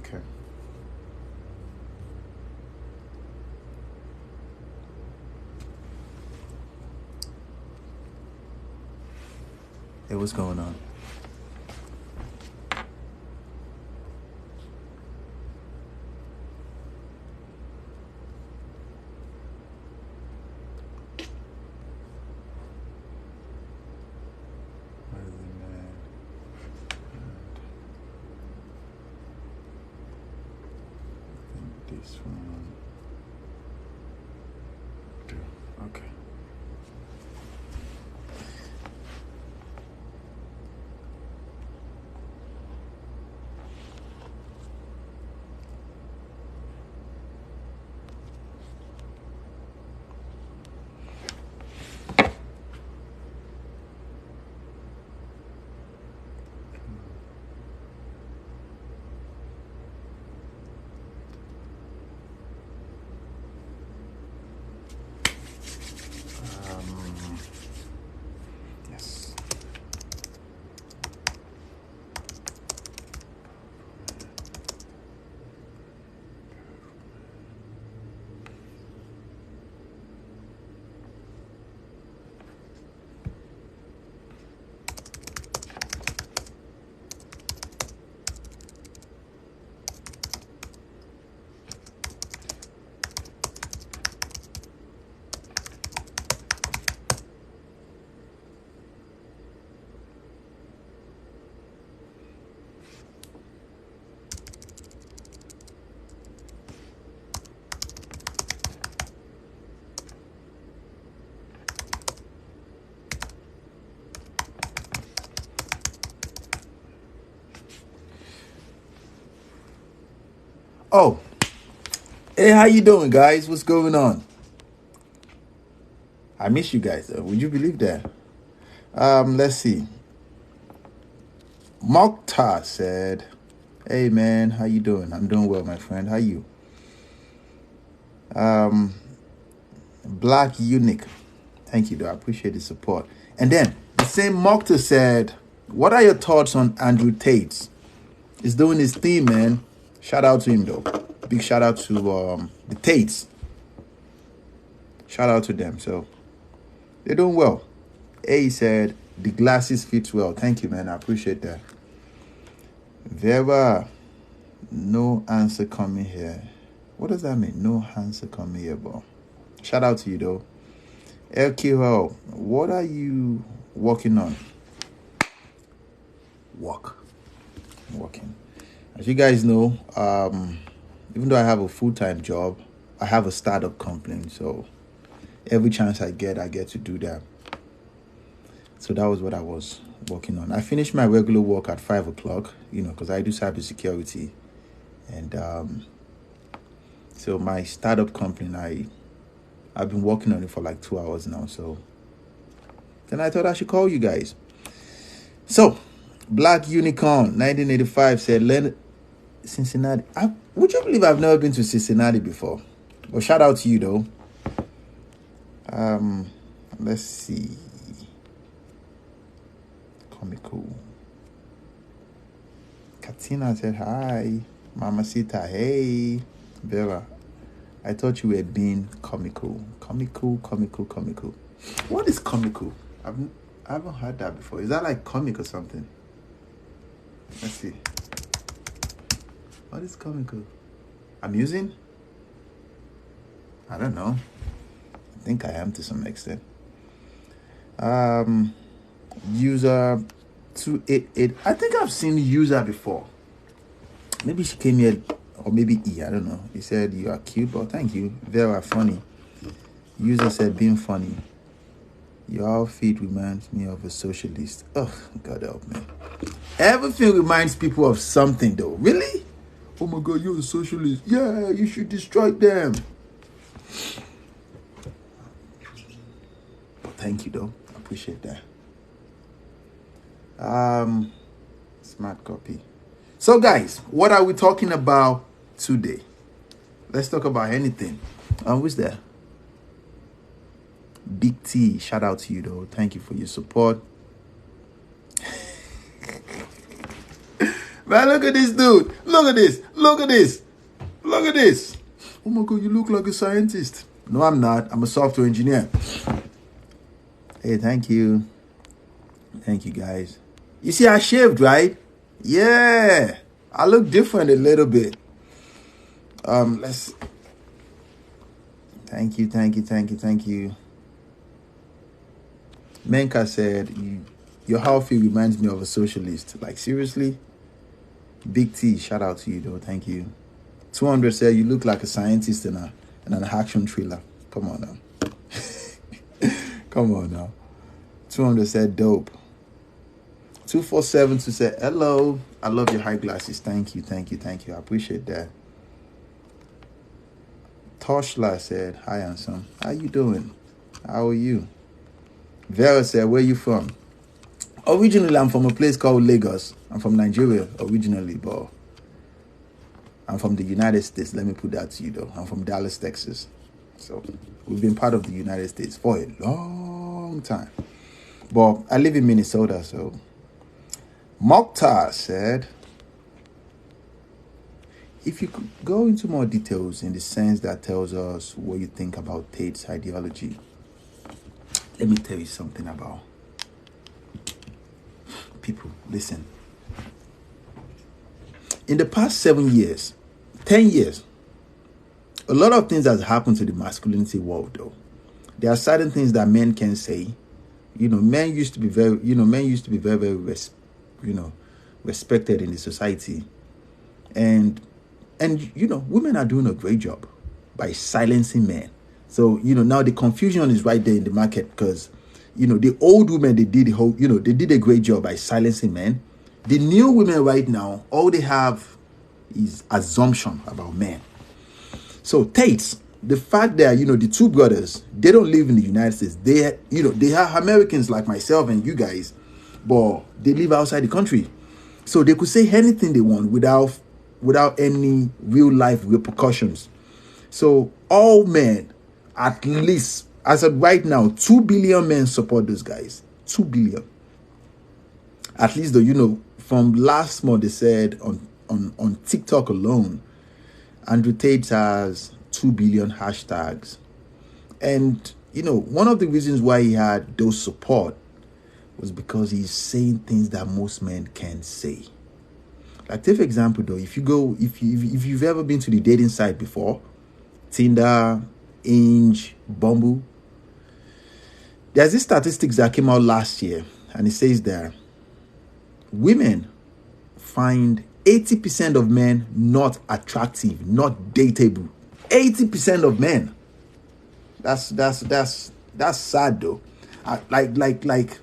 Okay. Hey, what's going on? This one. Okay. Yes. Oh, hey, how you doing, guys? What's going on? I miss you guys. Would you believe that? Let's see. Mokhtar said, "Hey, man, how you doing? I'm doing well, my friend. How you?" Black Unique. Thank you, though. I appreciate the support. And then the same Mokhtar said, "What are your thoughts on Andrew Tate? He's doing his thing, man. Shout out to him, though. Big shout out to the Tates. Shout out to them. So they're doing well." A said, "The glasses fit well." Thank you, man. I appreciate that. Vera, no answer coming here. What does that mean? No answer coming here, bro. Shout out to you, though. LQL, what are you working on? Working. As you guys know, even though I have a full-time job, I have a startup company. So every chance I get to do that. So that was what I was working on. I finished my regular work at 5 o'clock, because I do cybersecurity. And so my startup company, I've been working on it for like 2 hours now. So then I thought I should call you guys. So Black Unicorn 1985 said, Cincinnati. Would you believe I've never been to Cincinnati before? Well, shout out to you, though. Let's see. Comical. Katina said, "Hi." Mama Sita, "Hey." Vera, I thought you were being comical. Comical. What is comical? I haven't heard that before. Is that like comic or something? Let's see. What is comical? Amusing? I don't know. I think I am to some extent. User 288. I think I've seen user before. Maybe she came here, or maybe E. I don't know. He said, "You are cute." But thank you. Very funny. User said, "Being funny. Your outfit reminds me of a socialist." Oh, God help me. Everything reminds people of something, though. Really? Oh my God, you're a socialist. Yeah, you should destroy them. Thank you, though. I appreciate that. Smart copy. So, guys, what are we talking about today? Let's talk about anything. Who's there? Big T. Shout out to you, though. Thank you for your support. Man, look at this dude. Look at this. Look at this. Look at this. Oh my God, you look like a scientist. No, I'm not. I'm a software engineer. Hey, thank you. Thank you, guys. You see, I shaved, right? Yeah. I look different a little bit. Let's... Thank you. Menka said, your outfit reminds me of a socialist. Like, seriously? Big T, shout out to you, though. Thank you. 200 said, you look like a scientist in an action thriller. Come on now. Come on now. 200 said, dope. 247 to say, hello. I love your high glasses. Thank you. I appreciate that. Toshla said, hi, handsome. How you doing? How are you? Vera said, where you from? Originally, I'm from a place called Lagos. I'm from Nigeria originally, but I'm from the United States. Let me put that to you, though. I'm from Dallas, Texas. So we've been part of the United States for a long time. But I live in Minnesota, so. Mokhtar said, if you could go into more details in the sense that tells us what you think about Tate's ideology. Let me tell you something about people. Listen. In the past 7 years, 10 years, a lot of things has happened to the masculinity world, though. There are certain things that men can say. Men used to be very, very respected in the society. And women are doing a great job by silencing men. So, now the confusion is right there in the market because, the old women, they did a great job by silencing men. The new women right now, all they have is assumption about men. So Tates, the fact that, the two brothers, they don't live in the United States. They are Americans like myself and you guys, but they live outside the country. So they could say anything they want without any real life repercussions. So all men, at least, as of right now, 2 billion men support those guys. 2 billion. At least, though, from last month, they said on TikTok alone, Andrew Tate has 2 billion hashtags. And, one of the reasons why he had those support was because he's saying things that most men can't say. Like, take for example, though, if you've ever been to the dating site before, Tinder, Hinge, Bumble, there's this statistics that came out last year, and it says that women find 80% of men not attractive, not dateable. 80% of men. That's sad, though. Like,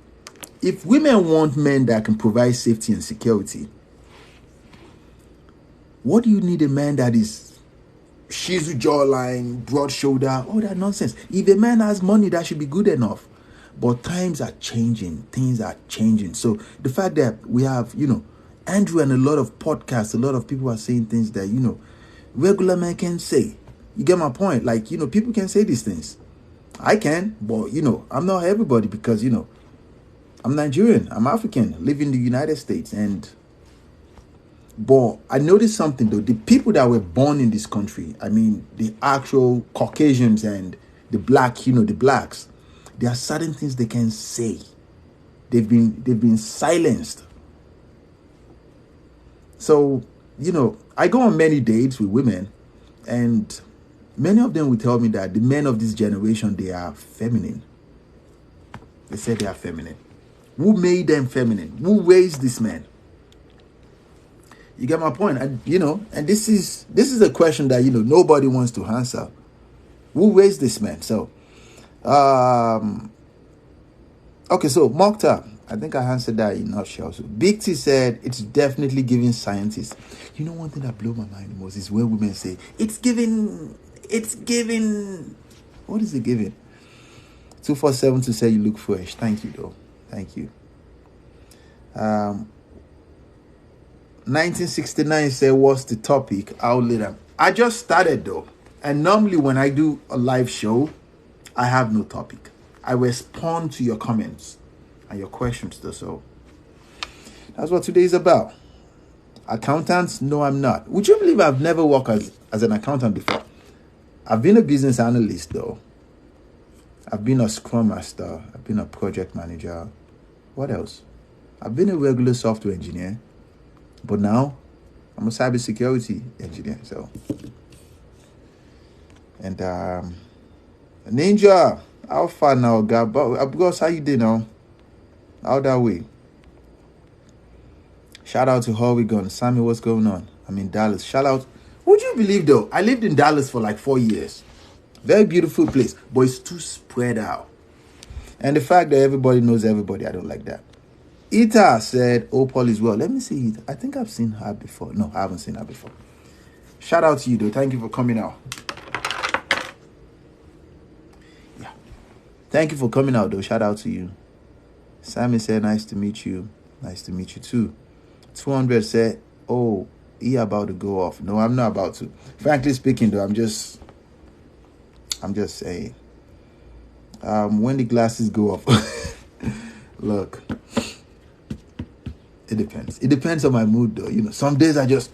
if women want men that can provide safety and security, what do you need a man that is shizu jawline, broad shoulder, all that nonsense? If a man has money, that should be good enough. But times are changing. Things are changing. So the fact that we have, Andrew and a lot of podcasts, a lot of people are saying things that, regular men can't say. You get my point? Like, people can say these things. I can, but, I'm not everybody because, I'm Nigerian. I'm African, live in the United States. But I noticed something, though. The people that were born in this country, I mean, the actual Caucasians and the the blacks, there are certain things they can say. They've been silenced. So, I go on many dates with women, and many of them will tell me that the men of this generation, they are feminine. They say they are feminine. Who made them feminine? Who raised this man? You get my point? And, and this is a question that, nobody wants to answer. Who raised this man? So, okay, so Mokhtar, I think I answered that in a nutshell. So Big T said it's definitely giving scientists. One thing that blew my mind most is when women say it's giving. What is it giving? 247 to say you look fresh. Thank you, though. Thank you. 1969 said, what's the topic? I'll later. I just started, though. And normally when I do a live show, I have no topic. I respond to your comments and your questions, though. So that's what today is about. Accountants? No, I'm not. Would you believe I've never worked as an accountant before? I've been a business analyst though. I've been a scrum master. I've been a project manager. What else? I've been a regular software engineer. But now, I'm a cybersecurity engineer. So, and Ninja, how far now, God? Because how you did now? How that way? Shout out to Oregon. Sammy, what's going on? I'm in Dallas. Shout out. Would you believe though? I lived in Dallas for like 4 years. Very beautiful place, but it's too spread out. And the fact that everybody knows everybody, I don't like that. Ita said, oh, Paul is well. Let me see it. I think I've seen her before. No, I haven't seen her before. Shout out to you though. Thank you for coming out. Yeah. Thank you for coming out though. Shout out to you. Sammy said, nice to meet you. Nice to meet you too. 200 said, oh, he about to go off. No, I'm not about to. Frankly speaking though, I'm just saying. When the glasses go off. Look. It depends. It depends on my mood though. You know, some days I just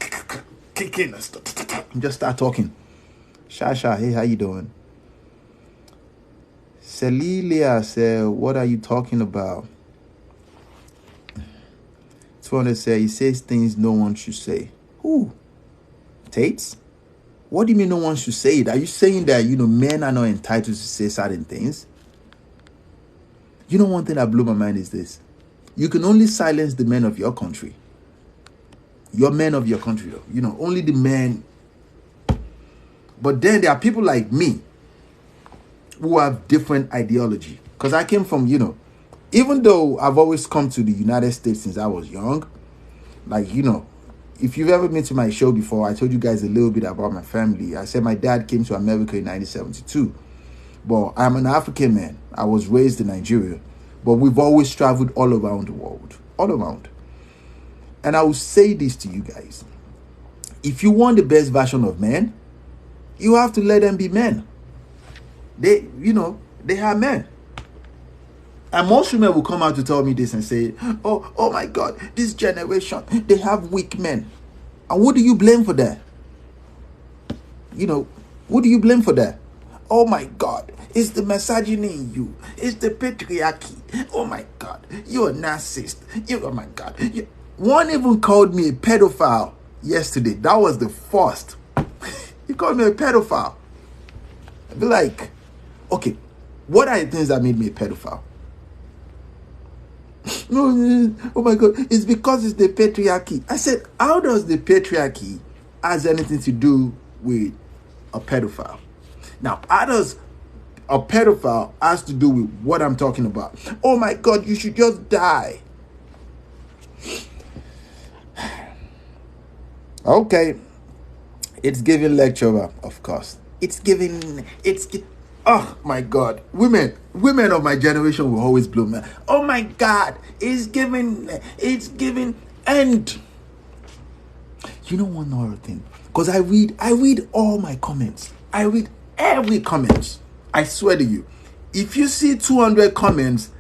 kick in and just start talking. Shasha, hey, how you doing? Celilia said, what are you talking about? 200 said, he says things no one should say. Who? Tates? What do you mean no one should say it? Are you saying that, men are not entitled to say certain things? One thing that blew my mind is this. You can only silence the men of your country. Your men of your country, though. Only the men. But then there are people like me who have different ideology. Because I came from, even though I've always come to the United States since I was young, if you've ever been to my show before, I told you guys a little bit about my family. I said my dad came to America in 1972. But I'm an African man. I was raised in Nigeria. But we've always traveled all around the world. All around. And I will say this to you guys. If you want the best version of men, you have to let them be men. They are men. And most women will come out to tell me this and say, oh my God, this generation, they have weak men. And what do you blame for that? What do you blame for that? Oh my God, it's the misogyny in you. It's the patriarchy. Oh my God, you're a narcissist. Oh my God. One even called me a pedophile yesterday. That was the first. He called me a pedophile. I'd be like, okay, what are the things that made me a pedophile? Oh my God, it's because it's the patriarchy. I said, how does the patriarchy has anything to do with a pedophile? Now, how does a pedophile has to do with what I'm talking about? Oh my God, you should just die. Okay. It's giving lecturer, of course. Oh my God. Women of my generation will always blow me. Oh my God. It's giving end. One other thing. Because I read all my comments. I read every comment. I swear to you. If you see 200 comments,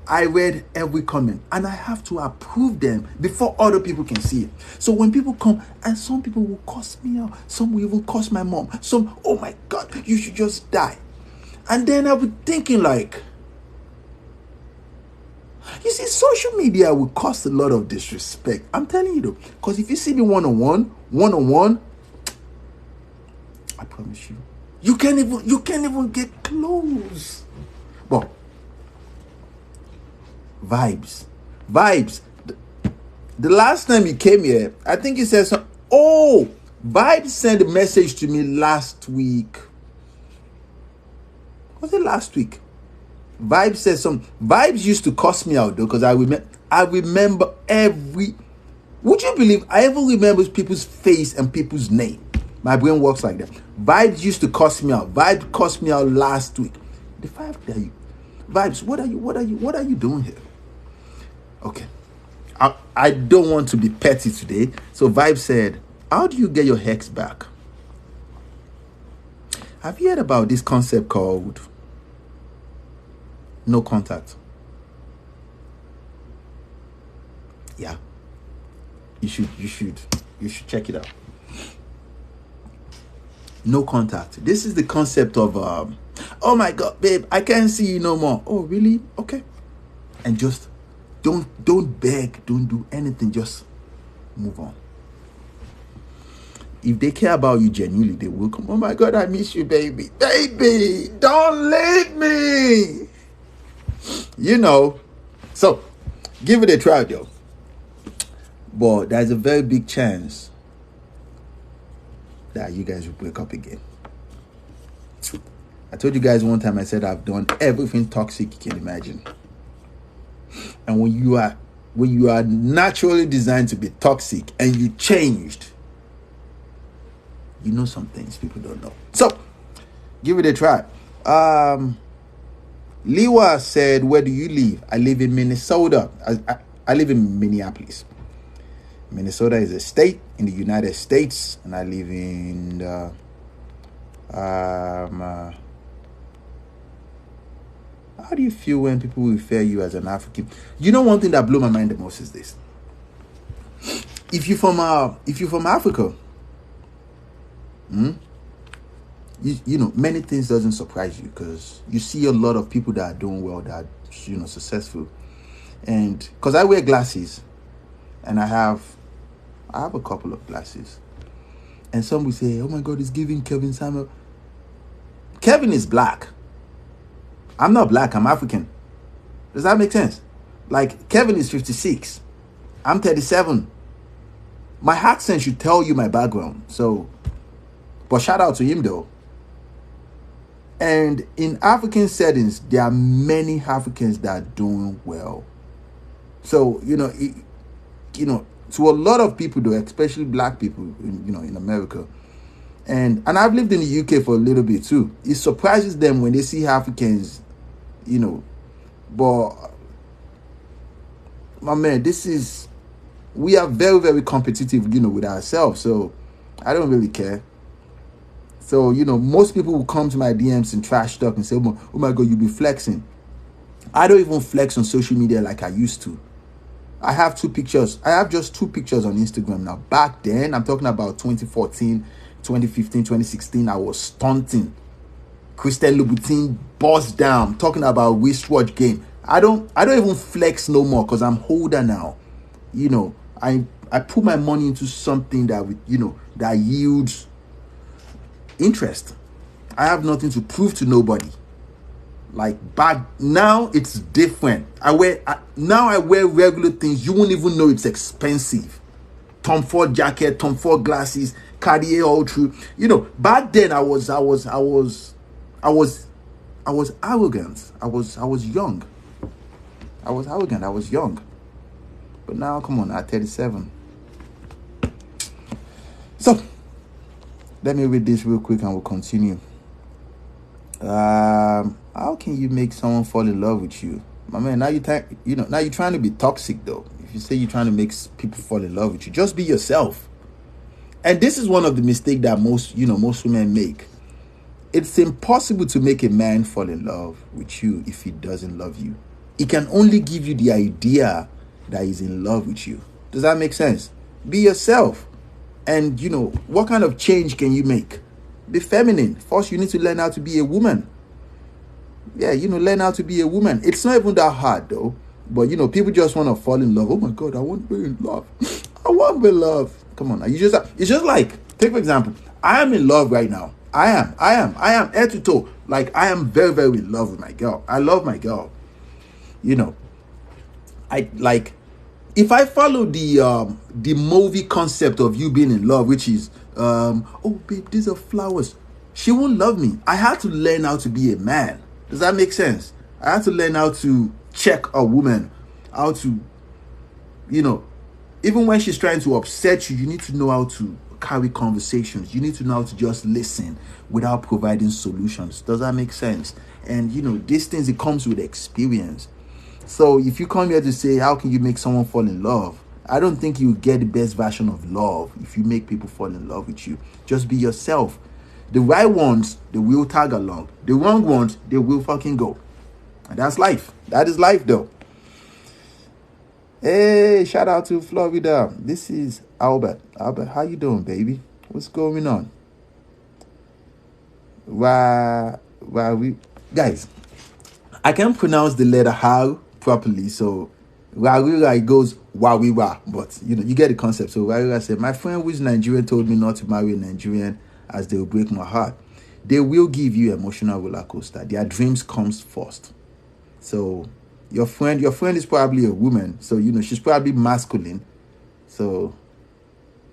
I read every comment. And I have to approve them before other people can see it. So when people come, and some people will curse me out. Some will even curse my mom. Some, oh my God, you should just die. And then I'll be thinking like, you see, social media will cause a lot of disrespect. I'm telling you though. Because if you see me one-on-one, I promise you, you can't even get close. But vibes. The last time you came here, I think he said something. Oh, Vibes sent a message to me last week. Was it last week? Vibes said something. Vibes used to cuss me out though, because I remember every. Would you believe I even remember people's face and people's name? My brain works like that. Vibes used to cuss me out. Vibes cussed me out last week. The fact that you, Vibes, what are you doing here? Okay, I don't want to be petty today. So Vibes said, "How do you get your ex back?" Have you heard about this concept called no contact? Yeah, you should. You should check it out. No contact. This is the concept of oh my god, babe, I can't see you no more. Oh really? Okay. And just don't beg, don't do anything, just move on. If they care about you genuinely, they will come. Oh my god, I miss you, baby. Baby, don't leave me. You know. So give it a try though. But there's a very big chance that you guys will break up again. I told you guys one time, I said I've done everything toxic you can imagine. And when you are naturally designed to be toxic and you changed, you know some things people don't know. So give it a try. Liwa said, where do you live? I live in Minnesota. I live in Minneapolis. Minnesota is a state in the United States, and I live in how do you feel when people refer you as an African? You know, one thing that blew my mind the most is this. If you're from Africa, you know, many things doesn't surprise you, because you see a lot of people that are doing well, that are, you know, successful. And because I wear glasses, and I have a couple of glasses, and some will say, oh my god, it's giving Kevin Samuel. Kevin is black. I'm not black, I'm African. Does that make sense? Like, Kevin is 56. I'm 37. My accent should tell you my background. So, but shout out to him though. And in African settings, there are many Africans that are doing well. So, you know, to a lot of people though, especially black people, in America, and I've lived in the UK for a little bit too. It surprises them when they see Africans, but my man, we are very, very competitive, with ourselves. So I don't really care. So, most people will come to my DMs and trash talk and say, oh my God, you be flexing. I don't even flex on social media like I used to. I have 2 pictures. I have just 2 pictures on Instagram now. Back then, I'm talking about 2014, 2015, 2016, I was stunting. Christian Louboutin boss down. I'm talking about wristwatch game. I don't even flex no more because I'm older now. I put my money into something that that yields interest. I have nothing to prove to nobody. Like back now, it's different. I wear regular things. You won't even know it's expensive. Tom Ford jacket, Tom Ford glasses, Cartier all true. Back then I was arrogant. I was young. I was arrogant. I was young. But now, come on, at 37. So let me read this real quick and we'll continue. How can you make someone fall in love with you? My man, now you're trying to be toxic though. If you say you're trying to make people fall in love with you, just be yourself. And this is one of the mistakes that most women make. It's impossible to make a man fall in love with you if he doesn't love you. He can only give you the idea that he's in love with you. Does that make sense? Be yourself. And what kind of change can you make? Be feminine. First, you need to learn how to be a woman. Yeah, learn how to be a woman. It's not even that hard though. But people just want to fall in love. Oh my God, I want to be in love. I want to be loved. Come on, it's just like, take for example, I am in love right now. I am head to toe. Like, I am very, very in love with my girl. I love my girl. If I follow the movie concept of you being in love, which is oh babe, these are flowers, she won't love me. I had to learn how to be a man. Does that make sense? I had to learn how to check a woman, how to, even when she's trying to upset you, you need to know how to carry conversations. You need to know how to just listen without providing solutions. Does that make sense? And these things, it comes with experience. So if you come here to say, how can you make someone fall in love? I don't think you get the best version of love if you make people fall in love with you. Just be yourself. The right ones, they will tag along. The wrong ones, they will fucking go. And that's life. That is life though. Hey, shout out to Florida. This is Albert. Albert, how you doing, baby? What's going on? Why we guys? I can't pronounce the letter how properly, so Warira it goes Wawiwa, but you get the concept. So Warira said, "My friend who is Nigerian told me not to marry a Nigerian as they will break my heart. They will give you emotional roller coaster. Their dreams comes first." So your friend is probably a woman, so she's probably masculine. So,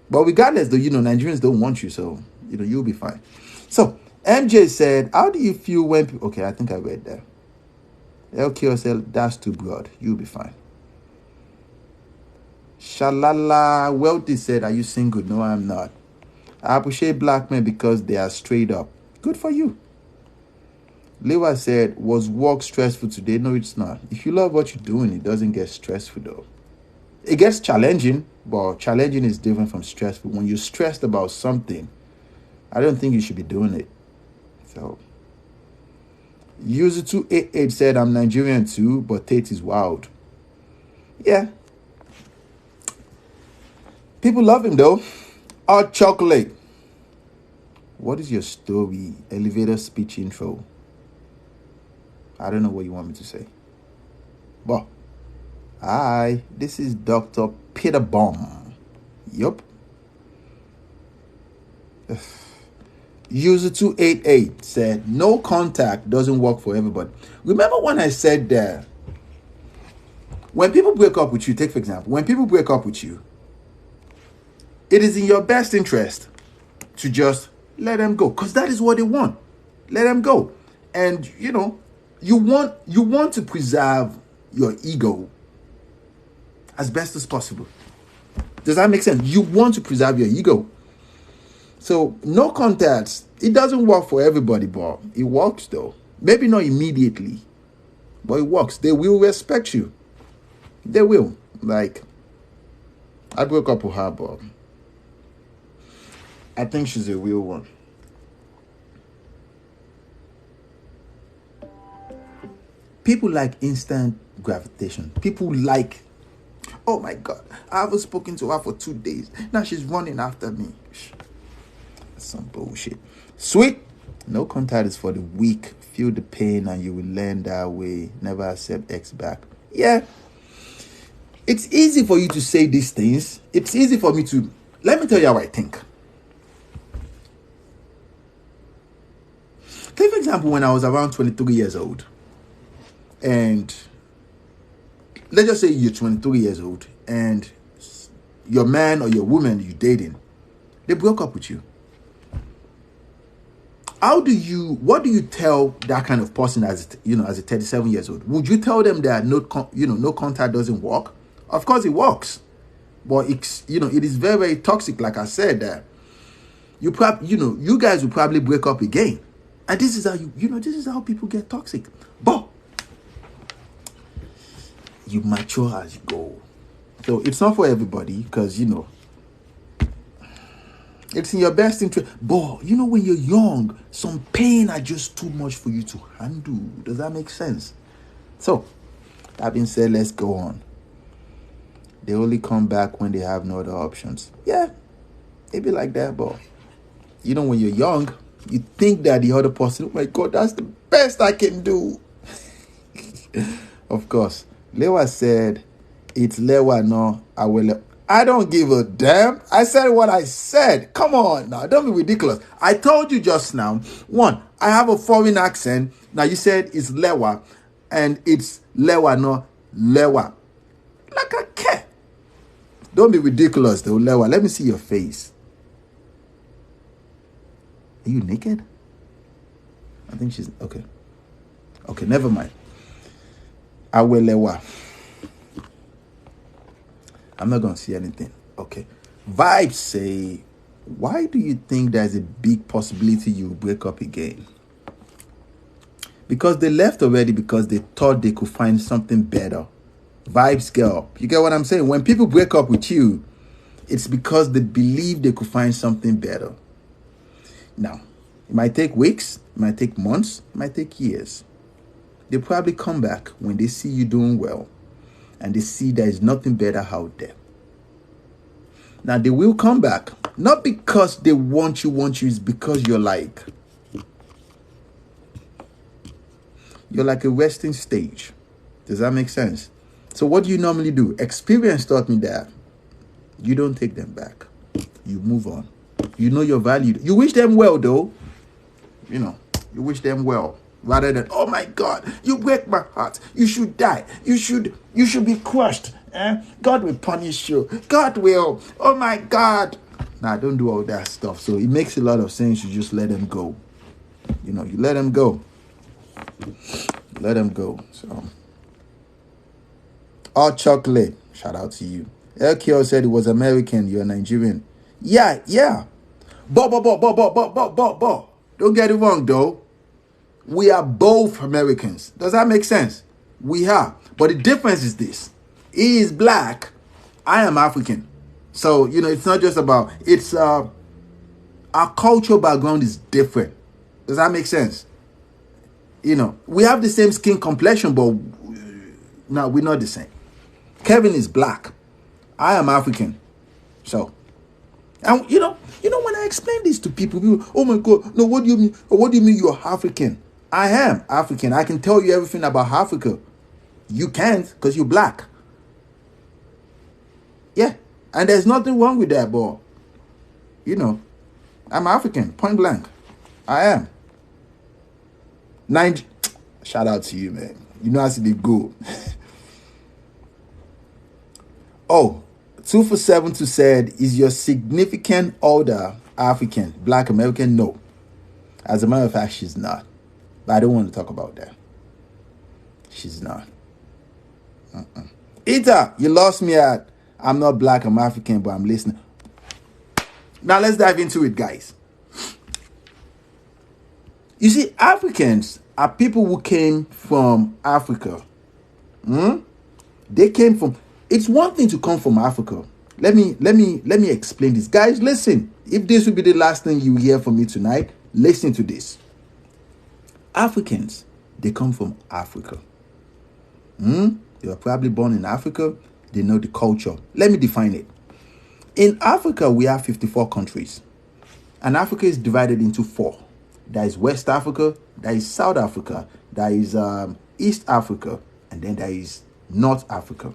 but regardless, though, Nigerians don't want you, so you'll be fine. So MJ said, "How do you feel when?" Okay, I think I read that. LKO said, "That's too broad. You'll be fine." Shalala Wealthy said, "Are you single?" No, I'm not. I appreciate black men because they are straight up. Good for you. Lewa said, "Was work stressful today?" No, it's not. If you love what you're doing, it doesn't get stressful though. It gets challenging, but challenging is different from stressful. When you're stressed about something, I don't think you should be doing it. So, User 288 said, "I'm Nigerian too, but Tate is wild." Yeah. People love him though. Hot chocolate. What is your story? Elevator speech intro. I don't know what you want me to say. But, hi, this is Dr. Peter Baum. Yup. User 288 said, "No contact doesn't work for everybody." Remember when I said that when people break up with you, take for example, when people break up with you, it is in your best interest to just let them go, because that is what they want. Let them go. And you want to preserve your ego as best as possible. Does that make sense? You want to preserve your ego. So no contacts, it doesn't work for everybody, but it works though. Maybe not immediately, but it works. They will respect you. They will. Like, I broke up with her, but I think she's a real one. People like instant gratification. People like, "Oh my God, I haven't spoken to her for 2 days. Now she's running after me." That's some bullshit. Sweet. No contact is for the weak. Feel the pain and you will learn that way. Never accept X back. Yeah. It's easy for you to say these things. It's easy for me to... Let me tell you how I think. Take, for example, when I was around 23 years old, and let's just say you're 23 years old, and your man or your woman you're dating, they broke up with you. What do you tell that kind of person as a 37 years old? Would you tell them that no contact doesn't work? Of course it works, but it is very, very toxic. Like I said, that you guys will probably break up again, and this is how this is how people get toxic. But you mature as you go, so it's not for everybody, because it's in your best interest. But when you're young, some pain are just too much for you to handle. Does that make sense? So, that being said, let's go on. They only come back when they have no other options. Yeah, it be like that, but when you're young, you think that the other person, "Oh my God, that's the best I can do." Of course. Lewa said, "It's Lewa, no, I will." I don't give a damn. I said what I said. Come on now. Don't be ridiculous. I told you just now. One, I have a foreign accent. Now you said it's Lewa, and it's Lewa, no Lewa. Like a cat. Don't be ridiculous though, Lewa. Let me see your face. Are you naked? I think she's okay. Okay, never mind. I will Lewa. I'm not going to see anything. Okay. Vibes say, "Why do you think there's a big possibility you will break up again?" Because they left already because they thought they could find something better. Vibes girl. You get what I'm saying? When people break up with you, it's because they believe they could find something better. Now, it might take weeks, it might take months, it might take years. They probably come back when they see you doing well. and they see there is nothing better out there. Now they will come back, not because they want you, it's because you're like a resting stage. Does that make sense? So what do you normally do? Experience taught me that you don't take them back. You move on. You know your value. You wish them well, though. You wish them well. Rather than, oh my God, you break my heart. You should die. You should be crushed. God will punish you. God will. Oh my God. Nah, don't do all that stuff. So it makes a lot of sense. You just let them go. You let them go. Let them go. So, all chocolate. Shout out to you. LKO said it was American. You're Nigerian. Yeah. But. Don't get it wrong, though. We are both Americans. Does that make sense? We are. But the difference is this. He is black. I am African. So, it's not just about, it's, our cultural background is different. Does that make sense? We have the same skin complexion, but no, we're not the same. Kevin is black. I am African. So, and when I explain this to people, oh my God, no, what do you mean? What do you mean you're African? I am African. I can tell you everything about Africa. You can't because you're black. Yeah. And there's nothing wrong with that, but, I'm African, point blank. I am. Shout out to you, man. You know how to be good. Oh, 247 said, is your significant other African, black American? No. As a matter of fact, she's not. But I don't want to talk about that. She's not. Ita, you lost me at, I'm not black, I'm African, but I'm listening. Now let's dive into it, guys. You see, Africans are people who came from Africa. They came from, it's one thing to come from Africa. Let me explain this. Guys, listen. If this will be the last thing you hear from me tonight, listen to this. Africans, they come from Africa. They were probably born in Africa. They know the culture. Let me define it. In Africa, we have 54 countries. And Africa is divided into 4. There is West Africa, there is South Africa, there is East Africa, and then there is North Africa.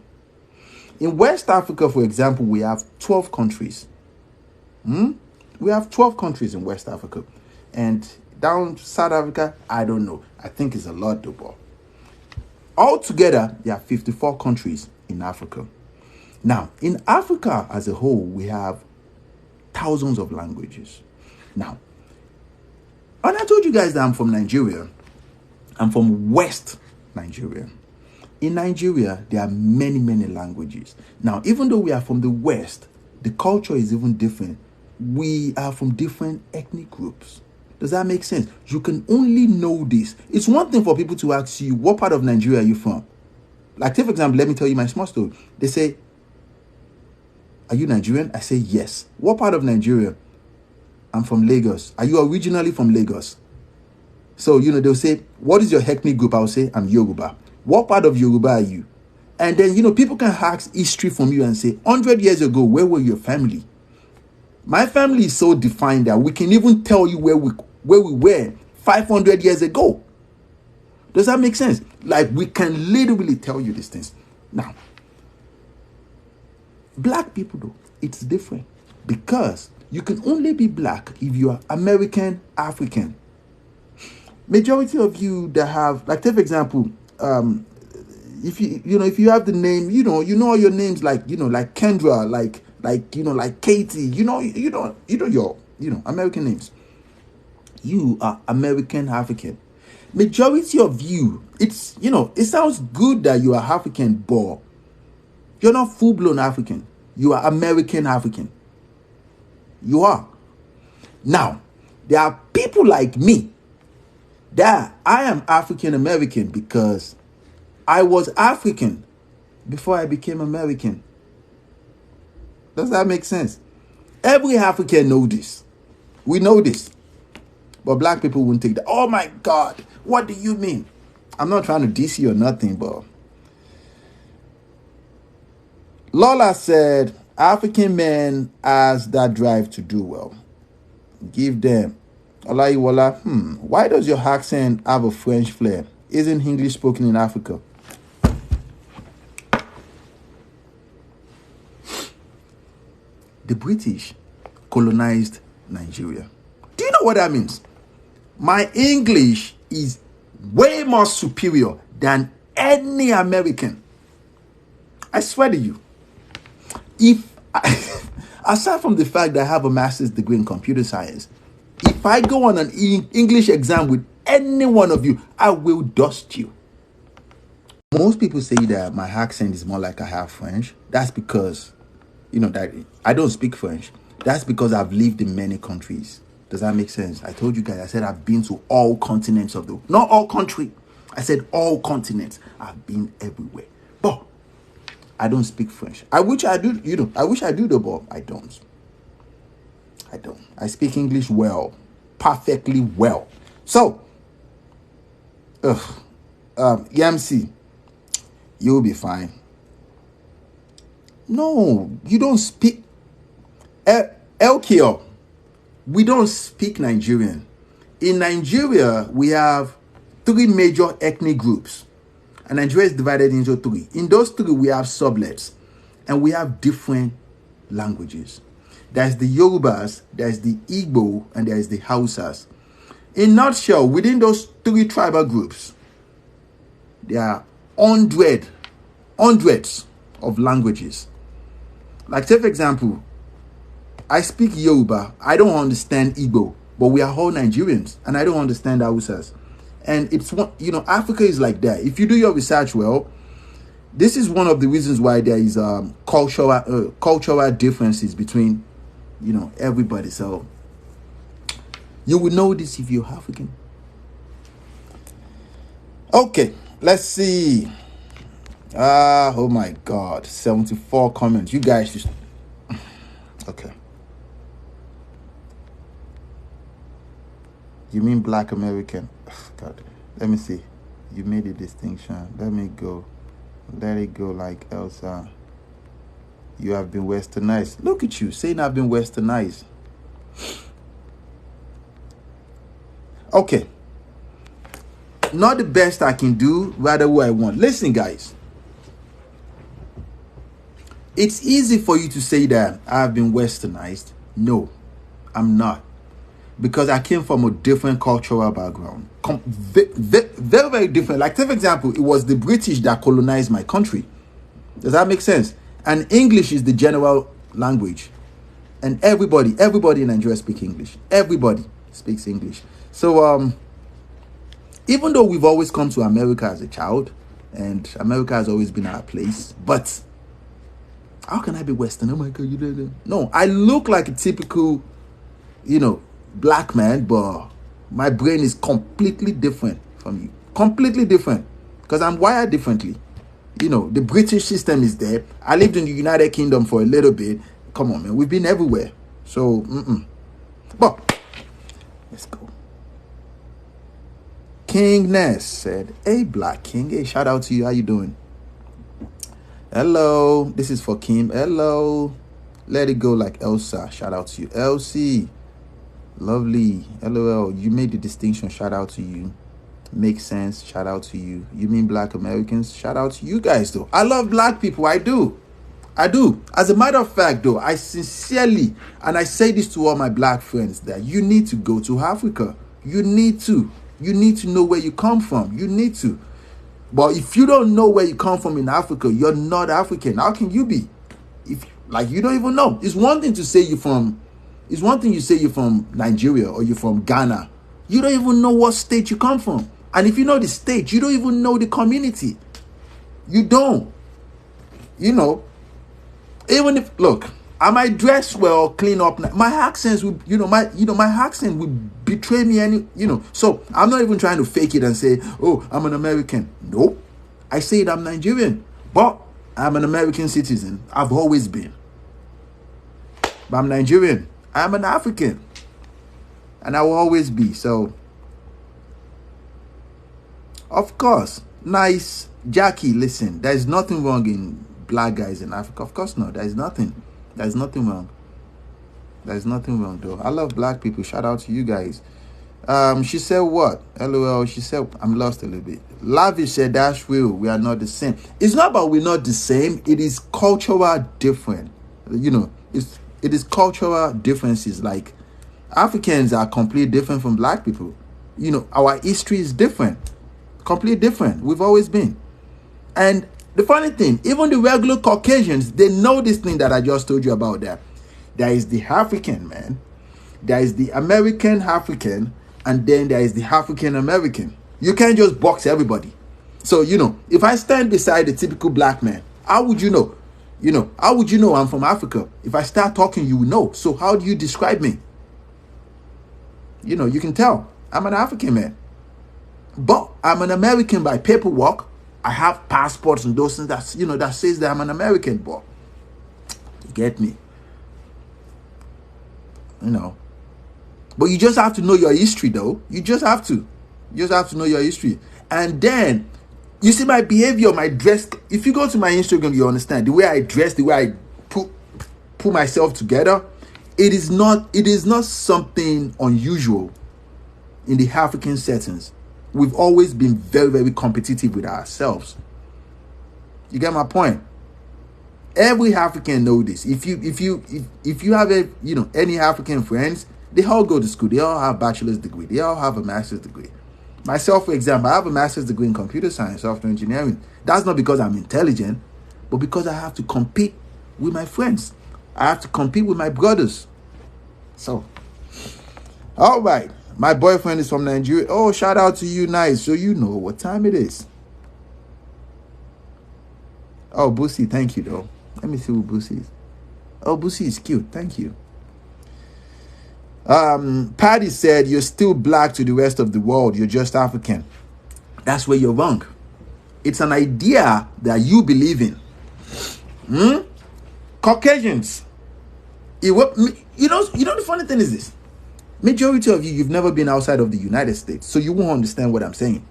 In West Africa, for example, we have 12 countries. We have 12 countries in West Africa. And down to South Africa, I don't know. I think it's a lot, though. Altogether, there are 54 countries in Africa. Now, in Africa as a whole, we have thousands of languages. Now, and I told you guys that I'm from Nigeria. I'm from West Nigeria. In Nigeria, there are many, many languages. Now, even though we are from the West, the culture is even different. We are from different ethnic groups. Does that make sense? You can only know this. It's one thing for people to ask you, what part of Nigeria are you from? Like, take for example, let me tell you my small story. They say, are you Nigerian? I say, yes. What part of Nigeria? I'm from Lagos. Are you originally from Lagos? So, they'll say, what is your ethnic group? I'll say, I'm Yoruba. What part of Yoruba are you? And then, people can ask history from you and say, 100 years ago, where were your family? My family is so defined that we can even tell you where we were 500 years ago. Does that make sense? Like, we can literally tell you these things. Now, black people, though, it's different. Because you can only be black if you are American African. Majority of you that have, like, take for example, if you have the name, you know all your names, like Kendra, like Katie, your American names. You are American African. Majority of you, it's, it sounds good that you are African, but you're not full-blown African. You are American African. You are. Now, there are people like me that I am African American because I was African before I became American. Does that make sense? Every African knows this. We know this. But black people wouldn't take that. Oh my God, what do you mean? I'm not trying to diss you or nothing, but Lola said, African men has that drive to do well. Give them. Olaiwola, why does your accent have a French flair? Isn't English spoken in Africa? The British colonized Nigeria. Do you know what that means? My English is way more superior than any American. I swear to you. Aside from the fact that I have a master's degree in computer science, if I go on an English exam with any one of you, I will dust you. Most people say that my accent is more like I have French. That's because, that I don't speak French. That's because I've lived in many countries. Does that make sense? I told you guys, I said I've been to all continents of the world. Not all country. I said all continents. I've been everywhere. But I don't speak French. I wish I do, I wish I do though, but I don't. I speak English well. Perfectly well. So, Yamsi, you'll be fine. No, you don't speak. Elkio, we don't speak Nigerian. In Nigeria, we have 3 major ethnic groups. And Nigeria is divided into 3. In those 3, we have sublets. And we have different languages. There's the Yorubas, there's the Igbo, and there's the Hausas. In a nutshell, within those 3 tribal groups, there are hundreds of languages. Like, take for example, I speak Yoruba. I don't understand Igbo, but we are all Nigerians, and I don't understand Hausas. And it's one, Africa is like that. If you do your research well, this is one of the reasons why there is cultural differences between, everybody. So you will know this if you're African. Okay, let's see. Oh my God, 74 comments. You guys just okay. You mean Black American? God, let me see. You made a distinction. Let me go. Let it go like Elsa. You have been westernized. Look at you saying I've been westernized. Okay. Not the best I can do, rather what I want. Listen, guys. It's easy for you to say that I've been westernized. No, I'm not. Because I came from a different cultural background. Very, very different. Like, take for example, it was the British that colonized my country. Does that make sense? And English is the general language. And everybody in Nigeria speaks English. Everybody speaks English. So, even though we've always come to America as a child, and America has always been our place, but how can I be Western? Oh my God, you don't know. No, I look like a typical, Black man, but my brain is completely different from you. Completely different. Because I'm wired differently. The British system is there. I lived in the United Kingdom for a little bit. Come on, man. We've been everywhere. So, But, let's go. King Ness said, hey, Black King. Hey, shout out to you. How you doing? Hello. This is for Kim. Hello. Let it go like Elsa. Shout out to you. Elsie. Lovely. LOL. You made the distinction. Shout out to you. Makes sense. Shout out to you. You mean Black Americans? Shout out to you guys, though. I love Black people. I do. As a matter of fact, though, I sincerely, and I say this to all my Black friends, that you need to go to Africa. You need to. You need to know where you come from. You need to. But if you don't know where you come from in Africa, you're not African. How can you be? If you don't even know. It's one thing to say you're from Nigeria or you're from Ghana. You don't even know what state you come from. And if you know the state, you don't even know the community. You don't. Even if, look, I might dress well, clean up. My accents will, my accent will betray me So I'm not even trying to fake it and say, oh, I'm an American. Nope. I say it, I'm Nigerian. But I'm an American citizen. I've always been. But I'm Nigerian. I'm an African. And I will always be. So, of course, nice. Jackie, listen, there's nothing wrong in black guys in Africa? Of course not. There's nothing wrong. There's nothing wrong though. I love black people. Shout out to you guys. She said what? LOL. She said, I'm lost a little bit. Lavish said, that's real. We are not the same. It's not about we're not the same. It is cultural different. You know, it is cultural differences. Like, Africans are completely different from black people. You know, our history is different. Completely different. We've always been. And the funny thing, even the regular Caucasians, they know this thing that I just told you about there. There is the African, man. There is the American African. And then there is the African American. You can't just box everybody. So, you know, if I stand beside a typical black man, how would you know? You know, how would you know I'm from Africa? If I start talking, you will know. So how do you describe me? You know, you can tell I'm an African man. But I'm an American by paperwork. I have passports and those things that, you know, that says that I'm an American. But you get me? You know. But you just have to know your history, though. You just have to. You just have to know your history. And then, you see my behavior, my dress. If you go to my Instagram, you understand. The way I dress, the way I put myself together, it is not something unusual in the African settings. We've always been very, very competitive with ourselves. You get my point? Every African know this. If you have any African friends, they all go to school. They all have a bachelor's degree. They all have a master's degree. Myself, for example, I have a master's degree in computer science, software engineering. That's not because I'm intelligent, but because I have to compete with my friends. I have to compete with my brothers. So, all right. My boyfriend is from Nigeria. Oh, shout out to you, nice. So you know what time it is. Oh, Boosie, thank you, though. Let me see who Boosie is. Oh, Boosie is cute. Thank you. Patty said, you're still black to the rest of the world. You're just African. That's where you're wrong. It's an idea that you believe in. Caucasians. You know, the funny thing is this. Majority of you've never been outside of the United States, so you won't understand what I'm saying.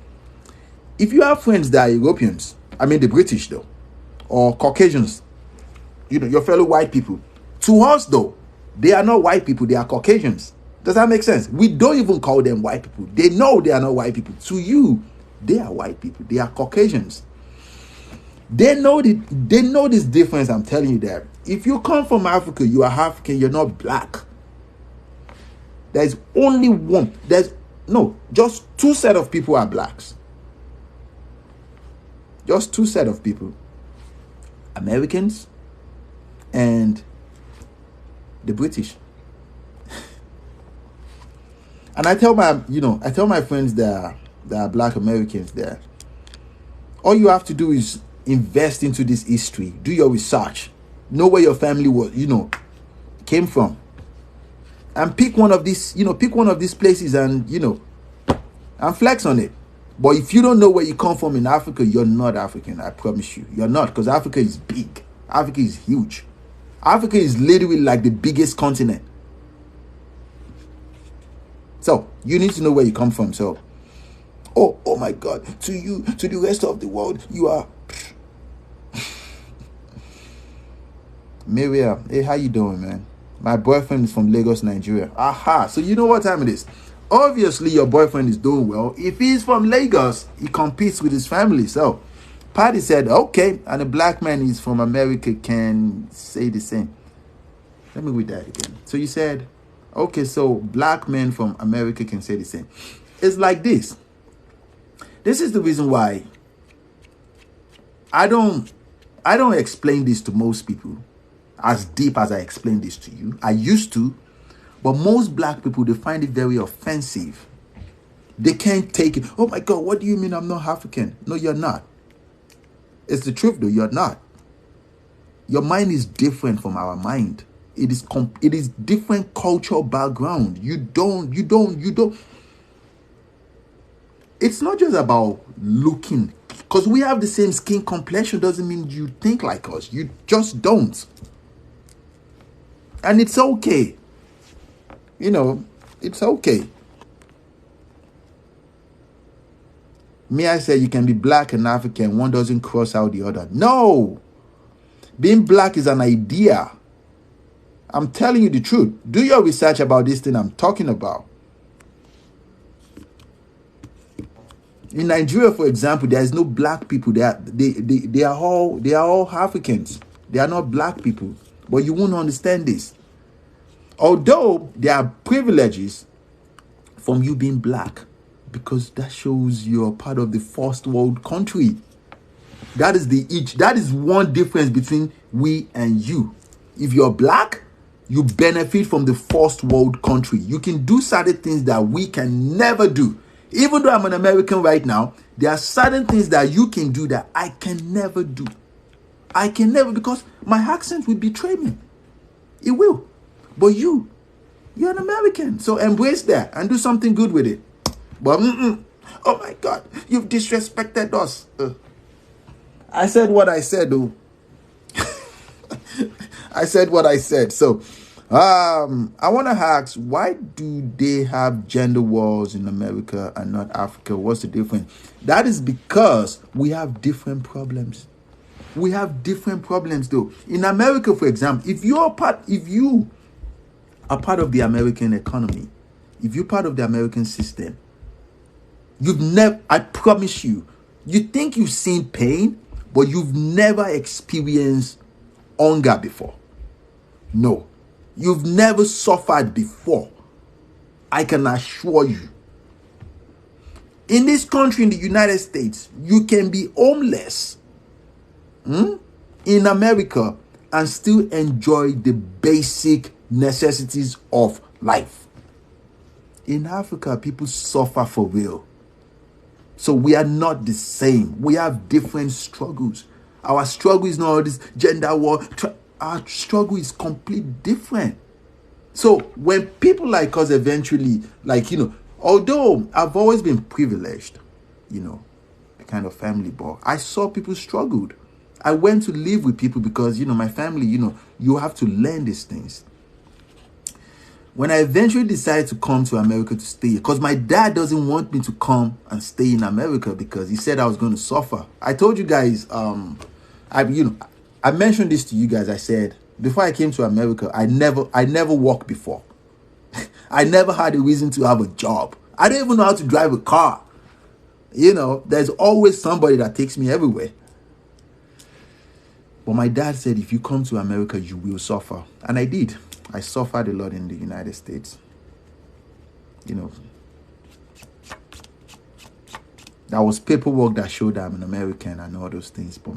If you have friends that are Europeans, I mean the British though, or Caucasians, you know, your fellow white people, to us though, they are not white people, they are Caucasians. Does that make sense? We don't even call them white people. They know they are not white people. To you, they are white people. They are Caucasians. They know this difference. I'm telling you that. If you come from Africa, you are African, you're not black. There's only one. Just two set of people are blacks. Just two set of people. Americans and the British. And I tell my friends that are black Americans there, all you have to do is invest into this history, do your research, know where your family was, came from, and pick one of these places and and flex on it. But if you don't know where you come from in Africa, you're not African. I promise you, you're not, because Africa is big. Africa is huge. Africa is literally like the biggest continent. So you need to know where you come from. So, oh my God, to the rest of the world, you are. Miriam, hey, how you doing, man? My boyfriend is from Lagos, Nigeria. Aha, so you know what time it is. Obviously, your boyfriend is doing well. If he's from Lagos, he competes with his family. So, Patty said, okay, and a black man is from America can say the same. Let me read that again. So you said, okay, so black men from America can say the same. It's like this. This is the reason why I don't explain this to most people as deep as I explain this to you. I used to, but most black people, they find it very offensive. They can't take it. Oh my God, what do you mean I'm not African? No, you're not. It's the truth though, you're not. Your mind is different from our mind. It is different cultural background. You don't. It's not just about looking, because we have the same skin complexion doesn't mean you think like us. You just don't. And it's okay. It's okay. Me, I say you can be black and African. One doesn't cross out the other. No. Being black is an idea. I'm telling you the truth. Do your research about this thing I'm talking about. In Nigeria, for example, there is no black people. They are all Africans. They are not black people. But you won't understand this. Although there are privileges from you being black, because that shows you're part of the first world country. That is one difference between we and you. If you're black, you benefit from the first world country. You can do certain things that we can never do. Even though I'm an American right now, there are certain things that you can do that I can never do. I can never, because my accent will betray me. It will. But you're an American. So embrace that and do something good with it. But, oh my God, you've disrespected us. I said what I said, though. I said what I said. So, I want to ask, why do they have gender wars in America and not Africa? What's the difference? That is because we have different problems. We have different problems, though. In America, for example, if you are part of the American economy, if you're part of the American system, I promise you, you think you've seen pain, but you've never experienced hunger before. No. You've never suffered before. I can assure you. In this country, in the United States, you can be homeless in America and still enjoy the basic necessities of life. In Africa, people suffer for real. So we are not the same. We have different struggles. Our struggle is not all this gender war. Our struggle is completely different. So when people like us eventually, although I've always been privileged, a kind of family boy, I saw people struggled. I went to live with people because, my family, you have to learn these things. When I eventually decided to come to America to stay, because my dad doesn't want me to come and stay in America because he said I was going to suffer. I told you guys, I mentioned this to you guys. I said, before I came to America, I never worked before. I never had a reason to have a job. I don't even know how to drive a car. There's always somebody that takes me everywhere. But my dad said, if you come to America, you will suffer. And I did. I suffered a lot in the United States. There was paperwork that showed I'm an American and all those things. But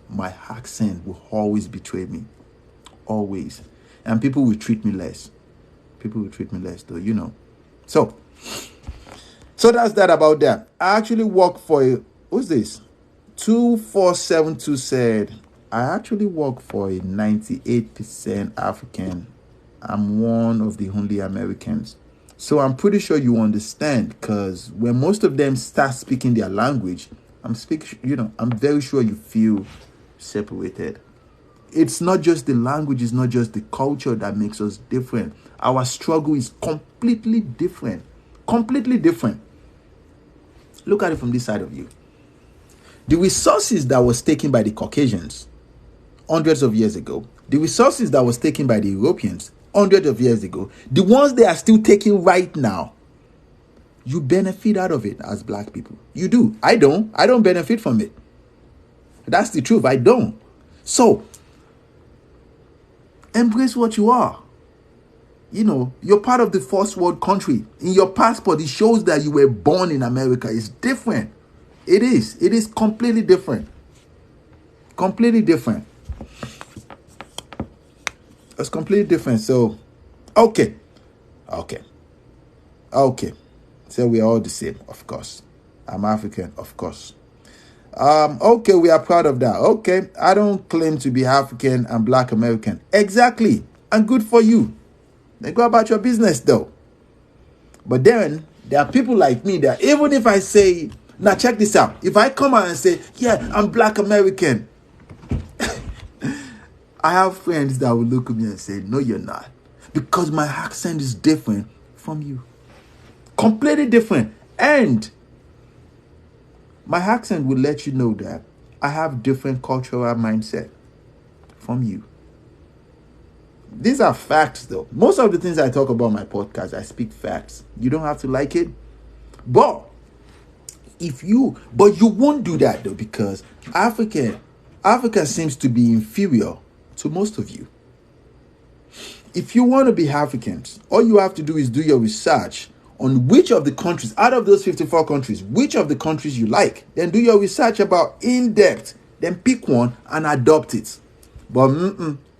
my accent will always betray me. Always. And people will treat me less. People will treat me less, though, So that's that about that. I actually work for who's this? 2472 said, I actually work for a 98% African. I'm one of the only Americans. So I'm pretty sure you understand, because when most of them start speaking their language, I'm very sure you feel separated. It's not just the language, it's not just the culture that makes us different. Our struggle is completely different. Completely different. Look at it from this side of you. The resources that was taken by the Caucasians hundreds of years ago, the resources that was taken by the Europeans hundreds of years ago, the ones they are still taking right now, you benefit out of it as black people. You do. I don't benefit from it. That's the truth. I don't. So, embrace what you are. You're part of the first world country. In your passport, it shows that you were born in America. It's different. It is. It is completely different. Completely different. It's completely different. So, okay. So we are all the same, of course. I'm African, of course. Okay, we are proud of that. Okay, I don't claim to be African and Black American. Exactly. And good for you. Then go about your business, though. But then, there are people like me that even if I say, now check this out. If I come out and say, yeah, I'm Black American, I have friends that will look at me and say, no, you're not. Because my accent is different from you. Completely different. And my accent will let you know that I have different cultural mindset from you. These are facts, though. Most of the things I talk about on my podcast, I speak facts. You don't have to like it, but you won't do that though, because Africa seems to be inferior to most of you. If you want to be Africans, all you have to do is do your research on which of the countries, out of those 54 countries, which of the countries you like. Then do your research about in depth. Then pick one and adopt it. But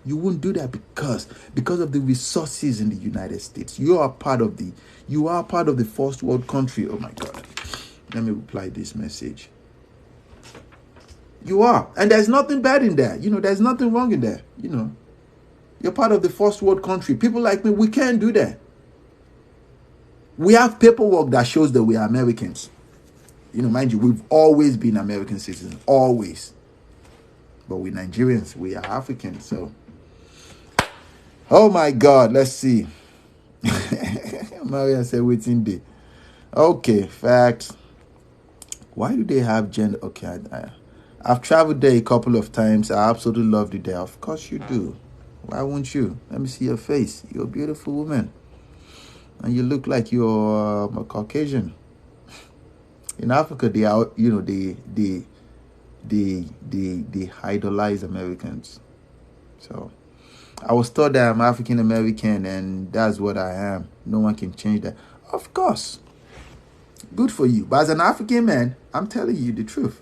you won't do that because of the resources in the United States. You are part of the first world country. Oh my God. Let me reply this message. You are. And there's nothing bad in that. There's nothing wrong in that. You're part of the first world country. People like me, we can't do that. We have paperwork that shows that we are Americans. Mind you, we've always been American citizens. Always. But we Nigerians, we are Africans. So, oh my God, let's see. Maria said, waiting day. Okay, facts. Why do they have gender? Okay, I've traveled there a couple of times. I absolutely loved it there. Of course you do. Why won't you? Let me see your face. You're a beautiful woman. And you look like you're a Caucasian. In Africa, they are, they idolize Americans. So I was taught that I'm African American and that's what I am. No one can change that. Of course. Good for you. But as an African man, I'm telling you the truth.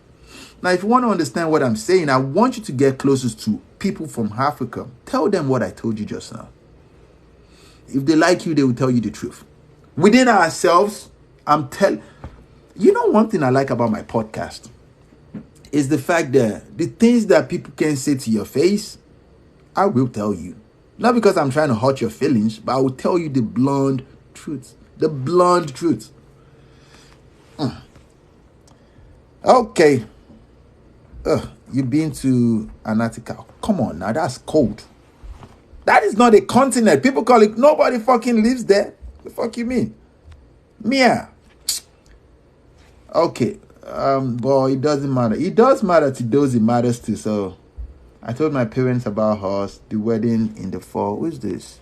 Now, if you want to understand what I'm saying, I want you to get closest to people from Africa. Tell them what I told you just now. If they like you, they will tell you the truth. Within ourselves, one thing I like about my podcast is the fact that the things that people can say to your face, I will tell you. Not because I'm trying to hurt your feelings, but I will tell you the blunt truth. The blunt truth. Okay. You've been to Antarctica. Come on now, that's cold. That is not a continent. People call it, nobody fucking lives there. The fuck you mean? Mia. Okay. But it doesn't matter. It does matter to those it matters to. So I told my parents about us, the wedding in the fall. Who is this?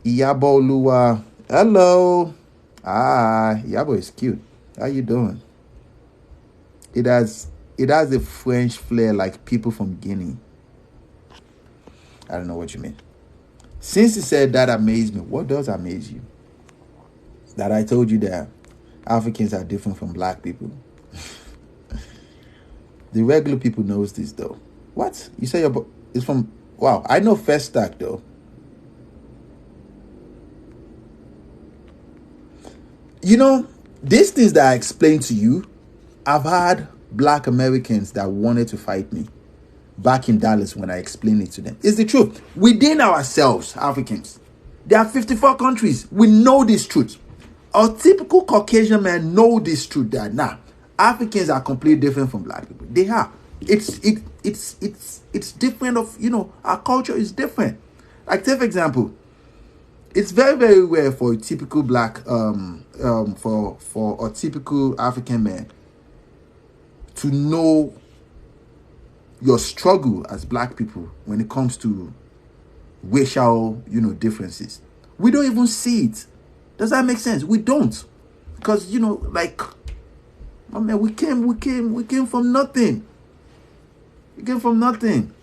Iyabo Oluwa. Hello. Iyabo is cute. How you doing? It has a French flair like people from Guinea. I don't know what you mean. Since you said that amazed me, what does amaze you? That I told you that Africans are different from black people. The regular people knows this though. What? You say it's from... Wow, I know Festac though. These things that I explained to you, I've had black Americans that wanted to fight me back in Dallas when I explained it to them. It's the truth. Within ourselves, Africans, there are 54 countries. We know this truth. A typical Caucasian man know this truth that Africans are completely different from black people. They are. It's different our culture is different. Like, take for example, it's very, very rare for a typical black, for a typical African man to know your struggle as black people when it comes to racial, differences. We don't even see it. Does that make sense? We don't. Because, we came from nothing. We came from nothing.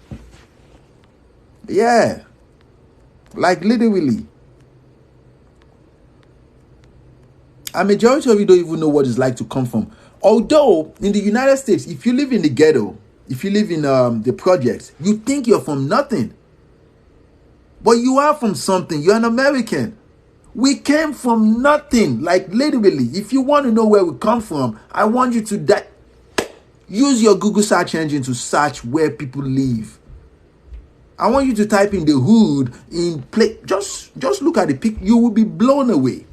Yeah. Like, literally. A majority of you don't even know what it's like to come from. Although, in the United States, if you live in the ghetto, if you live in the projects, you think you're from nothing. But you are from something. You're an American. We came from nothing. Like, literally, if you want to know where we come from, I want you to use your Google search engine to search where people live. I want you to type in the hood in play. Just look at the pic. You will be blown away.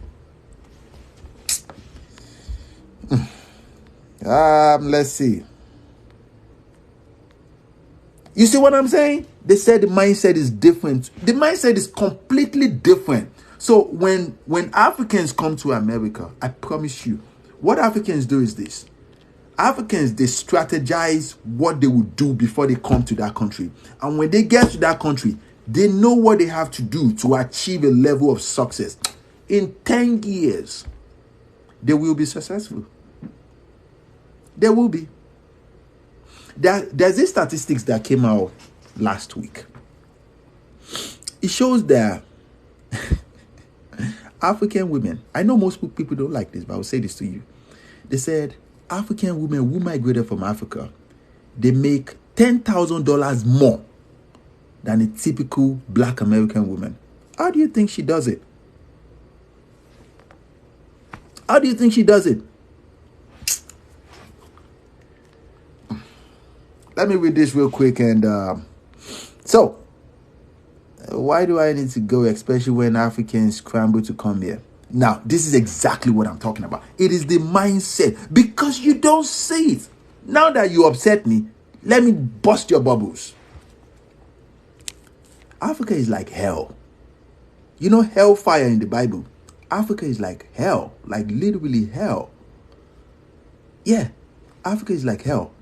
Let's see. You see what I'm saying? They said the mindset is different. The mindset is completely different. So when Africans come to America, I promise you, what Africans do is this. Africans, they strategize what they will do before they come to that country. And when they get to that country, they know what they have to do to achieve a level of success. In 10 years, they will be successful. They will be. There's these statistics that came out last week. It shows that African women, I know most people don't like this, but I'll say this to you. They said African women who migrated from Africa, they make $10,000 more than a typical black American woman. How do you think she does it? How do you think she does it? Let me read this real quick. And so, why do I need to go, especially when Africans scramble to come here? Now, this is exactly what I'm talking about. It is the mindset, because you don't see it. Now that you upset me, let me bust your bubbles. Africa is like hell. You know hellfire in the Bible? Africa is like hell, like literally hell. Yeah, Africa is like hell.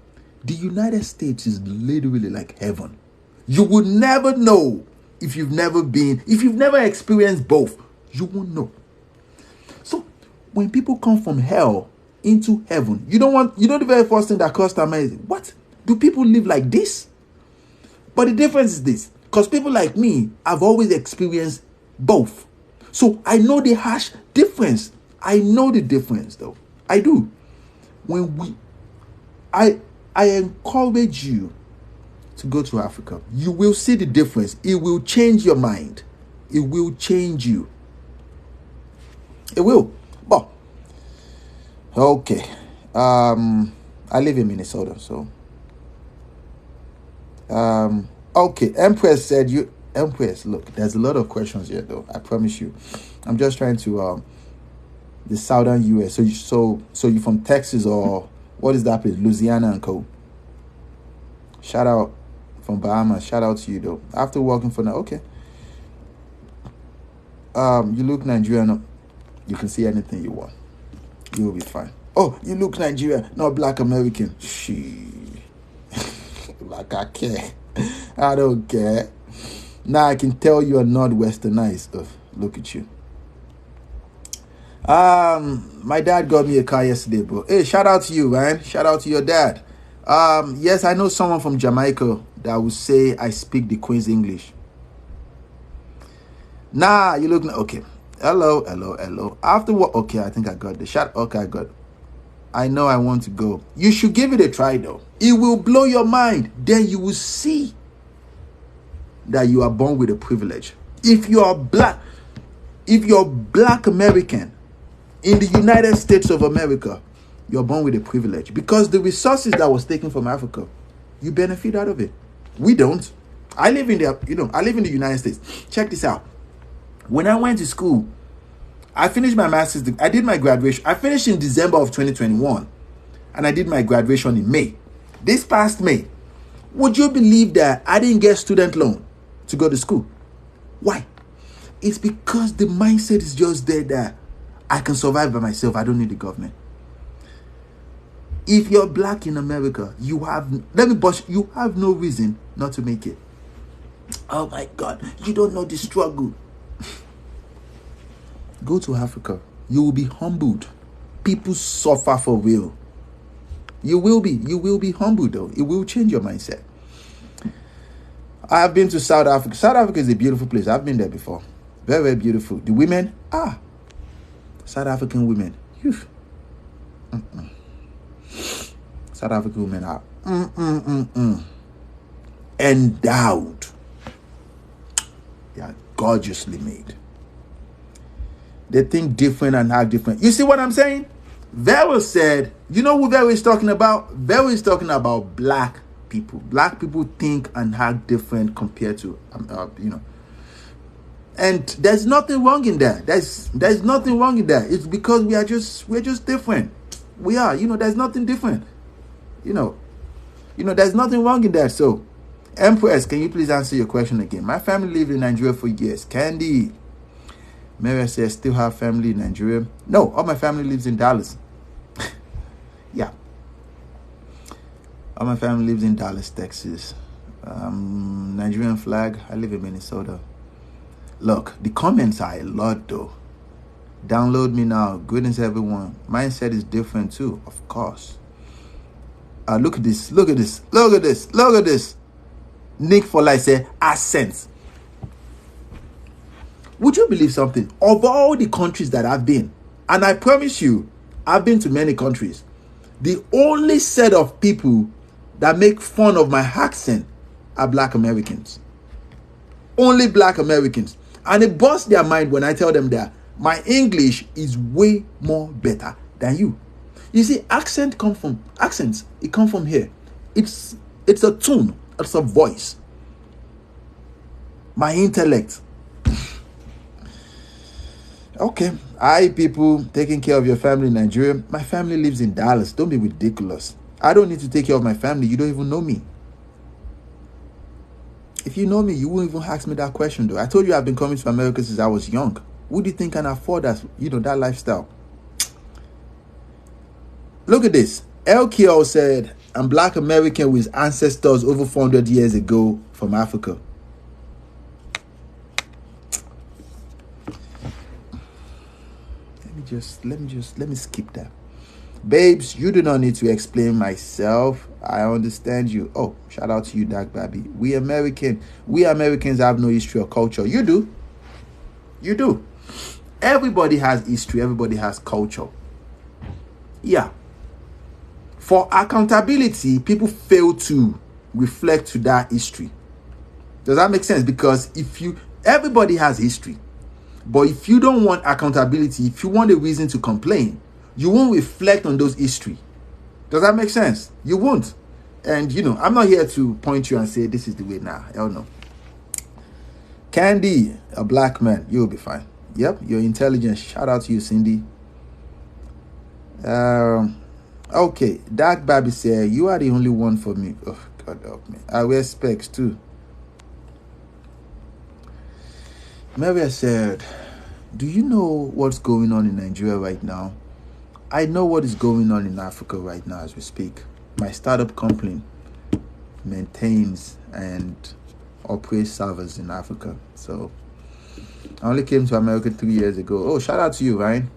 The United States is literally like heaven. You would never know if you've never been, if you've never experienced both. You won't know. So when people come from hell into heaven, you know the very first thing that comes to mind is, what? Do people live like this? But the difference is this, because people like me have always experienced both. So I know the harsh difference. I know the difference though. I do. I encourage you to go to Africa. You will see the difference. It will change your mind. It will change you. It will. But okay. I live in Minnesota, so okay. Empress said Empress, look, there's a lot of questions here though. I promise you. I'm just trying to the southern US. So you from Texas, or what is that place? Louisiana and co. Shout out from Bahamas. Shout out to you though. After working for now, okay. You look Nigerian. You can see anything you want. You will be fine. Oh, you look Nigerian, not black American. Like I care. I don't care. Now I can tell you are not westernized. Oh, look at you. My dad got me a car yesterday, bro. Hey, shout out to you, man. Shout out to your dad. Yes, I know someone from Jamaica that will say I speak the Queen's English. Nah, you look okay. Hello. After what? Okay, I think I got the shot. Okay, I got it. I know I want to go. You should give it a try though. It will blow your mind. Then you will see that you are born with a privilege. If you're black American in the United States of America, you're born with a privilege, because the resources that was taken from Africa, you benefit out of it. We don't. I live in the United States. Check this out. When I went to school, I finished my master's. I did my graduation. I finished in December of 2021, and I did my graduation in May. This past May, would you believe that I didn't get student loan to go to school? Why? It's because the mindset is just there that I can survive by myself. I don't need the government. If you're black in America, you have no reason not to make it. Oh my God, you don't know the struggle. Go to Africa. You will be humbled. People suffer for real. You will be humbled though. It will change your mindset. I have been to South Africa. South Africa is a beautiful place. I've been there before. Very, very beautiful. The women, South African women. South African women are endowed. They are gorgeously made. They think different and act different. You see what I'm saying? Vero said, you know who Vero is talking about? Vero is talking about black people. Black people think and act different compared to, And there's nothing wrong in that. There's nothing wrong in that. It's because we're just different. We are. There's nothing different. There's nothing wrong in that. So, Empress, can you please answer your question again? My family lived in Nigeria for years. Candy. Mary says, still have family in Nigeria. No, all my family lives in Dallas. Yeah. All my family lives in Dallas, Texas. Nigerian flag. I live in Minnesota. Look, the comments are a lot though. Download me now. Greetings, everyone. Mindset is different too, of course. Look at this. Look at this. Look at this. Look at this. Nick for life said, accent. Would you believe something? Of all the countries that I've been, and I promise you, I've been to many countries, the only set of people that make fun of my accent are Black Americans. Only Black Americans. And it busts their mind when I tell them that my English is way more better than you. You see, accents, it come from here. It's a tone, it's a voice. My intellect. Okay, people taking care of your family in Nigeria. My family lives in Dallas. Don't be ridiculous. I don't need to take care of my family. You don't even know me. If you know me, you wouldn't even ask me that question though. I told you I've been coming to America since I was young. Who do you think can afford that, that lifestyle? Look at this. LKO said, I'm Black American with ancestors over 400 years ago from Africa. Let me skip that. Babes, you do not need to explain myself. I understand you. Oh, shout out to you, Dak Baby. We Americans have no history or culture. You do. Everybody has history. Everybody has culture. Yeah. For accountability, people fail to reflect to that history. Does that make sense? Because everybody has history. But if you don't want accountability, if you want a reason to complain, you won't reflect on those history. Does that make sense? You won't. And, I'm not here to point you and say, this is the way now. Hell no. Candy, a Black man, you'll be fine. Yep, you're intelligent. Shout out to you, Cindy. Okay, Dark Baby said, you are the only one for me. Oh, God help me. I wear specs too. Maria said, do you know what's going on in Nigeria right now? I know what is going on in Africa right now as we speak. My startup company maintains and operates servers in Africa. So I only came to America 3 years ago. Oh, shout out to you, Ryan.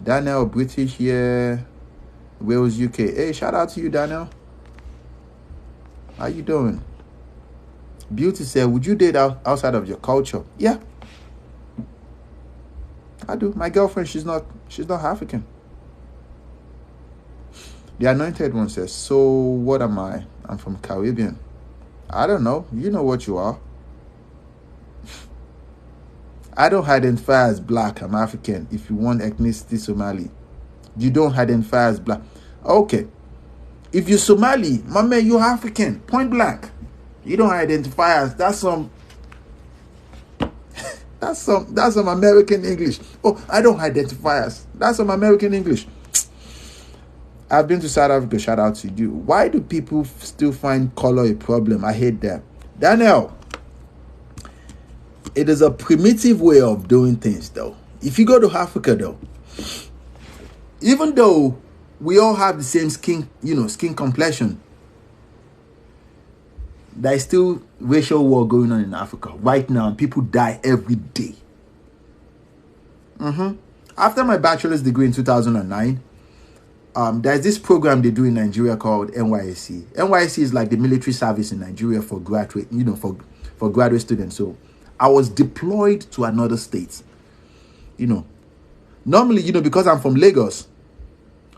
Daniel, British here. Wales, UK. Hey, shout out to you, Daniel. How you doing? Beauty said, would you date outside of your culture? Yeah. I do. My girlfriend, she's not African. The Anointed One says, so what am I? I'm from Caribbean. I don't know. You know what you are. I don't identify as Black. I'm African. If you want ethnicity Somali. You don't identify as Black. Okay. If you're Somali, my man, you're African. Point blank. You don't identify as that's some American English. Oh, I don't identify as that's some American English. I've been to South Africa. Shout out to you. Why do people still find color a problem? I hate that. Daniel, it is a primitive way of doing things, though. If you go to Africa, though, even though we all have the same skin complexion, there is still racial war going on in Africa right now, and people die every day. After my bachelor's degree in 2009, there's this program they do in Nigeria called NYSC. NYSC is like the military service in Nigeria for graduate, for graduate students. So I was deployed to another state. Normally, because I'm from Lagos,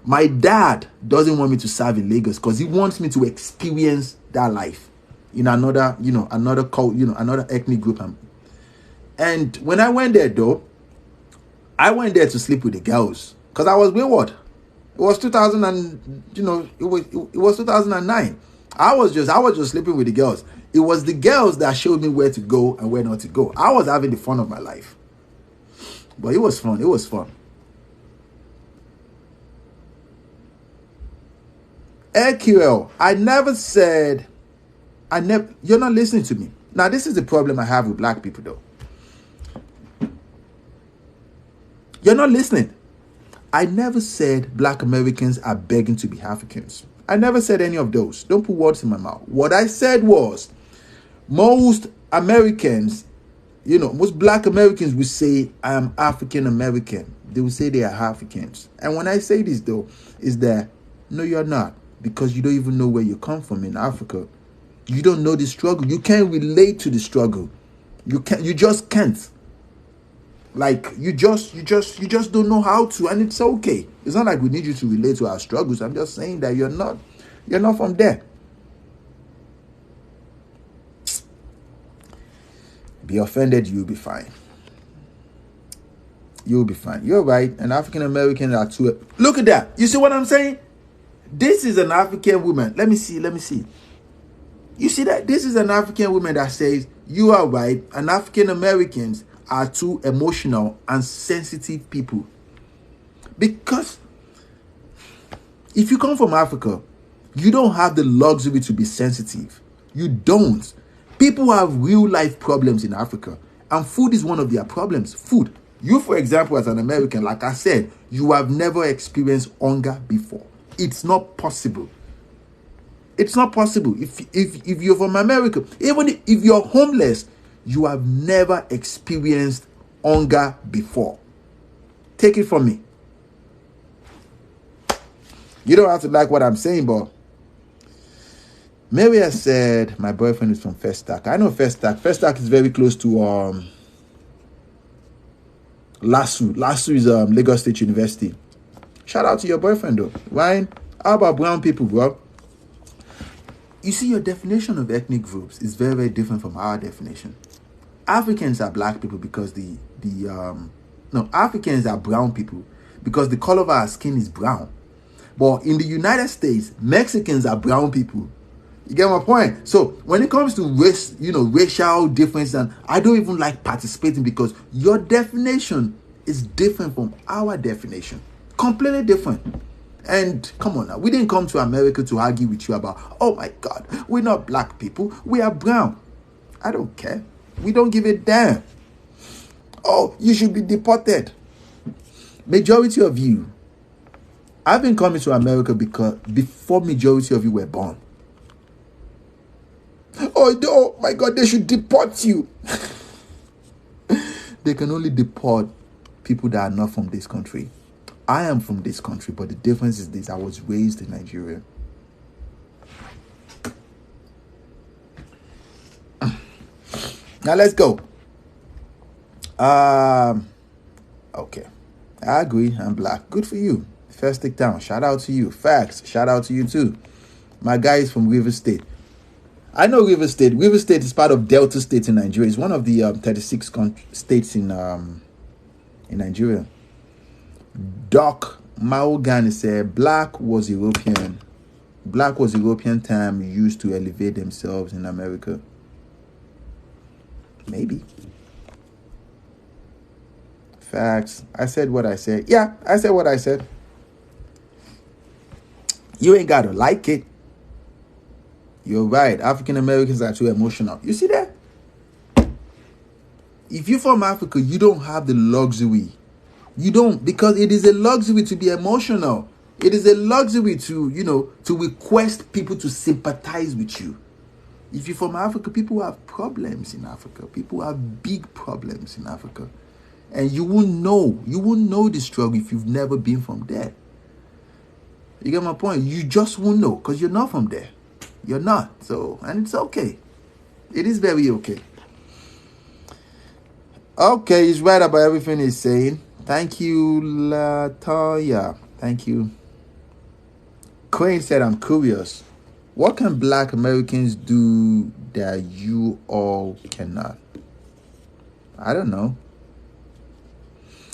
my dad doesn't want me to serve in Lagos because he wants me to experience that life in another ethnic group. And when I went there, though, I went there to sleep with the girls because I was wayward. It was 2000 and it was 2009. I was just sleeping with the girls. It was the girls that showed me where to go and where not to go. I was having the fun of my life. But it was fun. It was fun. AQL, you're not listening to me. Now, this is the problem I have with Black people, though. You're not listening. I never said Black Americans are begging to be Africans. I never said any of those. Don't put words in my mouth. What I said was, most Americans, most black Americans will say, I am African American. They will say they are Africans. And when I say this, though, is that, no, you're not. Because you don't even know where you come from in Africa. You don't know the struggle. You can't relate to the struggle. You just can't. Like, you just don't know how to, and it's okay. It's not like we need you to relate to our struggles. I'm just saying that you're not from there. Be offended, you'll be fine. You'll be fine. You're right. An African American are too. Look at that. You see what I'm saying? This is an African woman. Let me see. You see that? This is an African woman that says, you are right. And African Americans are too emotional and sensitive people. Because if you come from Africa, you don't have the luxury to be sensitive. You don't. People have real life problems in Africa, and food is one of their problems. Food. You, for example, as an American, like I said, you have never experienced hunger before. It's not possible. It's not possible. If you're from America, even if you're homeless, you have never experienced hunger before. Take it from me. You don't have to like what I'm saying, but Mary has said my boyfriend is from Festac. I know Festac. Festac is very close to LASU. LASU is Lagos State University. Shout out to your boyfriend though. Ryan, how about brown people, bro? You see, your definition of ethnic groups is very, very different from our definition. Africans are black people because Africans are brown people because the color of our skin is brown. But in the United States, Mexicans are brown people. You get my point? So when it comes to race, racial difference, and I don't even like participating because your definition is different from our definition. Completely different. And come on now, we didn't come to America to argue with you about, oh my God, we're not black people, we are brown. I don't care. We don't give a damn. Oh, you should be deported. Majority of you, I've been coming to America because before majority of you were born. Oh my God, they should deport you. They can only deport people that are not from this country. I am from this country, but the difference is this: I was raised in Nigeria. Now let's go. Okay. I agree. I'm black. Good for you. First take down. Shout out to you. Facts. Shout out to you too. My guy is from River State. I know River State. River State is part of Delta State in Nigeria. It's one of the 36 states in Nigeria. Doc Maogan said black was European term used to elevate themselves in America. Maybe. Facts. I said what I said. Yeah, I said what I said. You ain't gotta like it. You're right. African Americans are too emotional. You see that? If you're from Africa, you don't have the luxury. You don't, because it is a luxury to be emotional. It is a luxury to, to request people to sympathize with you. If you're from Africa, people have problems in Africa. People have big problems in Africa. And you won't know the struggle if you've never been from there. You get my point? You just won't know because you're not from there. You're not. So, and it's okay. It is very okay. Okay, he's right about everything he's saying. Thank you, Latoya. Thank you. Crane said, I'm curious. What can black Americans do that you all cannot? I don't know.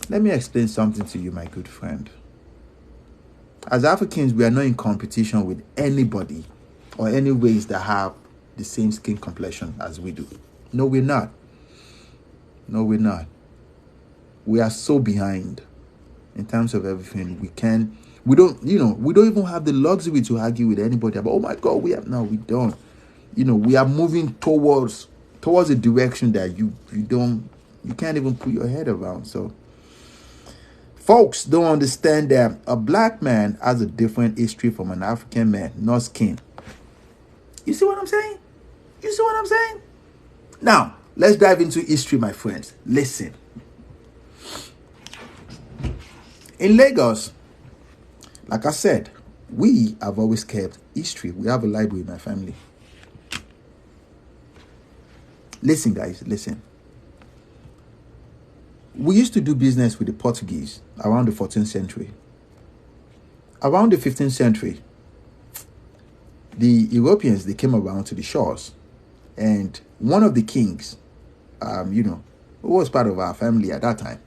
Let me explain something to you, my good friend. As Africans, we are not in competition with anybody or any race that have the same skin complexion as we do. No, we're not. No, we're not. We are so behind in terms of everything. We don't even have the luxury to argue with anybody about, oh my God, we don't. We are moving towards a direction that you can't even put your head around. So Folks don't understand that a black man has a different history from an African man, not skin. You see what I'm saying? You see what I'm saying? Now, let's dive into history, my friends. Listen. In Lagos, like I said, we have always kept history. We have a library in my family. Listen, guys, listen. We used to do business with the Portuguese around the 14th century. Around the 15th century, the Europeans, they came around to the shores. And one of the kings, who was part of our family at that time,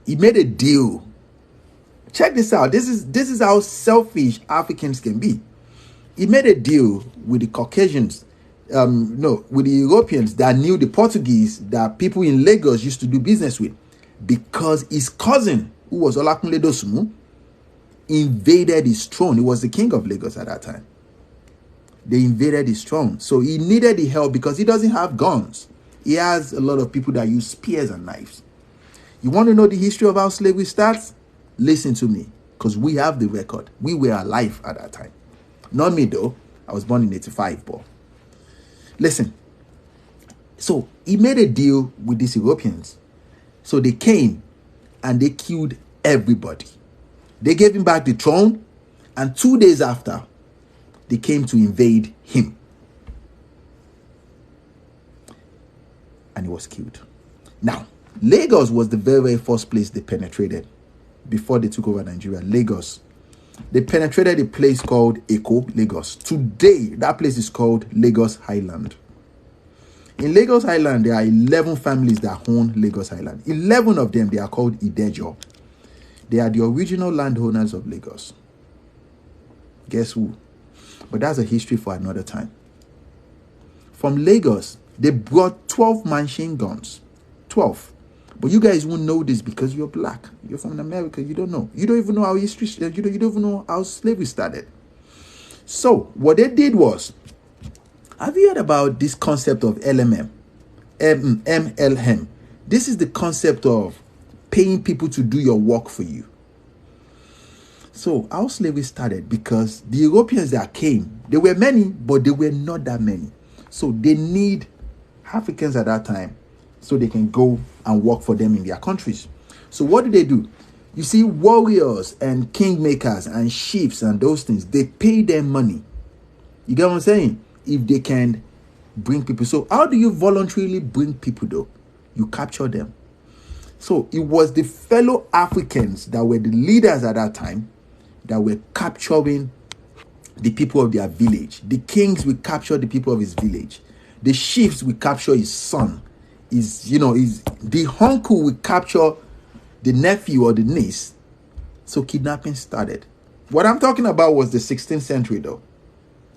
he made a deal. Check this out. This is how selfish Africans can be. He made a deal with the Caucasians, with the Europeans that knew the Portuguese that people in Lagos used to do business with, because his cousin, who was Olakunle Dosunmu, invaded his throne. He was the king of Lagos at that time. They invaded his throne. So he needed the help because he doesn't have guns. He has a lot of people that use spears and knives. You want to know the history of how slavery starts? Listen to me, because we have the record. We were alive at that time. Not me, though. I was born in 85, but listen. So he made a deal with these Europeans. So they came and they killed everybody. They gave him back the throne, and 2 days after, they came to invade him. And he was killed. Now, Lagos was the very, very first place they penetrated before they took over Nigeria. Lagos. They penetrated a place called Eko, Lagos. Today, that place is called Lagos Highland. In Lagos Highland, there are 11 families that own Lagos Highland. 11 of them, they are called Idejo. They are the original landowners of Lagos. Guess who? But that's a history for another time. From Lagos, they brought 12 machine guns. 12. But you guys won't know this because you're black. You're from America. You don't know. You don't even know how history. You don't even know how slavery started. So what they did was, have you heard about this concept of LMM? MLM. This is the concept of paying people to do your work for you. So how slavery started, because the Europeans that came, there were many, but they were not that many. So they need Africans at that time so they can go and work for them in their countries. So what do? You see, warriors and kingmakers and chiefs and those things, they pay them money. You get what I'm saying? If they can bring people. So how do you voluntarily bring people though? You capture them. So it was the fellow Africans that were the leaders at that time that were capturing the people of their village. The kings will capture the people of his village. The chiefs will capture his son. The uncle will capture the nephew or the niece. So kidnapping started. What I'm talking about was the 16th century though.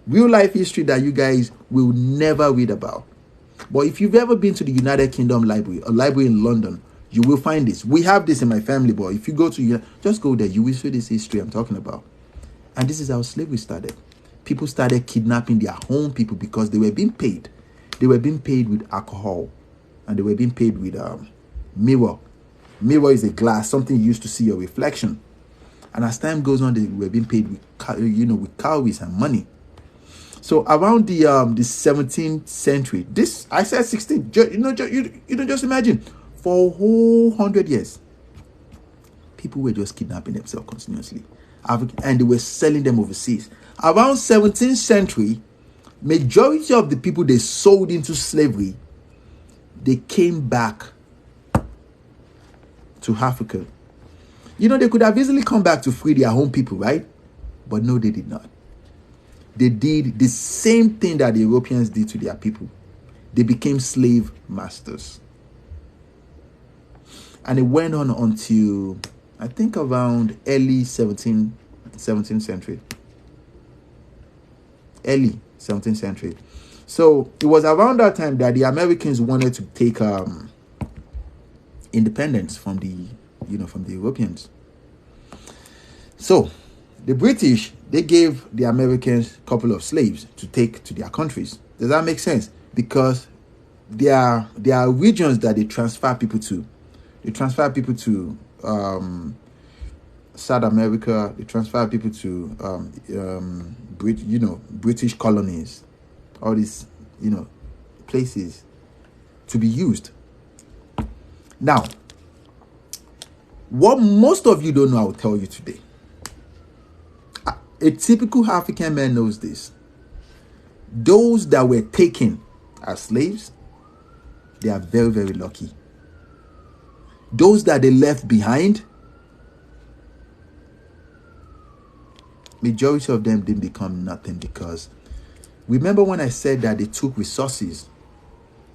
Real life history that you guys will never read about. But if you've ever been to the United Kingdom Library, a library in London, you will find this. We have this in my family, but if you go to, just go there, you will see this history I'm talking about. And this is how slavery started. People started kidnapping their own people because they were being paid. They were being paid with alcohol. And they were being paid with mirror. Mirror is a glass, something you used to see your reflection. And as time goes on, they were being paid with cowries and money. So around the 17th century, this, I said 16, you don't just imagine, for a whole 100 years, people were just kidnapping themselves continuously. And they were selling them overseas. Around 17th century, majority of the people they sold into slavery, they came back to Africa. They could have easily come back to free their own people, right? But no, they did not. They did the same thing that the Europeans did to their people. They became slave masters. And it went on until, I think, around early 17th century. Early 17th century. So it was around that time that the Americans wanted to take independence from the Europeans. So the British, they gave the Americans a couple of slaves to take to their countries. Does that make sense? Because there are regions that they transfer people to. They transfer people to South America, they transfer people to British colonies, all these places to be used. Now, what most of you don't know, I will tell you today. A typical African man knows this. Those that were taken as slaves, they are very, very lucky. Those that they left behind, majority of them didn't become nothing, because remember when I said that they took resources?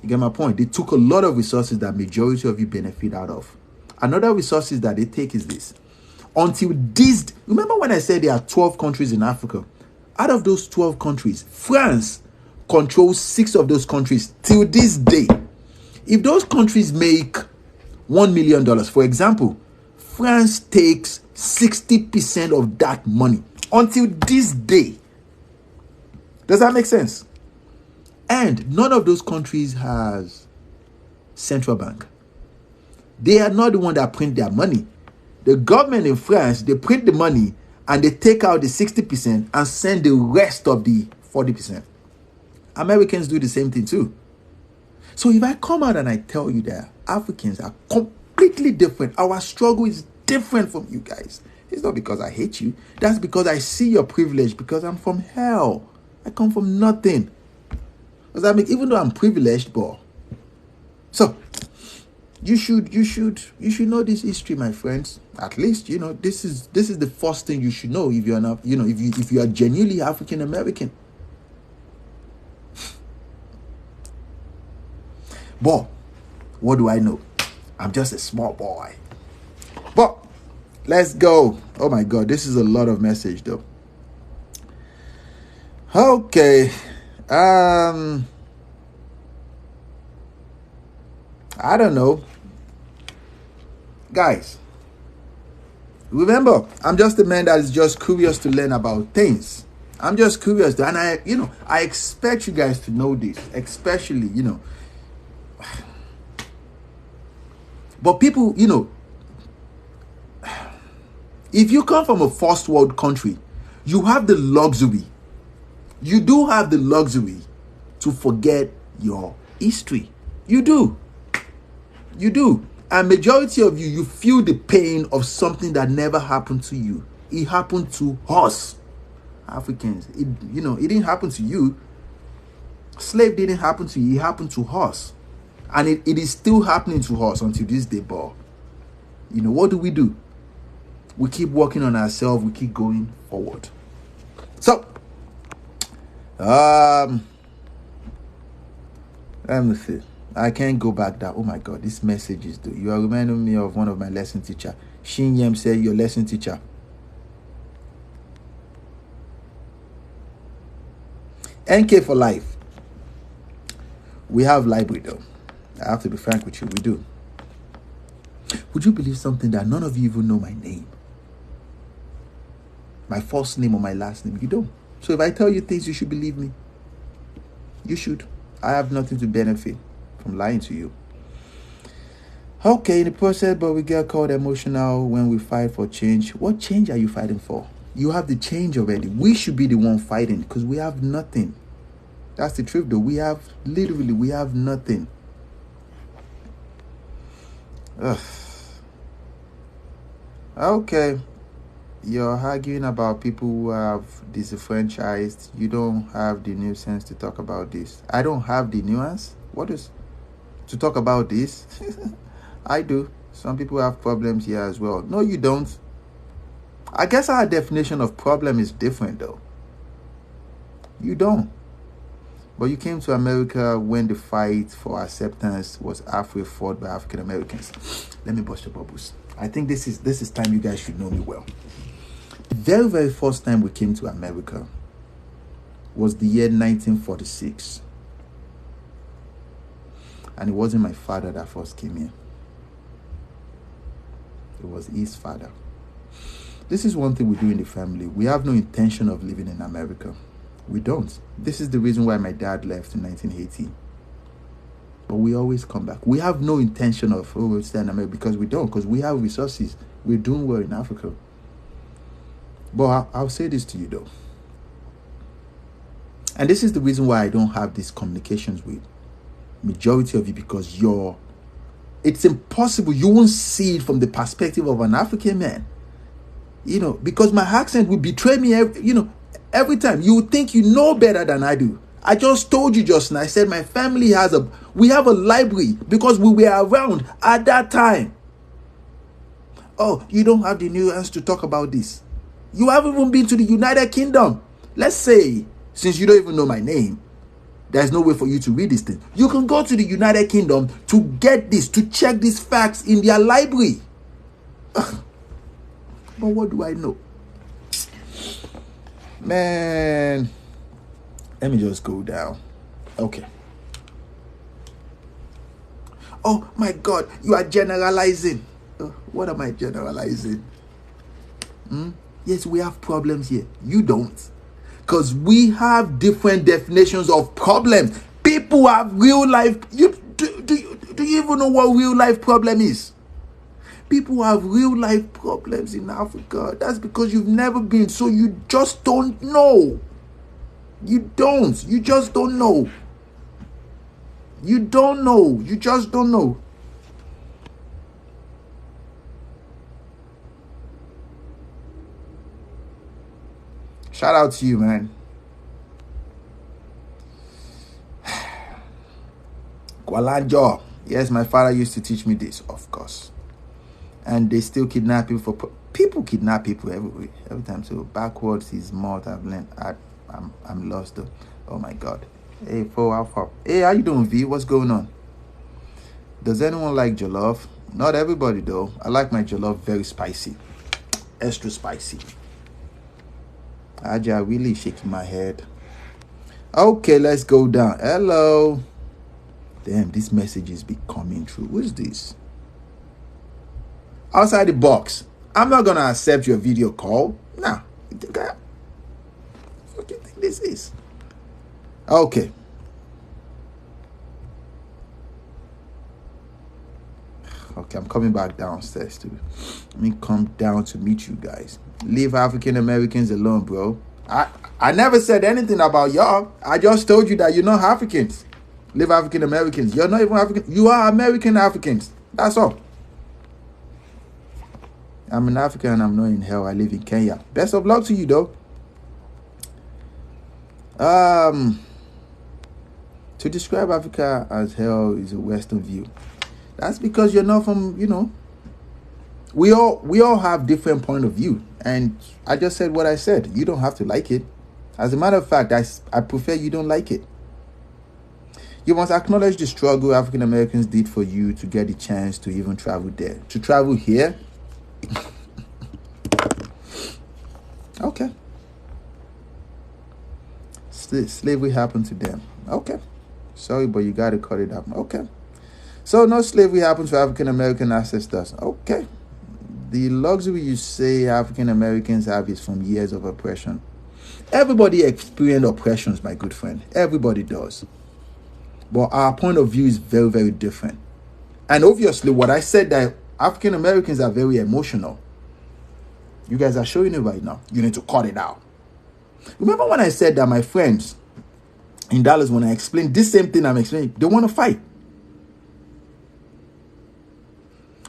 You get my point? They took a lot of resources that majority of you benefit out of. Another resources that they take is this. Until this, remember when I said there are 12 countries in Africa? Out of those 12 countries, France controls 6 of those countries till this day. If those countries make $1 million, for example, France takes 60% of that money until this day. Does that make sense? And none of those countries has central bank. They are not the one that print their money. The government in France, they print the money and they take out the 60% and send the rest of the 40%. Americans do the same thing too. So if I come out and I tell you that Africans are completely different, our struggle is different from you guys, it's not because I hate you. That's because I see your privilege, because I'm from hell. I come from nothing. Does that make, even though I'm privileged, but so you should know this history, my friends. At least, this is the first thing you should know if you're not, if you are genuinely African American. But what do I know? I'm just a small boy. But let's go. Oh my God, this is a lot of message though. Okay. I don't know. Guys, remember, I'm just a man that is just curious to learn about things. I'm just curious, and I expect you guys to know this, especially, But people, if you come from a first world country, you have the luxury. You do have the luxury to forget your history. You do. You do. And majority of you feel the pain of something that never happened to you. It happened to us, Africans. It didn't happen to you. Slave didn't happen to you. It happened to us. And it is still happening to us until this day, but what do? We keep working on ourselves. We keep going forward. So, let me see. I can't go back down. Oh my God, this message is you are reminding me of one of my lesson teacher. Shin Yem said, your lesson teacher. NK for life. We have library though. I have to be frank with you, we do. Would you believe something that none of you even know my name? My first name or my last name, you don't. So if I tell you things, you should believe me. You should. I have nothing to benefit from lying to you. Okay, in the process, but we get called emotional when we fight for change. What change are you fighting for? You have the change already. We should be the one fighting because we have nothing. That's the truth though. We have nothing. Ugh. Okay. You're arguing about people who have disenfranchised. You don't have the nuisance to talk about this. I don't have the nuance. What is to talk about this? I do. Some people have problems here as well. No, you don't. I guess our definition of problem is different though. You don't. But you came to America when the fight for acceptance was halfway fought by African Americans. Let me bust your bubbles. I think this is time you guys should know me well. The very, very first time we came to America was the year 1946. And it wasn't my father that first came here. It was his father. This is one thing we do in the family. We have no intention of living in America. We don't. This is the reason why my dad left in 1980. But we always come back. We have no intention of, oh, we'll stay in America, because we don't, because we have resources. We're doing well in Africa. But I'll say this to you though. And this is the reason why I don't have these communications with majority of you, because it's impossible. You won't see it from the perspective of an African man. Because my accent will betray me, every time. You would think you know better than I do. I just told you just now. I said my family we have a library because we were around at that time. Oh, you don't have the nuance to talk about this. You haven't even been to the United Kingdom. Let's say, since you don't even know my name, there's no way for you to read this thing. You can go to the United Kingdom to get this, to check these facts in their library. But what do I know? Man, let me just go down. Okay. Oh my God, you are generalizing. What am I generalizing? Yes, we have problems here. You don't. Because we have different definitions of problems. People have real life. Do you even know what real life problem is? People have real life problems in Africa. That's because you've never been. So you just don't know. You don't. You just don't know. You don't know. You just don't know. Shout out to you, man. Kwalanjo. Yes, my father used to teach me this, of course. And they still kidnap people people kidnap people every time. So backwards is more I've learned. I'm lost though. Oh my God. Hey, 4 Alpha. Hey, how you doing, V? What's going on? Does anyone like jollof? Not everybody though. I like my jollof very spicy. Extra spicy. Aja really shaking my head. Okay, let's go down. Hello. Damn, this message is coming through. Who's this? Outside the box. I'm not gonna accept your video call. Nah. What do you think this is? Okay. Okay, I'm coming back downstairs too. Let me come down to meet you guys. Leave African Americans alone, bro. I never said anything about y'all. I just told you that you're not Africans. Leave African Americans. You're not even African. You are American Africans. That's all. I'm an African and I'm not in hell. I live in Kenya. Best of luck to you though. To describe Africa as hell is a Western view. That's because you're not from, we all have different point of view. And I just said what I said. You don't have to like it. As a matter of fact, I prefer you don't like it. You must acknowledge the struggle African Americans did for you to get the chance to even travel there. To travel here. Okay. Slavery happened to them. Okay. Sorry, but you got to cut it up. Okay. So no slavery happened to African American ancestors. Okay. The luxury you say African Americans have is from years of oppression. Everybody experienced oppressions, my good friend. Everybody does. But our point of view is very, very different. And obviously, what I said that African Americans are very emotional. You guys are showing it right now. You need to cut it out. Remember when I said that my friends in Dallas, when I explained this same thing I'm explaining, they want to fight.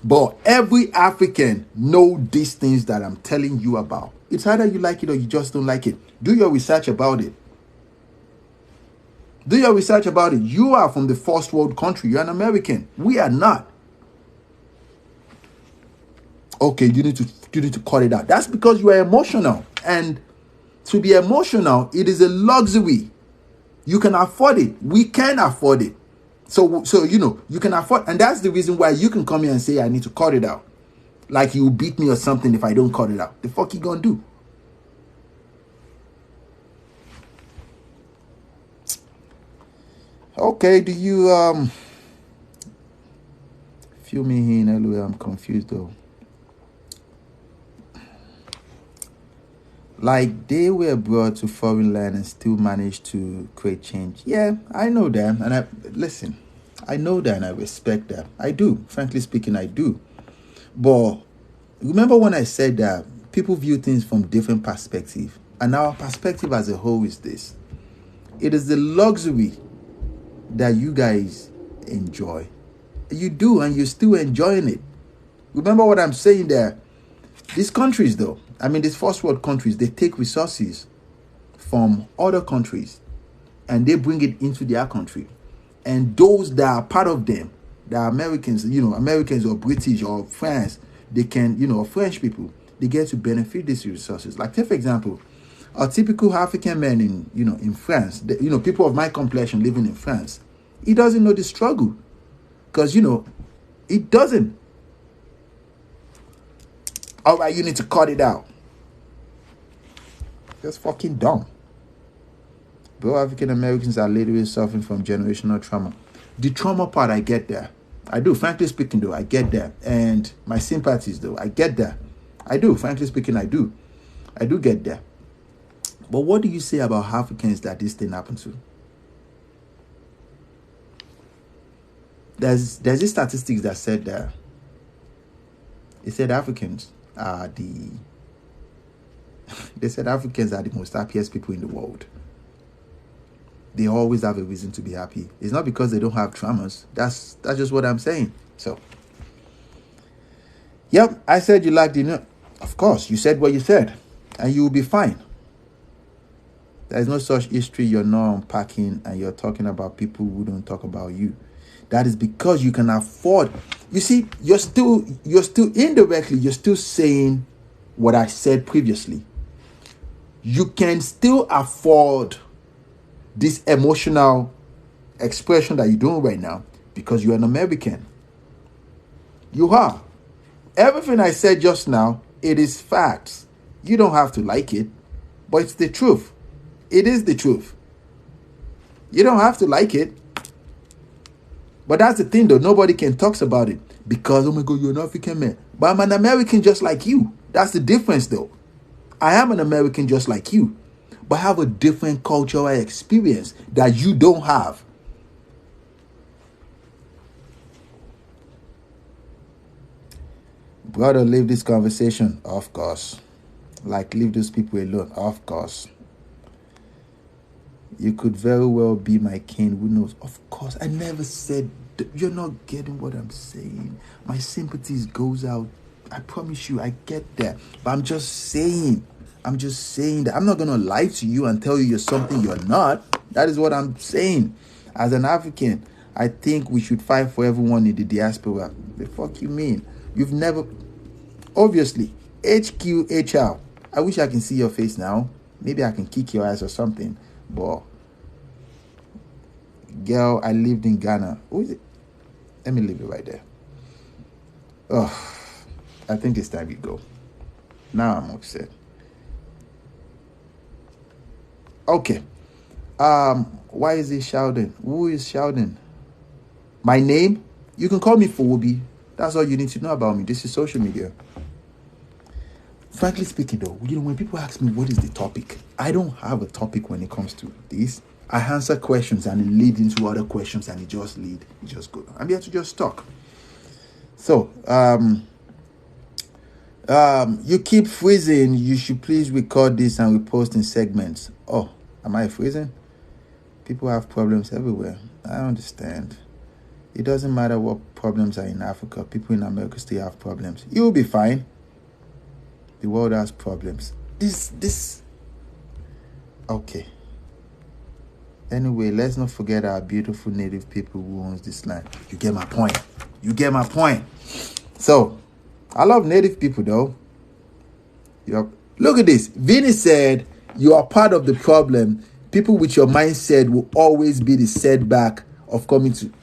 But every African know these things that I'm telling you about. It's either you like it or you just don't like it. Do your research about it. Do your research about it. You are from the first world country. You're an American. We are not. Okay, you need to cut it out. That's because you are emotional. And to be emotional, it is a luxury. You can afford it. We can afford it. So you can afford, and that's the reason why you can come here and say, I need to cut it out. Like you beat me or something if I don't cut it out. The fuck you gonna do? Okay, do you feel me here in LA? I'm confused though. Like they were brought to foreign land and still managed to create change. Yeah, I know that. And listen, I know that and I respect that. I do. Frankly speaking, I do. But remember when I said that people view things from different perspectives, and our perspective as a whole is this. It is the luxury that you guys enjoy. You do, and you're still enjoying it. Remember what I'm saying there. These countries, though, these first world countries, they take resources from other countries and they bring it into their country. And those that are part of them, the Americans, Americans or British or France, they can, French people, they get to benefit these resources. Like, take for example, a typical African man in France, people of my complexion living in France, he doesn't know the struggle. Because, he doesn't. All right, you need to cut it out. That's fucking dumb. Bro, African Americans are literally suffering from generational trauma. The trauma part, I get there. I do. Frankly speaking, though, I get there. And my sympathies, though, I get there. I do. Frankly speaking, I do. I do get there. But what do you say about Africans that this thing happened to? There's these statistics that said that it said Africans are the most happiest people in the world. They always have a reason to be happy. It's not because they don't have traumas. That's just what I'm saying. So, yep, I said you liked it. Of course, you said what you said, and you will be fine. There's no such history you're not unpacking, and you're talking about people who don't talk about you. That is because you can afford. You see, you're still indirectly, you're still saying what I said previously. You can still afford this emotional expression that you're doing right now because you're an American. You are. Everything I said just now, it is facts. You don't have to like it, but it's the truth. It is the truth. You don't have to like it. But that's the thing, though. Nobody can talk about it because, oh my God, you're an African man. But I'm an American just like you. That's the difference, though. I am an American just like you, but I have a different cultural experience that you don't have. Brother, leave this conversation. Of course. Like, leave those people alone. Of course. You could very well be my king. Who knows? Of course. I never said... You're not getting what I'm saying. My sympathies goes out. I promise you, I get that. But I'm just saying that. I'm not going to lie to you and tell you you're something you're not. That is what I'm saying. As an African, I think we should fight for everyone in the diaspora. The fuck you mean? You've never... Obviously, HQHL. I wish I can see your face now. Maybe I can kick your ass or something. But... Girl, I lived in Ghana. Who is it? Let me leave it right there. Oh, I think it's time you go. Now I'm upset. Okay. Why is he shouting? Who is shouting? My name? You can call me Fobi. That's all you need to know about me. This is social media. Frankly speaking, though, when people ask me what is the topic, I don't have a topic when it comes to this. I answer questions and it leads into other questions and it just goes. I'm here to just talk. So, you keep freezing. You should please record this and repost in segments. Oh, am I freezing? People have problems everywhere. I understand. It doesn't matter what problems are in Africa. People in America still have problems. You'll be fine. The world has problems. Okay. Anyway, let's not forget our beautiful native people who owns this land. You get my point. So, I love native people, though. Look at this. Vinny said, you are part of the problem. People with your mindset will always be the setback of coming to...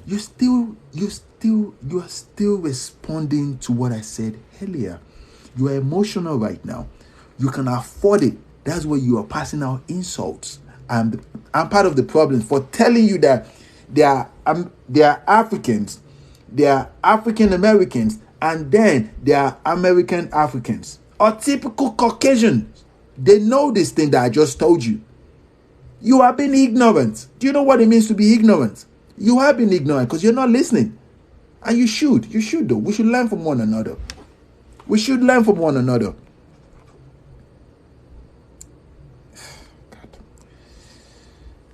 You are still responding to what I said earlier. You are emotional right now. You can afford it. That's why you are passing out insults. I'm part of the problem for telling you that they are Africans, they are African Americans, and then they are American Africans or typical Caucasians. They know this thing that I just told you. You are being ignorant. Do you know what it means to be ignorant? You have been ignorant because you're not listening. And you should though. We should learn from one another. We should learn from one another.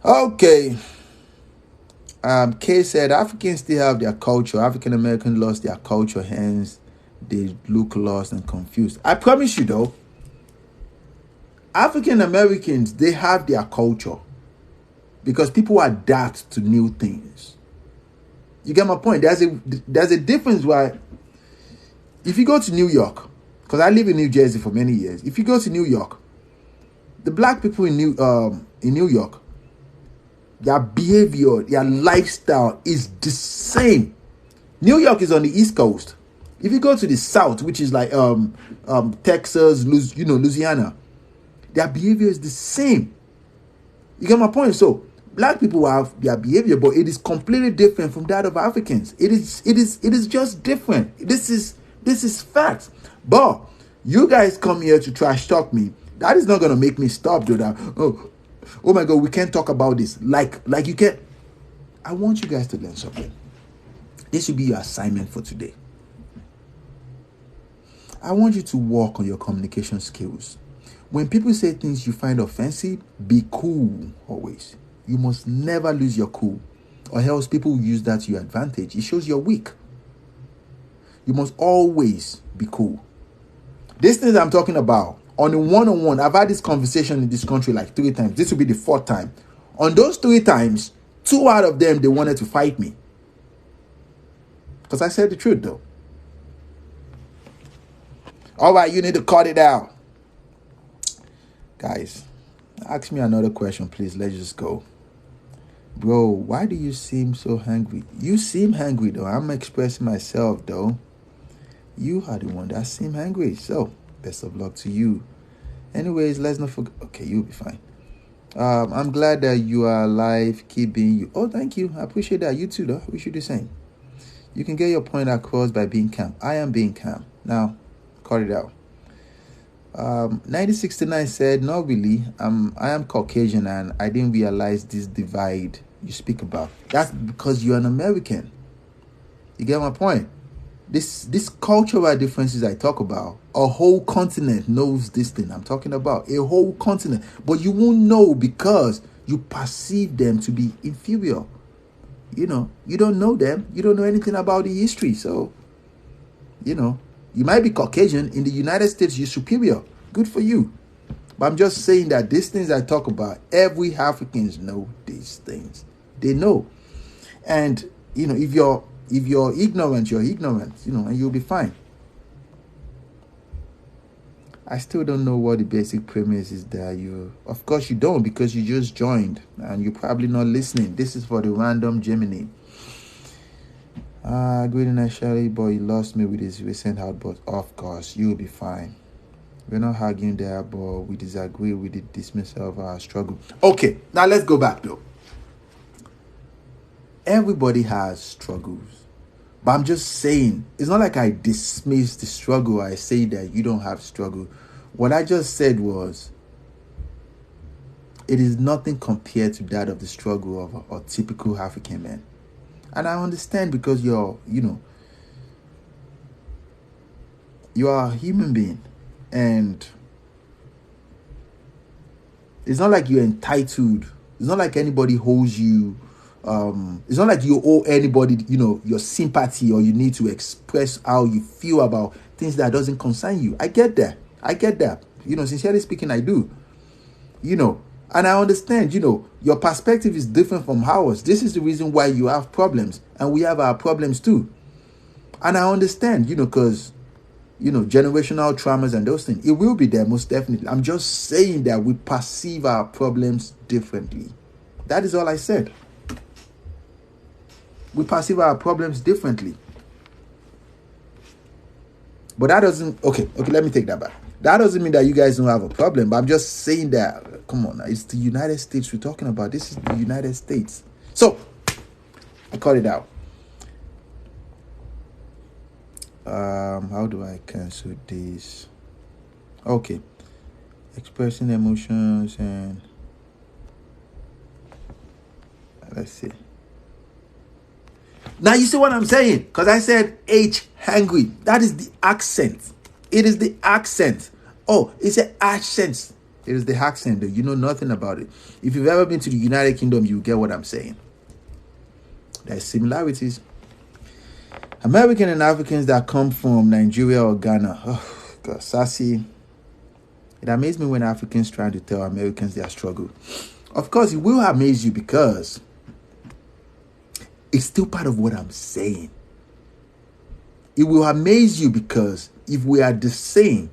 Okay. Kay said Africans still have their culture. African Americans lost their culture, hence they look lost and confused. I promise you though, African Americans, they have their culture because people adapt to new things. You get my point? There's a difference why if you go to New York, because I live in New Jersey for many years. If you go to New York, the black people in New York, their behavior, their lifestyle is the same. New York is on the East Coast. If you go to the South, which is like Texas, Louisiana, their behavior is the same. You get my point? So black people have their behavior, but it is completely different from that of Africans. It is just different. This is facts. But you guys come here to trash talk me. That is not gonna make me stop doing that. Oh my God, we can't talk about this. Like you can't. I want you guys to learn something. This should be your assignment for today. I want you to work on your communication skills. When people say things you find offensive, be cool always. You must never lose your cool, or else people will use that to your advantage. It shows you're weak. You must always be cool. These things I'm talking about, on a one-on-one, I've had this conversation in this country like 3 times. This will be the 4th time. On those 3 times, 2 out of them, they wanted to fight me. Because I said the truth, though. All right, you need to cut it out. Guys, ask me another question, please. Let's just go. Bro, why do you seem so hungry? You seem hungry, though. I'm expressing myself, though. You are the one that seem hungry. So, best of luck to you. Anyways, let's not forget. Okay, you'll be fine. I'm glad that you are alive. Keep being you. Oh, thank you. I appreciate that. You too, though. We should do the same. You can get your point across by being calm. I am being calm. Now, cut it out. 1969 said, not really. I am Caucasian and I didn't realize this divide you speak about. That's because you're an American. You get my point? This cultural differences I talk about, a whole continent knows this thing I'm talking about. A whole continent. But you won't know because you perceive them to be inferior. You don't know them. You don't know anything about the history. So, you might be Caucasian. In the United States, you're superior. Good for you. But I'm just saying that these things I talk about, every Africans know these things. They know. And, if you're ignorant, you're ignorant, and you'll be fine. I still don't know what the basic premise is that of course you don't, because you just joined and you're probably not listening. This is for the random Gemini. Good initially, but he lost me with his recent outburst. Of course, you'll be fine. We're not arguing there, but we disagree with the dismissal of our struggle. Okay, now let's go back though. Everybody has struggles. But I'm just saying, it's not like I dismiss the struggle. I say that you don't have struggle. What I just said was, it is nothing compared to that of the struggle of a typical African man. And I understand because you are a human being. And it's not like you're entitled. It's not like anybody holds you. It's not like you owe anybody, your sympathy, or you need to express how you feel about things that doesn't concern you. I get that. Sincerely speaking, I do. And I understand, your perspective is different from ours. This is the reason why you have problems, and we have our problems too. And I understand, because, generational traumas and those things, it will be there most definitely. I'm just saying that we perceive our problems differently. That is all I said. We perceive our problems differently. But that doesn't... Okay, let me take that back. That doesn't mean that you guys don't have a problem. But I'm just saying that, come on, it's the United States we're talking about. This is the United States. So, I cut it out. How do I cancel this? Okay. Expressing emotions and... Let's see. Now you see what I'm saying? Because I said H hungry. That is the accent. It is the accent. Oh, it's an accent. It is the accent. You know nothing about it. If you've ever been to the United Kingdom, you get what I'm saying. There's similarities. American and Africans that come from Nigeria or Ghana. Oh, God, sassy. It amazes me when Africans try to tell Americans their struggle. Of course, it will amaze you because it's still part of what I'm saying. It will amaze you because if we are the same,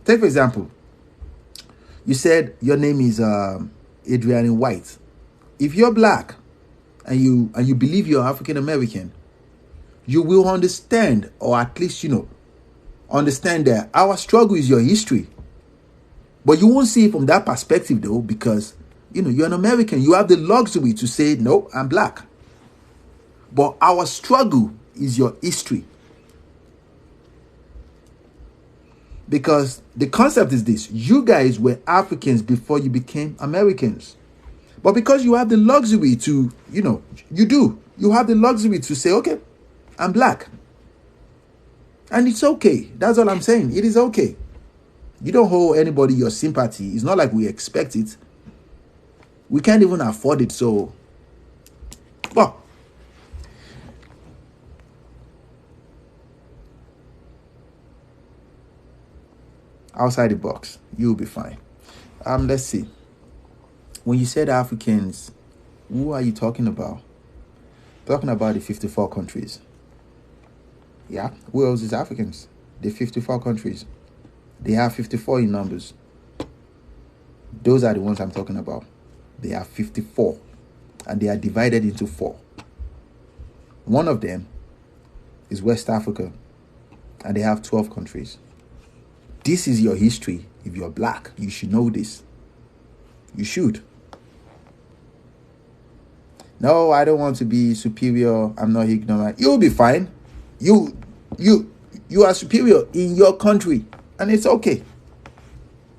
take for example, you said your name is Adrian White. If you're black and you believe you're African American, you will understand, or at least understand that our struggle is your history. But you won't see it from that perspective though, because you're an American. You have the luxury to say, no, I'm black. But our struggle is your history. Because the concept is this: you guys were Africans before you became Americans. But because you have the luxury to, you have the luxury to say, okay, I'm black. And it's okay. That's all I'm saying. It is okay. You don't owe anybody your sympathy. It's not like we expect it. We can't even afford it. So, well, outside the box, you'll be fine. Let's see. When you said Africans, who are you talking about? Talking about the 54 countries. Yeah, who else is Africans? The 54 countries. They have 54 in numbers. Those are the ones I'm talking about. They are 54. And they are divided into 4. One of them is West Africa. And they have 12 countries. This is your history. If you're black, you should know this. You should. No, I don't want to be superior. I'm not ignorant. You'll be fine. You are superior in your country. And it's okay.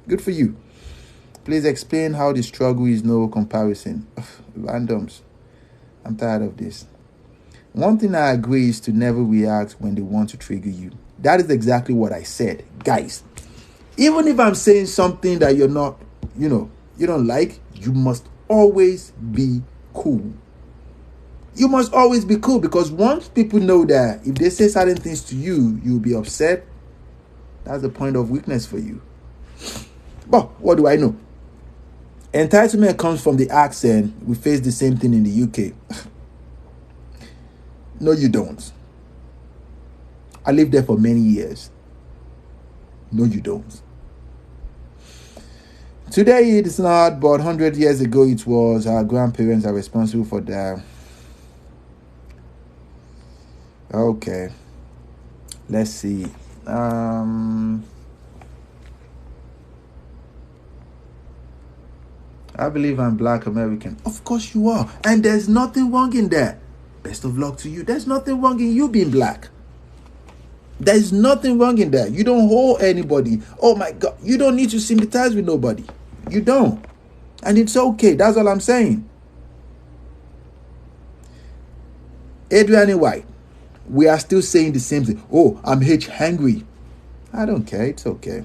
Good for you. Please explain how the struggle is no comparison. Randoms. I'm tired of this. One thing I agree is to never react when they want to trigger you. That is exactly what I said. Guys, even if I'm saying something that you're not, you don't like, you must always be cool. You must always be cool, because once people know that if they say certain things to you, you'll be upset, that's the point of weakness for you. But what do I know? Entitlement comes from the accent. We face the same thing in the UK. No, you don't. I lived there for many years. No, you don't. Today it is not, but 100 years ago it was. Our grandparents are responsible for that. Okay. Let's see. I believe I'm black American. Of course you are. And there's nothing wrong in that. Best of luck to you. There's nothing wrong in you being black. There's nothing wrong in that. You don't owe anybody. Oh my God. You don't need to sympathize with nobody. You don't. And it's okay. That's all I'm saying. Adrian White. We are still saying the same thing. Oh, I'm hungry. I don't care. It's okay.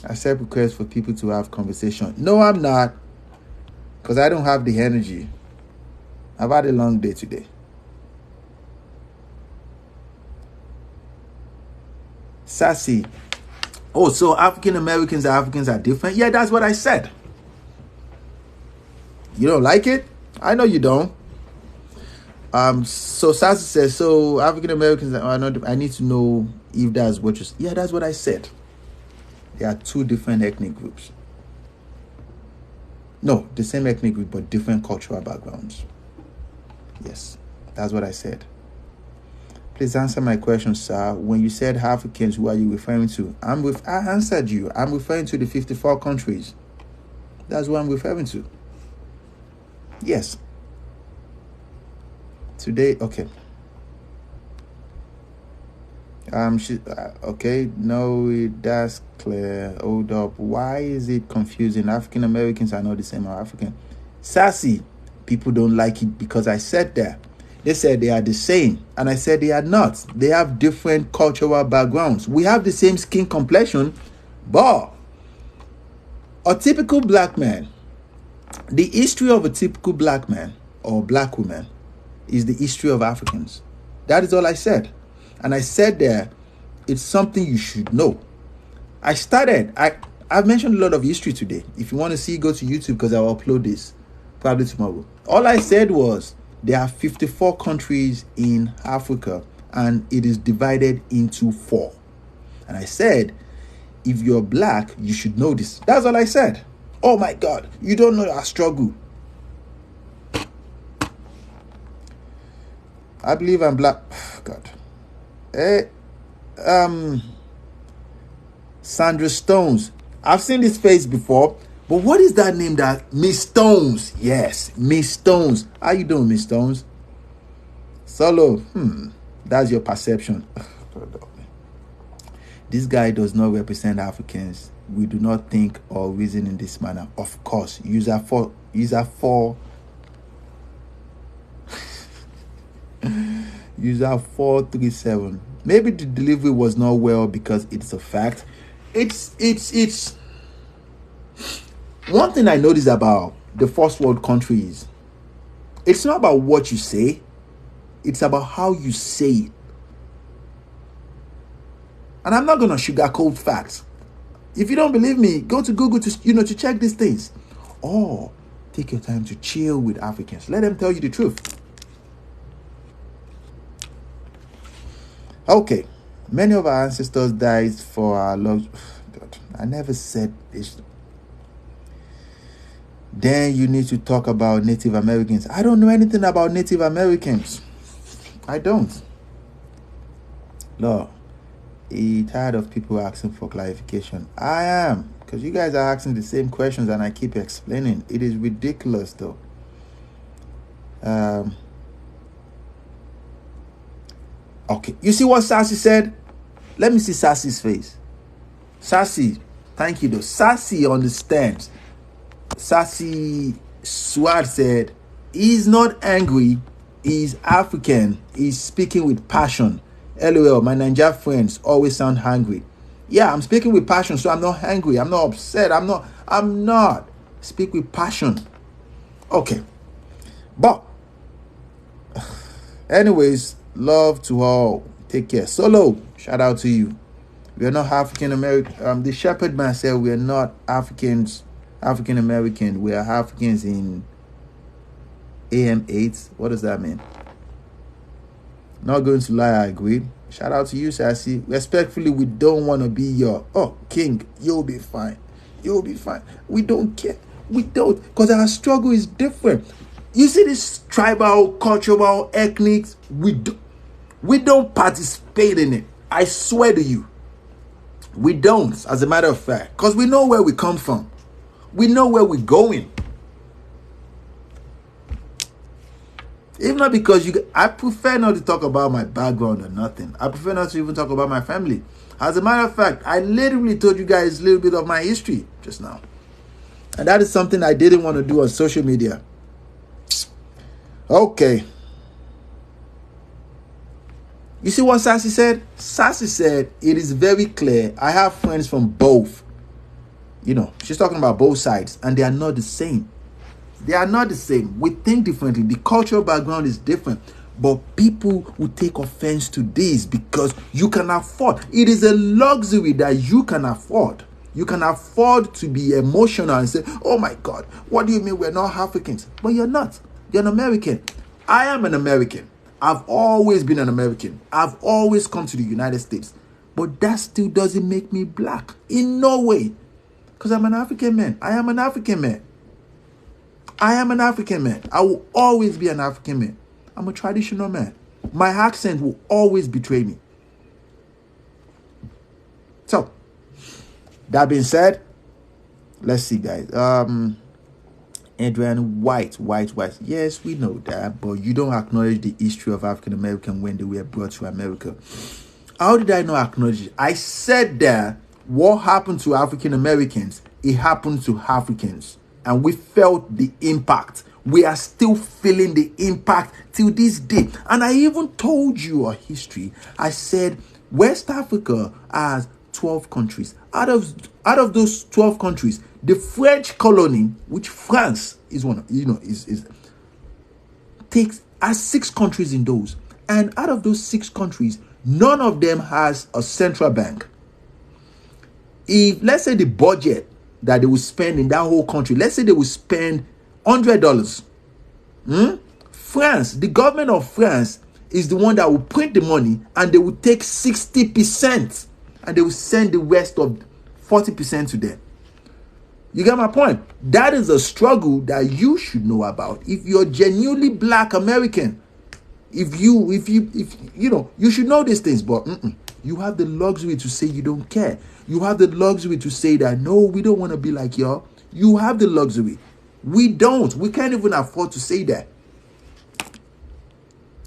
I accept requests for people to have conversation. No, I'm not. Because I don't have the energy. I've had a long day today. Sassy. Oh, so African Americans and Africans are different? Yeah, that's what I said. You don't like it? I know you don't. So Sassy says, so African Americans are not. I need to know if that's what you said. Yeah, that's what I said. There are 2 different ethnic groups. No, the same ethnic group, but different cultural backgrounds. Yes, that's what I said. Please answer my question, sir. When you said Africans, who are you referring to? I answered you. I'm referring to the 54 countries. That's what I'm referring to. Yes. Today, okay. Okay, no, that's clear. Hold up. Why is it confusing? African Americans are not the same as African. Sassy, people don't like it because I said that. They said they are the same. And I said they are not. They have different cultural backgrounds. We have the same skin complexion, but a typical black man, the history of a typical black man or black woman is the history of Africans. That is all I said. And I said there, it's something you should know. I've mentioned a lot of history today. If you want to see, go to YouTube because I'll upload this probably tomorrow. All I said was there are 54 countries in Africa and it is divided into 4. And I said, if you're black, you should know this. That's all I said. Oh my God, you don't know our struggle. I believe I'm black. God. Sandra Stones. I've seen this face before, but what is that name? That Miss Stones? Yes, Miss Stones. How you doing, Miss Stones? Solo. That's your perception. This guy does not represent Africans. We do not think or reason in this manner. Of course, user 4. User 437. Maybe the delivery was not well because it's a fact. It's one thing I noticed about the first world countries. It's not about what you say, it's about how you say it. And I'm not gonna sugarcoat facts. If you don't believe me, go to Google to check these things. Or take your time to chill with Africans. Let them tell you the truth. Okay. Many of our ancestors died for our love. God, I never said this. Then you need to talk about Native Americans. I don't know anything about Native Americans. I don't. No. I'm tired of people asking for clarification. I am. Because you guys are asking the same questions and I keep explaining. It is ridiculous though. Okay. You see what Sassy said? Let me see Sassy's face. Sassy, thank you though. Sassy understands. Sassy Swad said, he's not angry, he's African, he's speaking with passion. LOL, my Ninja friends always sound hungry. Yeah, I'm speaking with passion, so I'm not angry, I'm not upset, I'm not. Speak with passion. Okay. But, anyways, love to all. Take care. Solo, shout out to you. We are not African American. The shepherd man said we are not African American. We are Africans in AM8. What does that mean? Not going to lie, I agree. Shout out to you, Sassy. Respectfully, we don't want to be your king. You'll be fine. You'll be fine. We don't care. We don't, because our struggle is different. You see this tribal, cultural, ethnic. We don't participate in it. I swear to you. We don't, as a matter of fact. Because we know where we come from. We know where we're going. If not because I prefer not to talk about my background or nothing. I prefer not to even talk about my family. As a matter of fact, I literally told you guys a little bit of my history just now. And that is something I didn't want to do on social media. Okay. You see what Sassy said? Sassy said, it is very clear. I have friends from both. She's talking about both sides. And they are not the same. They are not the same. We think differently. The cultural background is different. But people will take offense to this because you can afford. It is a luxury that you can afford. You can afford to be emotional and say, oh my God, what do you mean we're not Africans? But you're not. You're an American. I am an American. I've always been an American. I've always come to the United States. But that still doesn't make me black. In no way. Because I'm an African man. I am an African man. I am an African man. I will always be an African man. I'm a traditional man. My accent will always betray me. So, that being said, let's see, guys. Adrian White. Yes, we know that, but you don't acknowledge the history of African American when they were brought to America. How did I not acknowledge it? I said that what happened to African Americans, it happened to Africans. And we felt the impact. We are still feeling the impact till this day. And I even told you a history. I said West Africa has 12 countries. Out of those 12 countries, the French colony, which France is one, is has 6 countries in those. And out of those 6 countries, none of them has a central bank. If, let's say, the budget that they will spend in that whole country, let's say they will spend $100. France, the government of France is the one that will print the money, and they will take 60% and they will send the rest of 40% to them. You get my point? That is a struggle that you should know about if you're genuinely Black American. If you should know these things, but you have the luxury to say you don't care. You have the luxury to say that, no, we don't want to be like y'all. You have the luxury. We don't. We can't even afford to say that.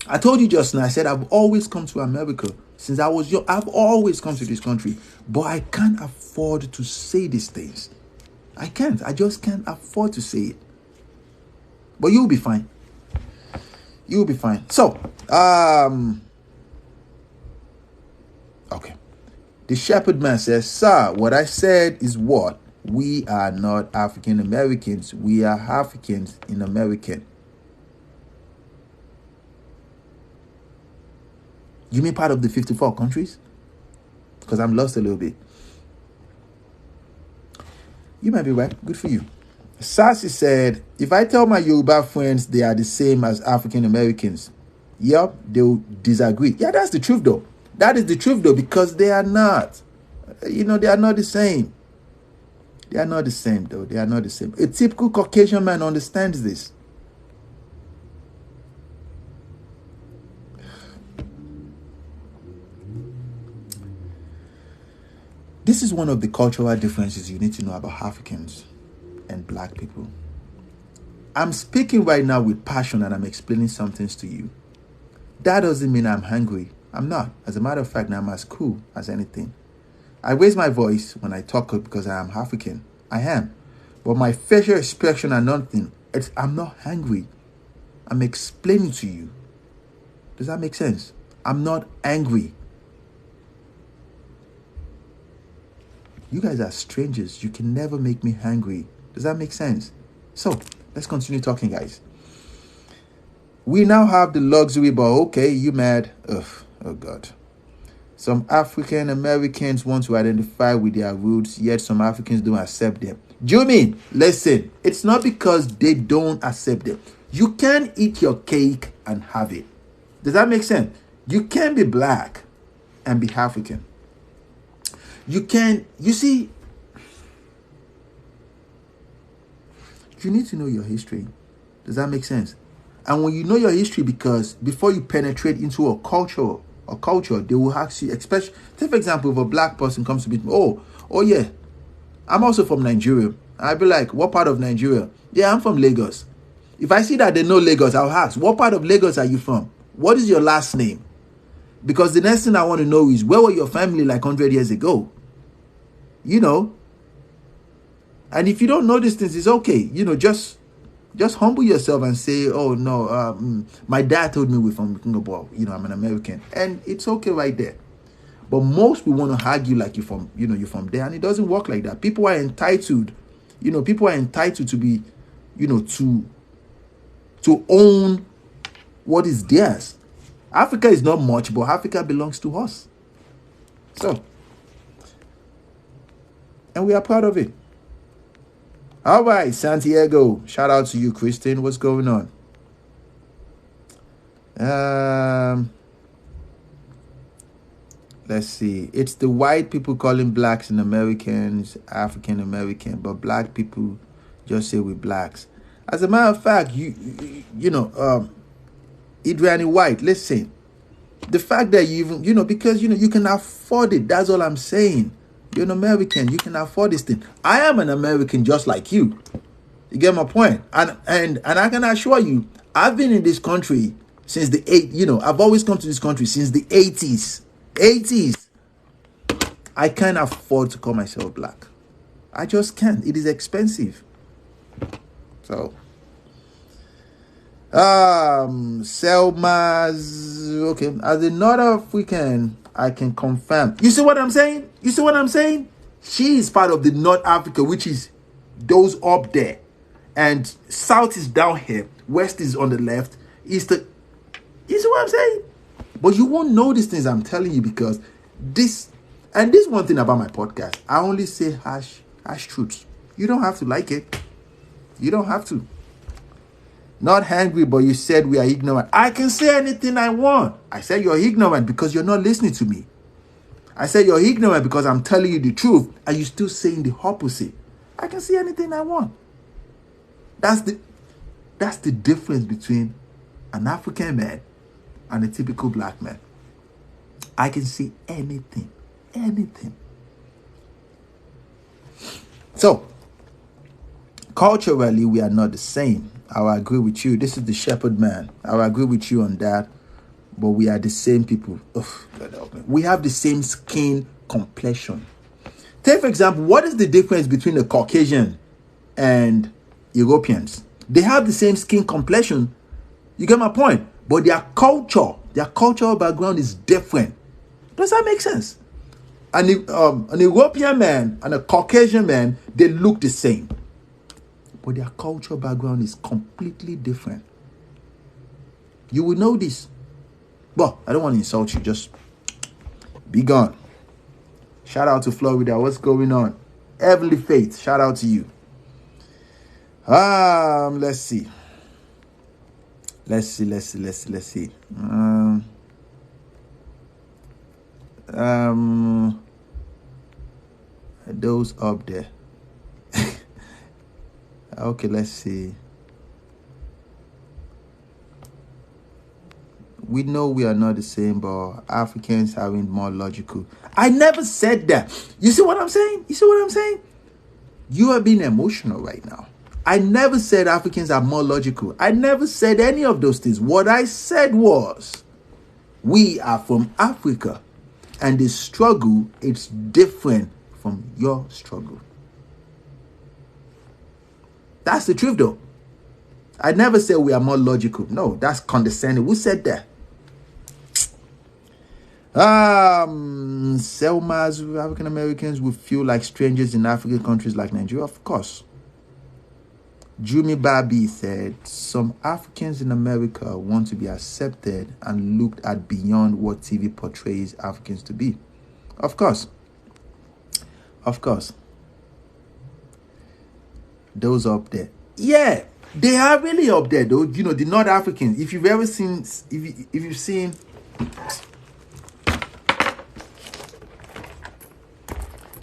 I told you just now, I said I've always come to America since I was young. I've always come to this country, but I can't afford to say these things. I can't. I just can't afford to say it. But you'll be fine. You'll be fine. So, okay. The shepherd man says, sir, what I said is what? We are not African Americans. We are Africans in America. You mean part of the 54 countries? Because I'm lost a little bit. You might be right. Good for you. Sassy said, if I tell my Yoruba friends they are the same as African Americans, yep, they'll disagree. Yeah, that's the truth though. That is the truth though, because they are not. They are not the same. They are not the same though. They are not the same. A typical Caucasian man understands this. This is one of the cultural differences you need to know about Africans and Black people. I'm speaking right now with passion and I'm explaining some things to you. That doesn't mean I'm hungry. I'm not. As a matter of fact, I'm as cool as anything. I raise my voice when I talk because I am African. I am. But my facial expression and nothing, I'm not hungry. I'm explaining to you. Does that make sense? I'm not angry. You guys are strangers. You can never make me hungry. Does that make sense? So, let's continue talking, guys. We now have the luxury, but okay, you mad? Ugh, oh God. Some African Americans want to identify with their roots, yet some Africans don't accept them. Do you mean? Listen, it's not because they don't accept them. You can eat your cake and have it. Does that make sense? You can be Black and be African. You see, you need to know your history. Does that make sense? And when you know your history, because before you penetrate into a culture, they will ask you, especially, take for example, if a Black person comes to me, oh yeah, I'm also from Nigeria. I'll be like, what part of Nigeria? Yeah, I'm from Lagos. If I see that they know Lagos, I'll ask, what part of Lagos are you from? What is your last name? Because the next thing I want to know is, where were your family like 100 years ago? And if you don't know these things, it's okay. Just humble yourself and say, oh no, my dad told me we're from Singapore. I'm an American, and it's okay right there. But most people want to argue like you're from there, and it doesn't work like that. People are entitled, to be, to own what is theirs. Africa is not much, but Africa belongs to us. So, and we are proud of it. All right, Santiago. Shout out to you, Kristen. What's going on? Let's see. It's the white people calling Blacks and Americans African American, but Black people just say we're Blacks. As a matter of fact, Adriani White, listen. The fact that you even, because, you can afford it. That's all I'm saying. You're an American. You can afford this thing. I am an American just like you. You get my point? And I can assure you, I've been in this country since the I've always come to this country since the 80s. 80s. I can't afford to call myself Black. I just can't. It is expensive. So, Selma's okay. As a North African, I can confirm. You see what I'm saying? You see what I'm saying? She is part of the North Africa, which is those up there, and South is down here, West is on the left, East. You see what I'm saying? But you won't know these things I'm telling you because this one thing about my podcast, I only say harsh truths. You don't have to like it. You don't have to. Not hungry, but you said we are ignorant. I can say anything I want. I said you're ignorant because you're not listening to me. I said you're ignorant because I'm telling you the truth and you're still saying the opposite. I can say anything I want. That's the difference between an African man and a typical black man. I can say anything. Anything. So, culturally, we are not the same. I will agree with you. This is the shepherd man. I will agree with you on that. But we are the same people. Ugh, God help me. We have the same skin complexion. Take, for example, what is the difference between a Caucasian and Europeans? They have the same skin complexion. You get my point? But their cultural background is different. Does that make sense? An European man and a Caucasian man, they look the same. But their cultural background is completely different. You will know this. Well, I don't want to insult you. Just be gone. Shout out to Florida. What's going on? Heavenly Faith. Shout out to you. Let's see. Those up there. Okay, let's see. We know we are not the same, but Africans having more logical. I never said that. You see what I'm saying? You are being emotional right now. I never said Africans are more logical. I never said any of those things. What I said was, we are from Africa, and the struggle is different from your struggle. That's the truth, though. I never said we are more logical. No, that's condescending. Who said that? Selma's African Americans will feel like strangers in African countries like Nigeria. Of course. Jumi Babi said, some Africans in America want to be accepted and looked at beyond what TV portrays Africans to be. Of course. Those up there. Yeah, they are really up there, though. You know, the North Africans. If you've ever seen, if you've seen,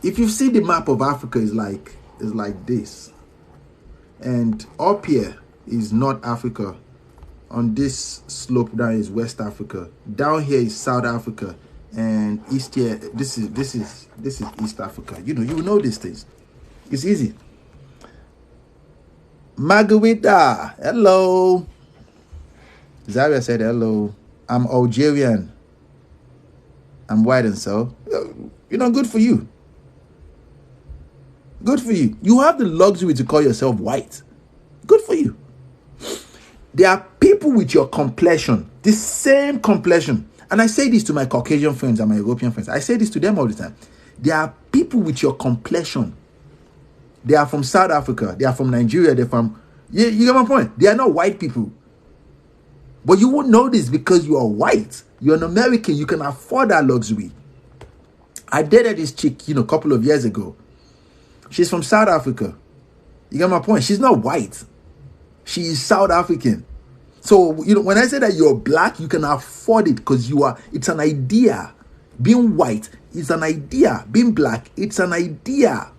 if you see the map of Africa, is like this, and up here is North Africa. On this slope down is West Africa. Down here is South Africa, and east here. This is East Africa. You know, you know these things. It's easy. Margarita, hello. Zaria said hello. I'm Algerian. I'm white and so. You know, good for you. Good for you. You have the luxury to call yourself white. Good for you. There are people with your complexion, the same complexion. And I say this to my Caucasian friends and my European friends. I say this to them all the time. There are people with your complexion. They are from South Africa. They are from Nigeria. They're from... You get my point? They are not white people. But you won't know this because you are white. You're an American. You can afford that luxury. I dated this chick, a couple of years ago. She's from South Africa. You get my point? She's not white. She is South African. So, when I say that you're black, you can afford it because it's an idea. Being white is an idea. Being black, it's an idea.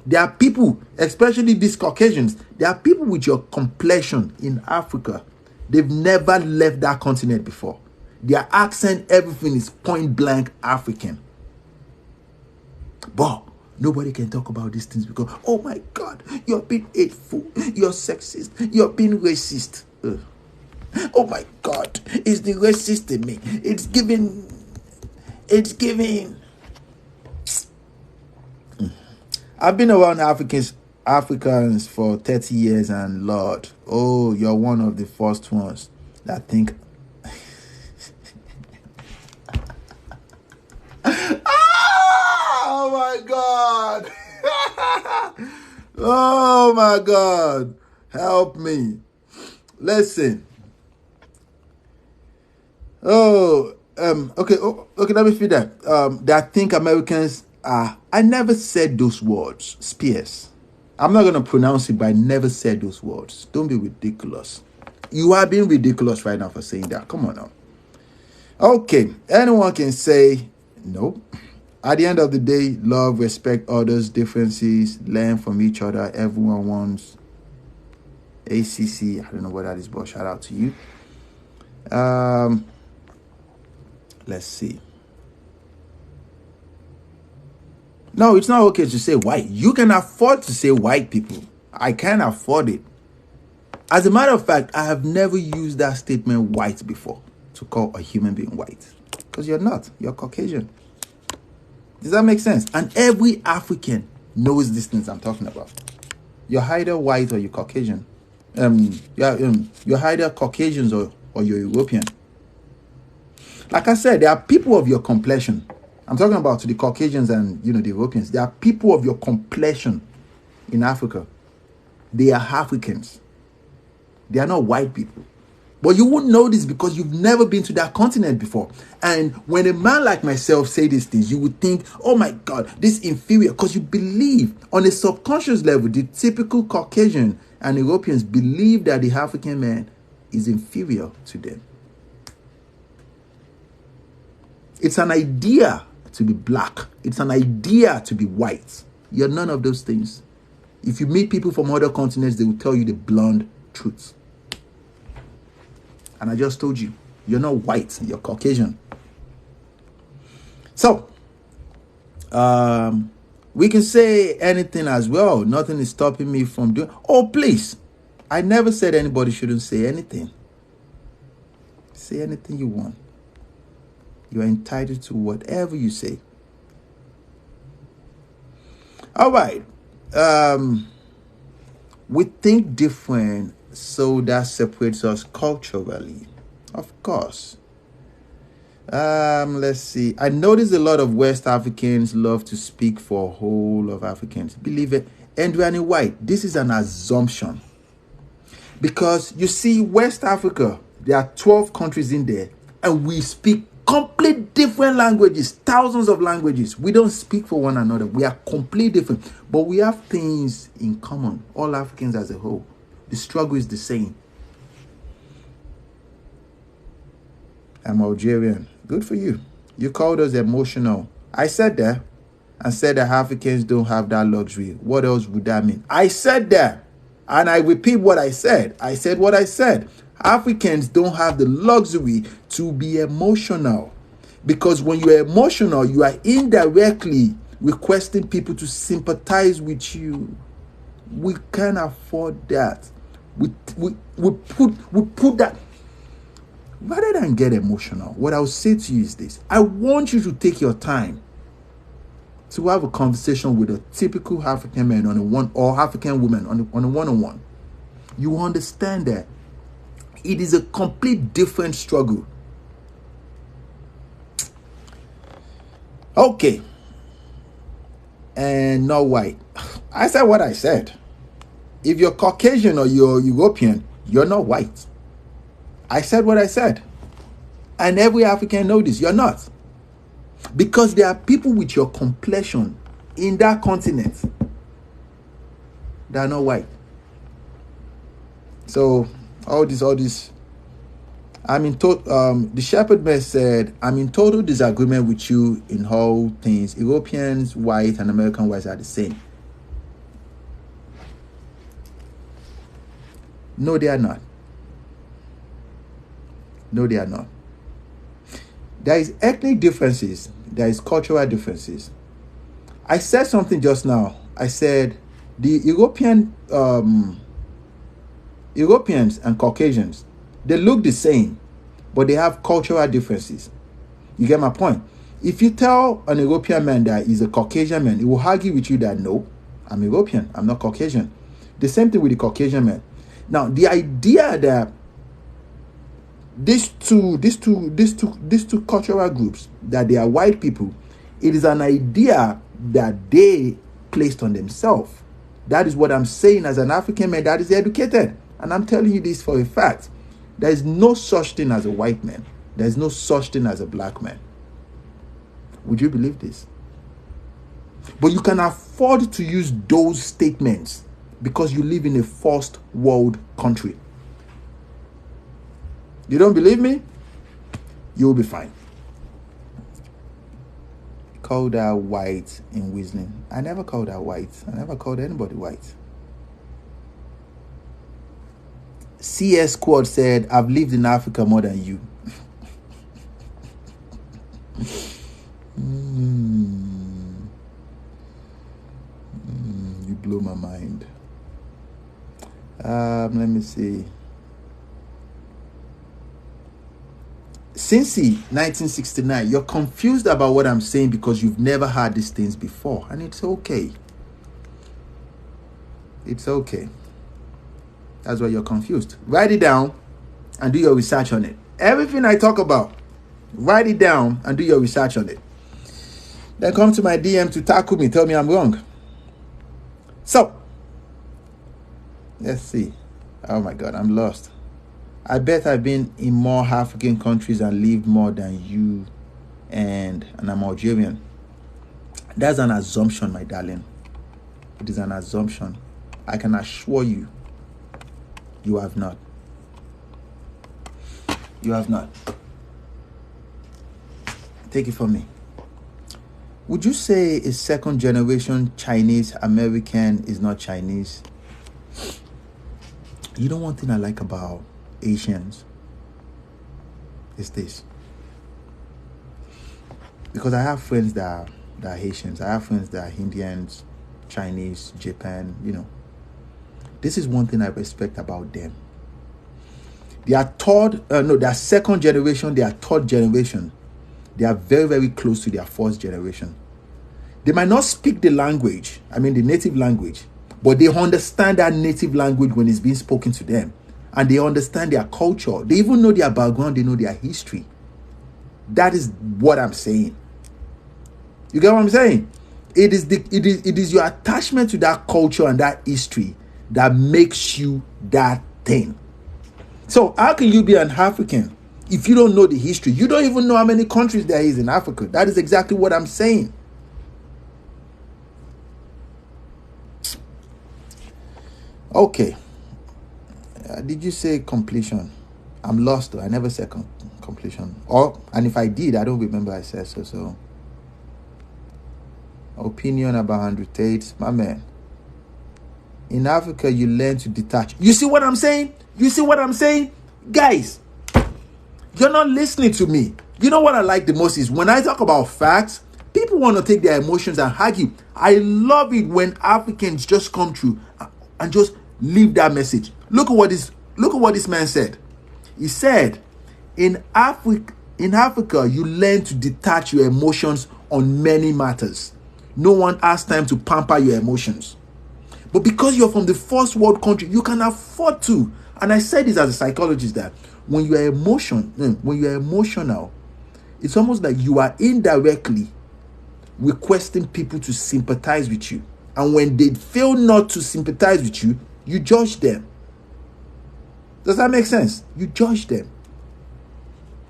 There are people, especially these Caucasians, there are people with your complexion in Africa. They've never left that continent before. Their accent, everything is point blank African. But nobody can talk about these things because, oh my God, you're being hateful, you're sexist, you're being racist. Ugh. Oh my God, it's the racist in me. It's giving. I've been around Africans. Africans for 30 years, and Lord, oh, you're one of the first ones that think. Oh my God. Oh my God. Help me. Listen. Okay, let me feed that. That I think Americans are. I never said those words, Spears. I'm not gonna pronounce it, but I never said those words. Don't be ridiculous. You are being ridiculous right now for saying that. Come on now. Okay, anyone can say no. At the end of the day, love, respect others' differences, learn from each other. Everyone wants ACC. I don't know what that is, but shout out to you. Let's see. No, it's not okay to say white. You can afford to say white people. I can't afford it. As a matter of fact, I have never used that statement white before to call a human being white. Because you're not. You're Caucasian. Does that make sense? And every African knows these things I'm talking about. You're either white or you're Caucasian. You're either Caucasians or you're European. Like I said, there are people of your complexion. I'm talking about to the Caucasians and the Europeans. There are people of your complexion in Africa. They are Africans. They are not white people. But you won't know this because you've never been to that continent before. And when a man like myself say these things, you would think, oh my God, this inferior. Because you believe on a subconscious level, the typical Caucasian and Europeans believe that the African man is inferior to them. It's an idea to be black. It's an idea to be white. You're none of those things. If you meet people from other continents, they will tell you the blunt truth. And I just told you, you're not white, you're Caucasian. So, we can say anything as well. Nothing is stopping me from doing. Oh, please. I never said anybody shouldn't say anything. Say anything you want. You're entitled to whatever you say. All right. We think different, so that separates us culturally. Of course. Let's see. I notice a lot of West Africans love to speak for whole of Africans. Believe it. Andrew White, this is an assumption. Because you see, West Africa, there are 12 countries in there, and we speak complete different languages, thousands of languages. We don't speak for one another. We are completely different, but we have things in common, all Africans as a whole. The struggle is the same. I'm Algerian. Good for you. You called us emotional. I said that. I said that Africans don't have that luxury. What else would that mean? I said that. And I repeat what I said. I said what I said. Africans don't have the luxury to be emotional. Because when you're emotional, you are indirectly requesting people to sympathize with you. We can't afford that. We put that. Rather than get emotional, what I'll say to you is this. I want you to take your time to have a conversation with a typical African man or African woman on a one-on-one. You understand that it is a complete different struggle. Okay. And not white. I said what I said. If you're Caucasian or you're European, you're not white. I said what I said. And every African knows this. You're not. Because there are people with your complexion in that continent that are not white. So, all this. The shepherd man said, I'm in total disagreement with you in all things. Europeans, white, and American whites are the same. No, they are not. No, they are not. There is ethnic differences. There is cultural differences. I said something just now. I said the Europeans and Caucasians, they look the same, but they have cultural differences. You get my point? If you tell an European man that he's a Caucasian man, he will argue with you that no, I'm European. I'm not Caucasian. The same thing with the Caucasian man. Now, the idea that these two cultural groups, that they are white people, it is an idea that they placed on themselves. That is what I'm saying as an African man that is educated. And I'm telling you this for a fact. There is no such thing as a white man. There is no such thing as a black man. Would you believe this? But you can afford to use those statements because you live in a first world country. You don't believe me? You'll be fine. Called her white in Whistling. I never called her white. I never called anybody white. CS Squad said, I've lived in Africa more than you. You blow my mind. Let me see. Cincy 1969, you're confused about what I'm saying because you've never heard these things before, and it's okay. It's okay. That's why you're confused. Write it down and do your research on it. Everything I talk about, write it down and do your research on it. Then come to my DM to tackle me, tell me I'm wrong. So, let's see. Oh my God, I'm lost. I bet I've been in more African countries and lived more than you, and I'm Algerian. That's an assumption, my darling. It is an assumption. I can assure you, you have not. You have not. Take it from me. Would you say a second generation Chinese American is not Chinese? You know, one thing I like about Asians is this. Because I have friends that are Haitians. I have friends that are Indians, Chinese, Japan, you know. This is one thing I respect about them. They are they are second generation, they are third generation. They are very, very close to their first generation. They might not speak the language, the native language, but they understand that native language when it's being spoken to them. And they understand their culture. They even know their background, they know their history. That is what I'm saying. You get what I'm saying? It is your attachment to that culture and that history that makes you that thing. So how can you be an African if you don't know the history? You don't even know how many countries there is in Africa. That is exactly what I'm saying. Okay. Did you say completion? I'm lost though. I never said completion. And if I did, I don't remember I said so. Opinion about Andrew Tate, my man. In Africa, you learn to detach. You see what I'm saying? Guys, you're not listening to me. You know what I like the most is when I talk about facts, people want to take their emotions and argue. I love it when Africans just come through and just leave that message. Look at what this man said. He said, in Africa, you learn to detach your emotions on many matters. No one has time to pamper your emotions. But because you're from the first world country, you can afford to. And I say this as a psychologist that when you are emotional, it's almost like you are indirectly requesting people to sympathize with you. And when they fail not to sympathize with you, you judge them. Does that make sense? You judge them.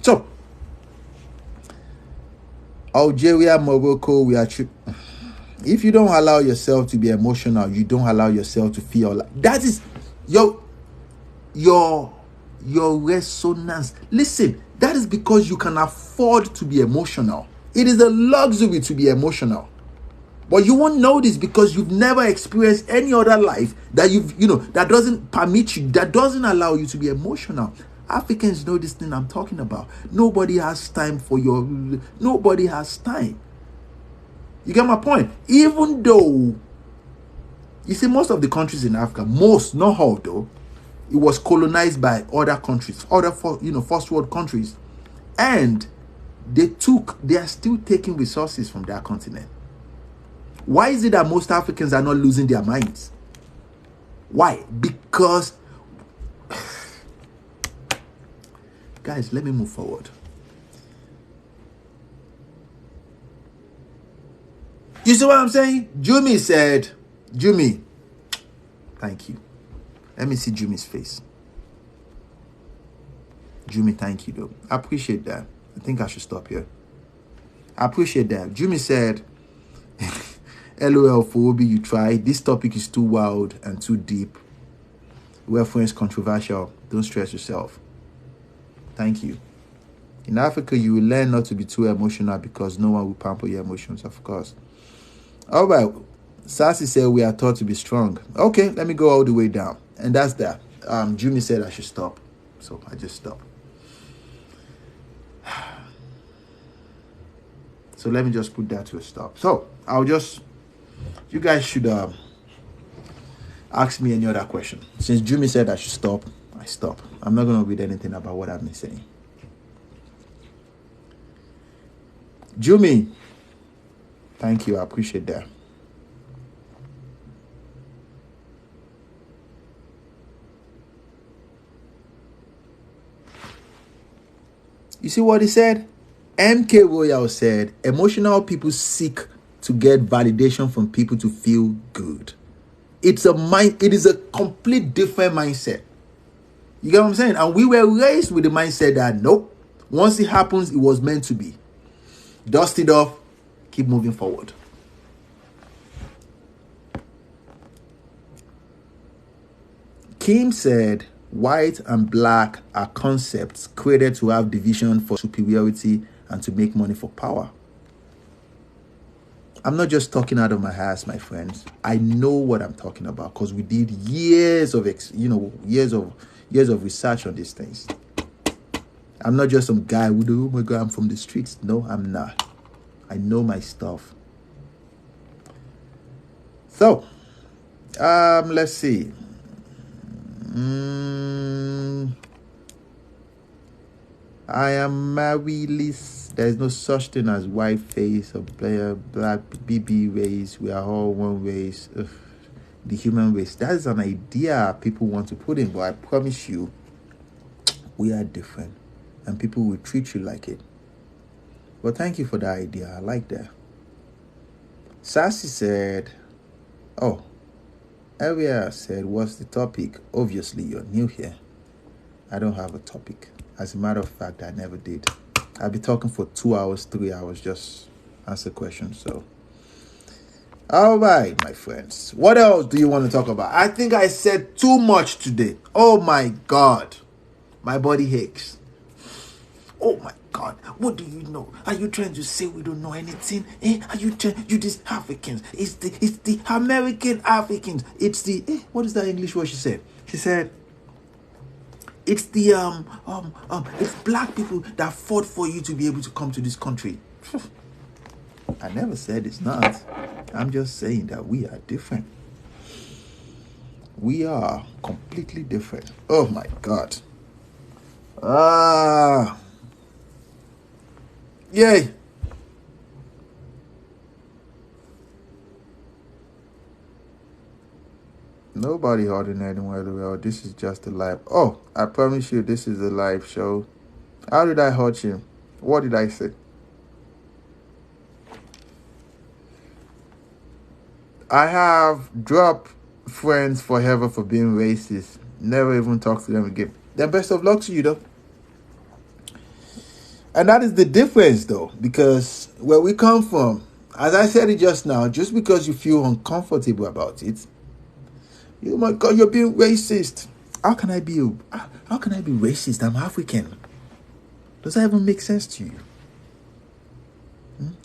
So, Algeria, Morocco, we are if you don't allow yourself to be emotional, you don't allow yourself to feel. That is your resonance. Listen, that is because you can afford to be emotional. It is a luxury to be emotional. But you won't know this because you've never experienced any other life that that doesn't permit you, that doesn't allow you to be emotional. Africans know this thing I'm talking about. Nobody has time nobody has time. You get my point? Even though, you see, most of the countries in Africa, not all though, it was colonized by other countries, first world countries. And they are still taking resources from that continent. Why is it that most Africans are not losing their minds? Why? Because, guys, let me move forward. You see what I'm saying? Jumi said, Jumi, thank you. Let me see Jumi's face. Jumi, thank you, though. I appreciate that. I think I should stop here. I appreciate that. Jumi said, LOL for Obi, you tried. This topic is too wild and too deep. Welfare is controversial. Don't stress yourself. Thank you. In Africa, you will learn not to be too emotional because no one will pamper your emotions, of course. All right. Sassy said we are taught to be strong. Okay, let me go all the way down. And that's that. Jumi said I should stop. So I just stopped. So let me just put that to a stop. So you guys should ask me any other question. Since Jumi said I should stop, I stop. I'm not going to read anything about what I've been saying. Jumi, thank you. I appreciate that. You see what he said? MK Royal said, emotional people seek to get validation from people to feel good. It is a complete different mindset. You get what I'm saying? And we were raised with the mindset that nope, once it happens, it was meant to be. Dust it off, keep moving forward. Kim said, white and black are concepts created to have division for superiority and to make money for power. I'm not just talking out of my ass, my friends. I know what I'm talking about because we did years of research on these things. I'm not just some guy who do, oh my God, I'm from the streets. No, I'm not. I know my stuff. So, let's see. I am Marilys. There is no such thing as white face or black BB race. We are all one race. Ugh. The human race. That is an idea people want to put in, but I promise you, we are different, and people will treat you like it. Well, thank you for that idea. I like that. Sassy said, "Oh, Aria said, what's the topic? Obviously, you're new here. I don't have a topic. As a matter of fact, I never did. I'll be talking for 2 hours, 3 hours, just answer questions. So, all right, my friends. What else do you want to talk about? I think I said too much today. Oh, my God. My body aches. Oh, my God. What do you know? Are you trying to say we don't know anything? Are you trying? You these Africans. It's the American Africans. It's the, what is that English word she said? She said, it's the, it's black people that fought for you to be able to come to this country. I never said it's not. I'm just saying that we are different. We are completely different. Oh my God. Yay. Nobody hurting anyone. Well, this is just a live. Oh, I promise you, this is a live show. How did I hurt you? What did I say? I have dropped friends forever for being racist. Never even talk to them again. Then best of luck to you, though. And that is the difference, though, because where we come from, as I said it just now, just because you feel uncomfortable about it, oh my God, you're being racist. How can I be racist? I'm African. Does that even make sense to you?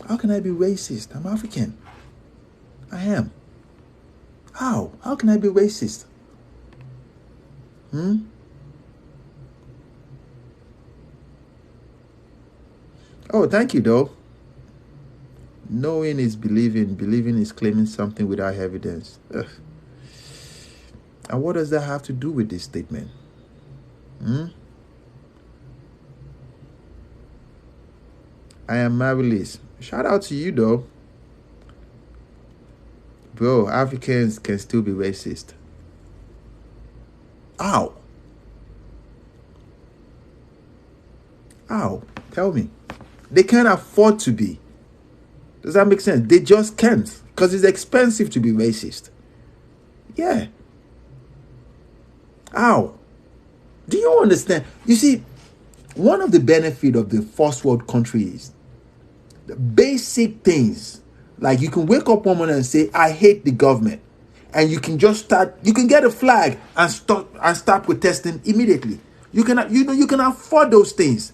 How can I be racist? I'm African. I am. How? How can I be racist? Oh, thank you, though. Knowing is believing. Believing is claiming something without evidence. Ugh. And what does that have to do with this statement? I am Marilys. Shout out to you, though. Bro, Africans can still be racist. How? How? Tell me. They can't afford to be. Does that make sense? They just can't. Because it's expensive to be racist. Yeah. How? Do you understand? You see, one of the benefits of the first world country is the basic things. Like you can wake up one morning and say, I hate the government. And you can just you can get a flag and start protesting immediately. You can afford those things.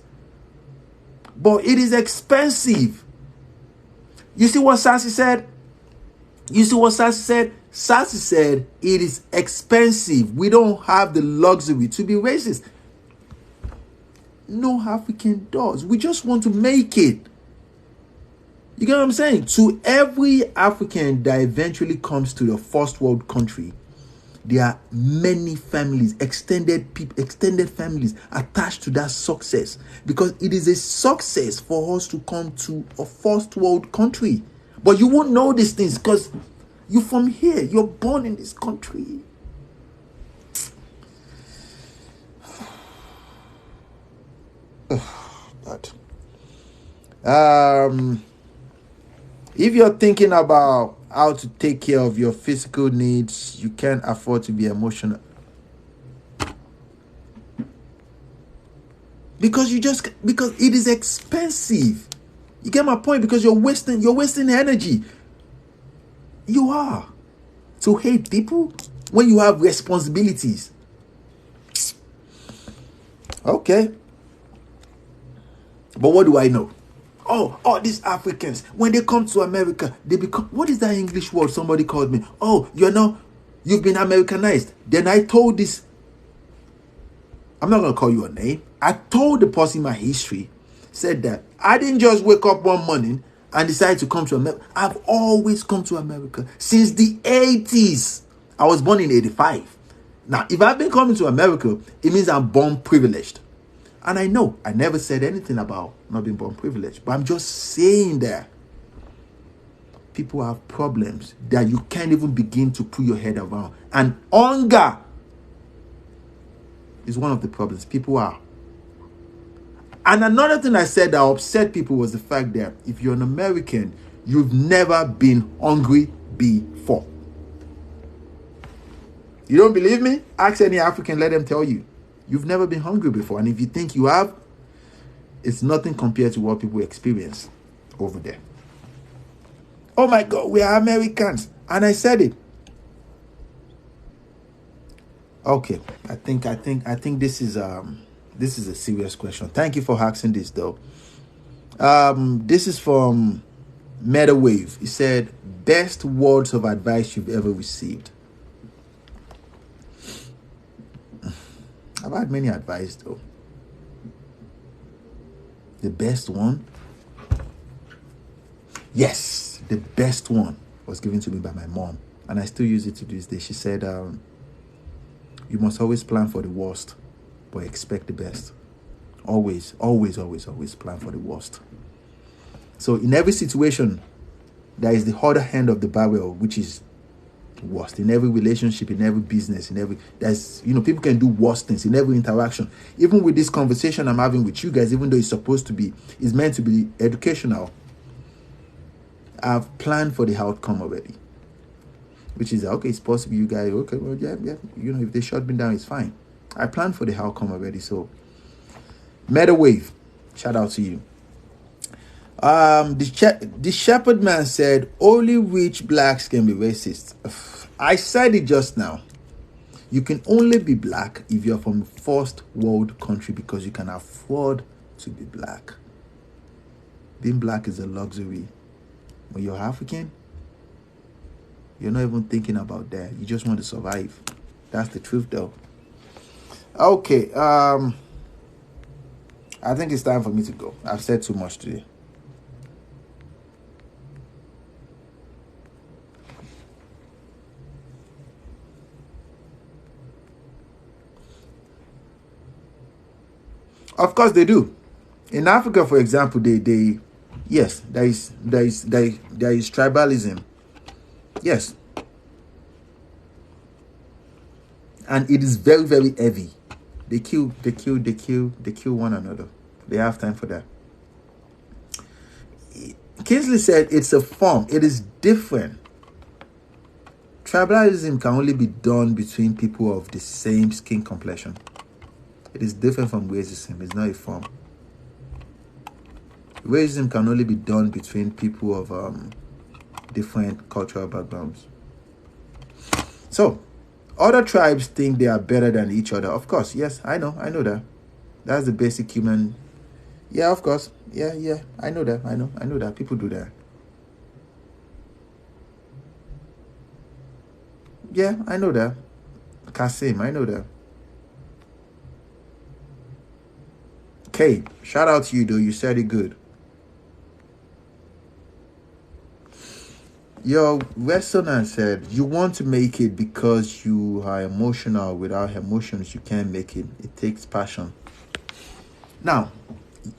But it is expensive. You see what Sassy said? Sassy said it is expensive. We don't have the luxury to be racist. No African does. We just want to make it. You get what I'm saying? To every African that eventually comes to the first world country, there are many families, extended families attached to that success, because it is a success for us to come to a first world country. But you won't know these things because you're from here. You're born in this country. But if you're thinking about how to take care of your physical needs, you can't afford to be emotional. Because it is expensive. You get my point? Because you're wasting energy. You are. To hate people when you have responsibilities. Okay. But what do I know? Oh, these Africans, when they come to America, they become, what is that English word somebody called me? Oh, you've been Americanized. Then I told this, I'm not going to call you a name. I told the person my history, said that I didn't just wake up one morning and decide to come to America. I've always come to America since the 80s. I was born in 85. Now, if I've been coming to America, it means I'm born privileged. And I know I never said anything about not being born privileged, but I'm just saying that people have problems that you can't even begin to put your head around. And hunger is one of the problems people are. And another thing I said that upset people was the fact that if you're an American, you've never been hungry before. You don't believe me? Ask any African, let them tell you. You've never been hungry before. And if you think you have, it's nothing compared to what people experience over there. Oh my God, we are Americans. And I said it. Okay, I think this is a serious question. Thank you for asking this though. This is from Metawave. He said, best words of advice you've ever received. I've had many advice though. The best one? Yes, the best one was given to me by my mom. And I still use it to this day. She said, you must always plan for the worst, but expect the best. Always, always, always, always plan for the worst. So in every situation, there is the other hand of the barrel, which is worst. In every relationship, in every business, people can do worse things in every interaction. Even with this conversation I'm having with you guys, even though it's meant to be educational, I've planned for the outcome already. Which is, okay, it's possible you guys, okay, well, yeah, if they shut me down, it's fine. I planned for the outcome already. So, Metawave, shout out to you. The shepherd man said, only rich blacks can be racist. I said it just now. You can only be black if you're from a first world country because you can afford to be black. Being black is a luxury. When you're African, you're not even thinking about that. You just want to survive. That's the truth though. Okay, I think it's time for me to go. I've said too much today. Of course they do. In Africa, for example, yes, there is tribalism. Yes, And it is very, very heavy. They kill one another. They have time for that. Kingsley said it's a form. It is different. Tribalism can only be done between people of the same skin complexion. It is different from racism. It's not a form. Racism can only be done between people of different cultural backgrounds. So, other tribes think they are better than each other. Of course, yes, I know that. That's the basic human. Yeah, of course. Yeah, I know that. I know that. People do that. Yeah, I know that. Kasim, I know that. Okay, shout out to you though. You said it good. Yo, Westerner said, you want to make it because you are emotional. Without emotions, you can't make it. It takes passion. Now,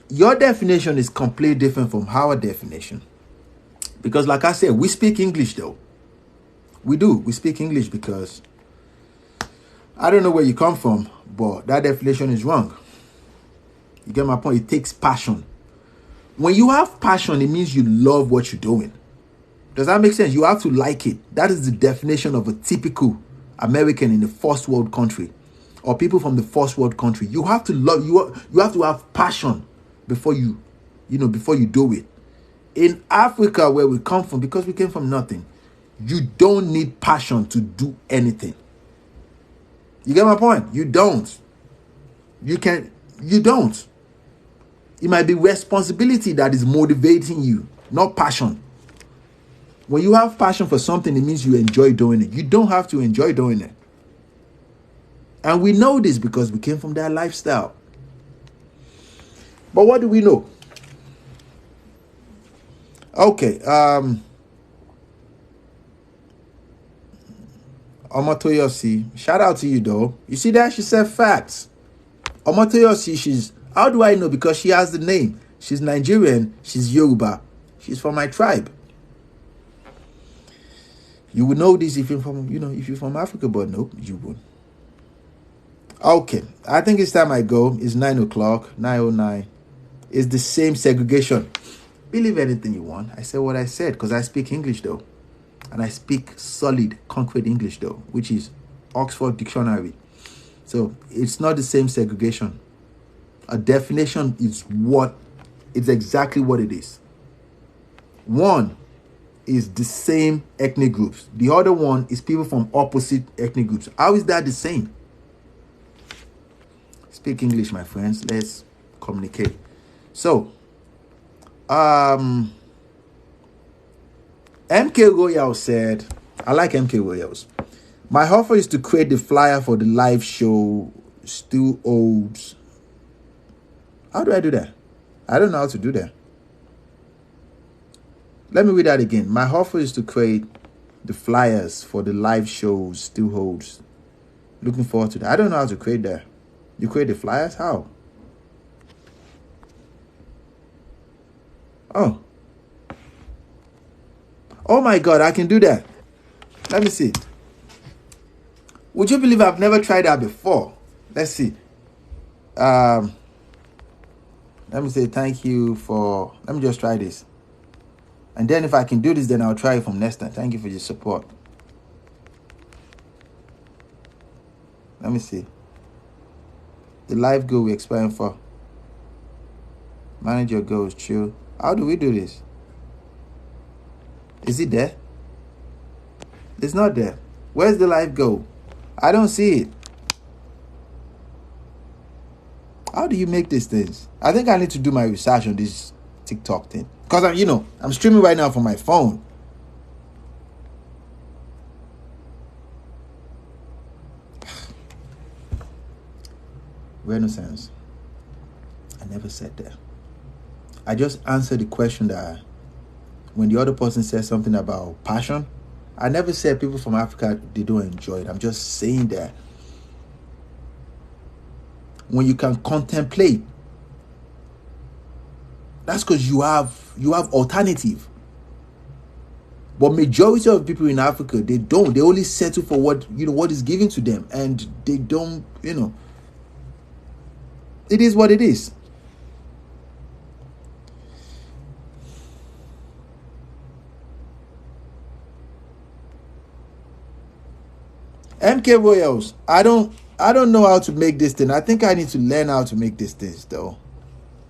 your definition is completely different from our definition. Because like I said, we speak English though. We do. We speak English because I don't know where you come from, but that definition is wrong. You get my point? It takes passion. When you have passion, it means you love what you're doing. Does that make sense? You have to like it. That is the definition of a typical American in a first world country or people from the first world country. You have to love, you have to have passion before you do it. In Africa, where we come from, because we came from nothing, you don't need passion to do anything. You get my point? You don't. You don't. It might be responsibility that is motivating you, not passion. When you have passion for something, it means you enjoy doing it. You don't have to enjoy doing it. And we know this because we came from that lifestyle. But what do we know? Okay. Omotoyosi, shout out to you though. You see that? She said facts. Omotoyosi, how do I know? Because she has the name. She's Nigerian. She's Yoruba. She's from my tribe. You would know this if you're from Africa, but nope, you won't. Okay, I think it's time I go. It's 9 o'clock, 9:09. It's the same segregation. Believe anything you want. I said what I said because I speak English though. And I speak solid, concrete English though, which is Oxford Dictionary. So it's not the same segregation. A definition is it's exactly what it is. One is the same ethnic groups. The other one is people from opposite ethnic groups. How is that the same? Speak English, my friends. Let's communicate. So, MK Royal said, I like MK Royals. My offer is to create the flyer for the live show Still Holds. How do I do that? I don't know how to do that. Let me read that again. My offer is to create the flyers for the live shows Still Holds. Looking forward to that. I don't know how to create that. You create the flyers? How? Oh my God, I can do that. Let me see. Would you believe I've never tried that before? Let's see. Let me say thank you for... Let me just try this. And then if I can do this, then I'll try it from next time. Thank you for your support. Let me see. The live goal we're expiring for. Manage your goals, chill. How do we do this? Is it there? It's not there. Where's the live goal? I don't see it. How do you make these things? I think I need to do my research on this TikTok thing. Because I'm streaming right now from my phone. Renaissance. I never said that. I just answered the question that when the other person says something about passion, I never said people from Africa, they don't enjoy it. I'm just saying that when you can contemplate, that's because you have alternative. But majority of people in Africa, they don't. They only settle for what what is given to them, and they don't. It is what it is. MK Royals, I don't know how to make this thing. I think I need to learn how to make these things though.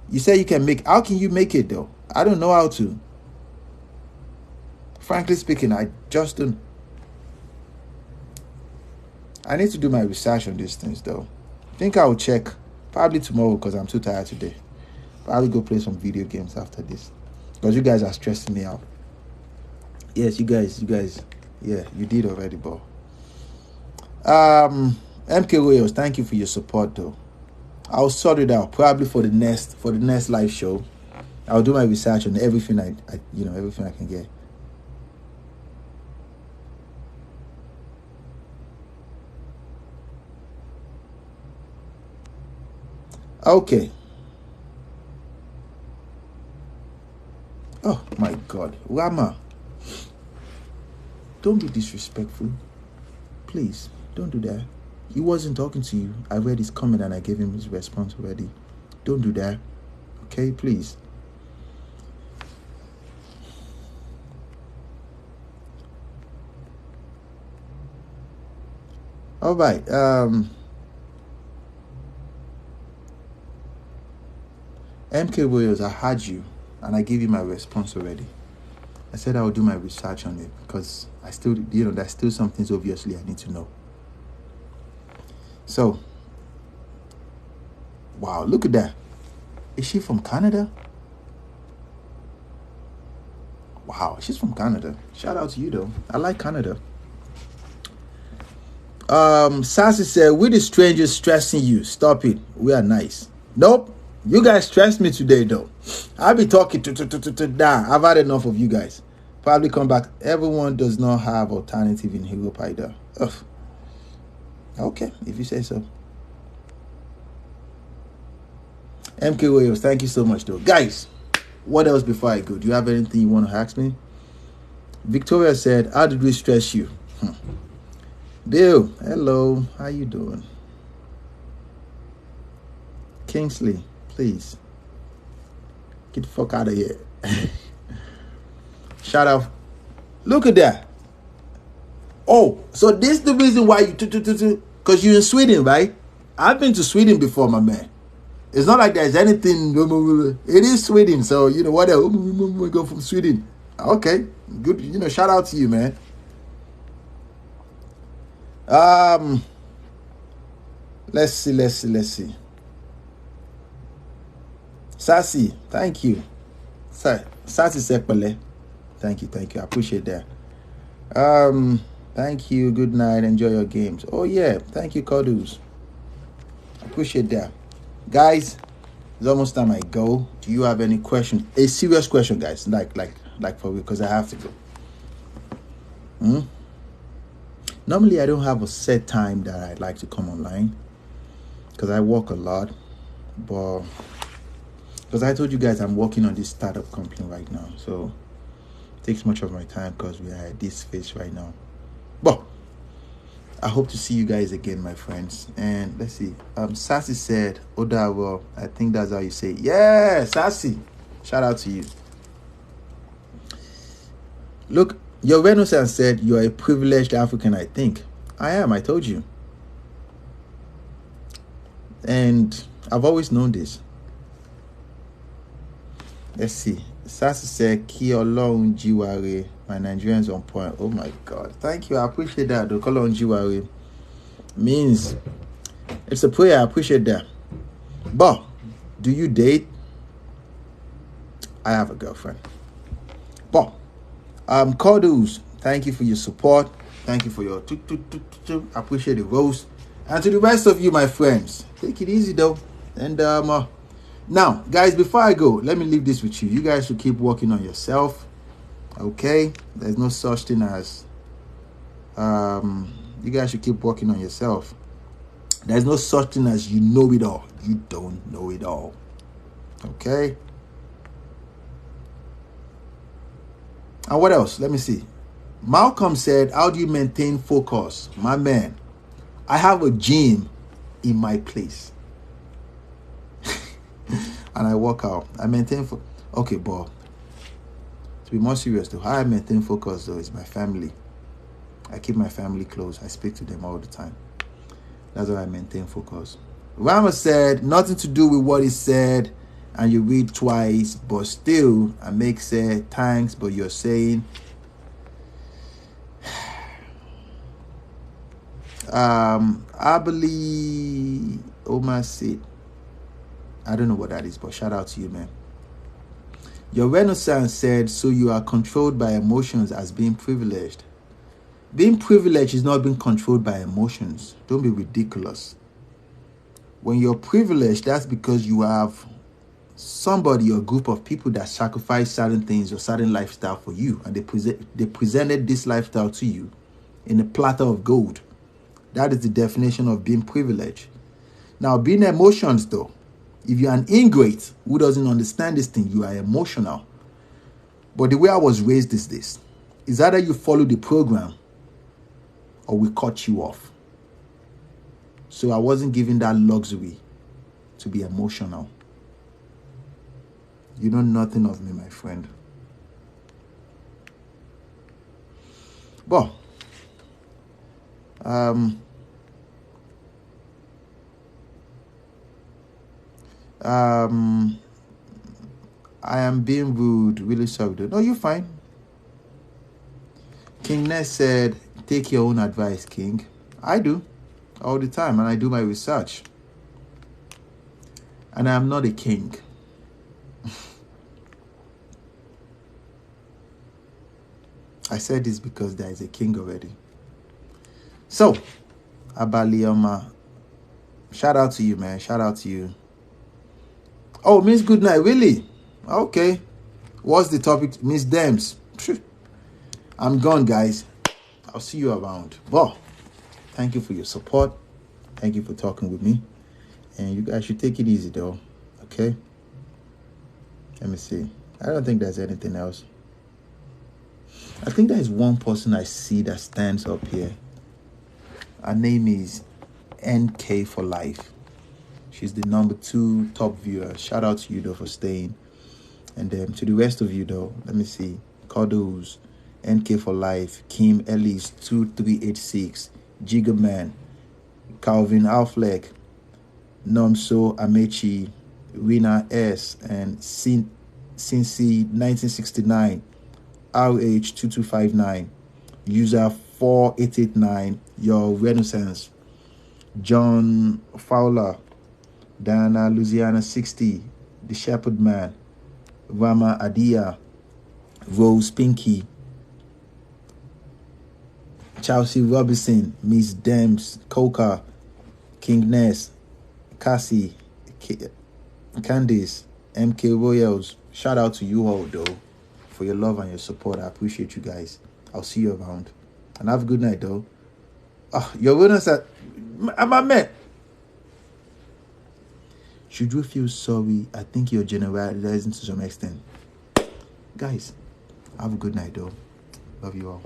You say you can make. How can you make it though? I don't know how to. Frankly speaking, I just don't. I need to do my research on these things though. I think I'll check probably tomorrow because I'm too tired today. Probably go play some video games after this because you guys are stressing me out. Yes, you guys, yeah, you did already, bro. MK Royals, thank you for your support though. I'll sort it out probably for the next live show. I'll do my research on everything everything I can get. Okay. Oh my God, Rama, don't be disrespectful, please. Don't do that. He wasn't talking to you. I read his comment and I gave him his response already. Don't do that. Okay, please. All right. MK Williams, I had you and I gave you my response already. I said I would do my research on it because I still, there's still some things obviously I need to know. So, wow, look at that. Is she from Canada? Wow, she's from Canada. Shout out to you though. I like Canada. Sassy said, we the strangers stressing you. Stop it. We are nice. Nope. You guys stress me today though. I'll be talking to down. I've had enough of you guys. Probably come back. Everyone does not have alternative in Europe either. Ugh. Okay, if you say so. MK Williams, thank you so much though. Guys, what else before I go? Do you have anything you want to ask me? Victoria said, how did we stress you? Bill, hello. How you doing? Kingsley, please. Get the fuck out of here. Shout out. Look at that. Oh, so this is the reason why you because you're in Sweden, right? I've been to Sweden before, my man. It's not like there's anything. It is Sweden, so what else? We go from Sweden. Okay, good. Shout out to you, man. Let's see. Sassy, thank you. Sassy Sekpale. Thank you. I appreciate that. Thank you. Good night. Enjoy your games. Oh yeah, thank you, Kodus. Appreciate that. Guys, it's almost time I go. Do you have any questions? A serious question, guys. Like for real, because I have to go. Normally, I don't have a set time that I'd like to come online because I work a lot, but because I told you guys I'm working on this startup company right now, so it takes much of my time because we are at this phase right now. But I hope to see you guys again, my friends. And let's see. Sassy said, Odawa. I think that's how you say it. Yeah, Sassy. Shout out to you. Look, your Renaissance said you're a privileged African, I think. I am, I told you. And I've always known this. Let's see. Sassy said, Ki Olorun Jiware. My Nigerians on point. Oh my God. Thank you. I appreciate that. The Olorun Jiware means it's a prayer. I appreciate that. But do you date? I have a girlfriend. But Kodus, thank you for your support. Thank you for your I appreciate the roast. And to the rest of you, my friends, take it easy though. And now, guys, before I go, let me leave this with you. You guys should keep working on yourself. Okay? There's no such thing as you guys should keep working on yourself. There's no such thing as you know it all. You don't know it all. Okay? And what else? Let me see. Malcolm said, how do you maintain focus? My man, I have a gym in my place. And I work out. I maintain okay, but to be more serious though, how I maintain focus though is my family. I keep my family close. I speak to them all the time. That's how I maintain focus. Rama said, nothing to do with what he said, and you read twice, but still, Amek said, thanks, but you're saying, I believe Omar said, I don't know what that is, but shout out to you, man. Your Renaissance said, so you are controlled by emotions as being privileged. Being privileged is not being controlled by emotions. Don't be ridiculous. When you're privileged, that's because you have somebody or group of people that sacrifice certain things or certain lifestyle for you, and they presented this lifestyle to you in a platter of gold. That is the definition of being privileged. Now, being emotions, though, if you're an ingrate who doesn't understand this thing, you are emotional. But the way I was raised is this: is either you follow the program or we cut you off. So I wasn't given that luxury to be emotional. You know nothing of me, my friend. But I am being rude. Really sorry. No, you're fine. King Ness said, take your own advice, King. I do. All the time. And I do my research. And I am not a king. I said this because there is a king already. So, Abalioma, shout out to you, man. Shout out to you. Oh, Miss Goodnight, really? Okay. What's the topic? Miss Dems. I'm gone, guys. I'll see you around. Well, thank you for your support. Thank you for talking with me. And you guys should take it easy, though. Okay? Let me see. I don't think there's anything else. I think there is one person I see that stands up here. Her name is NK for Life. She's the #2 top viewer. Shout out to you, though, for staying. And to the rest of you, though, let me see. Cuddles, NK for Life, Kim Ellis 2386, Jigaman, Calvin Alfleck, Nomso Amechi, Rina S, and Cincy 1969, RH2259, user 4889, Your Renaissance, John Fowler, Diana Louisiana 60, The Shepherd Man, Rama Adia, Rose Pinky, Chelsea Robinson, Miss Dems, Coca, King Ness, Cassie, Candice, MK Royals. Shout out to you all, though, for your love and your support. I appreciate you guys. I'll see you around. And have a good night, though. Your witness at my man. Should you feel sorry? I think you're generalizing to some extent. Guys, have a good night, though. Love you all.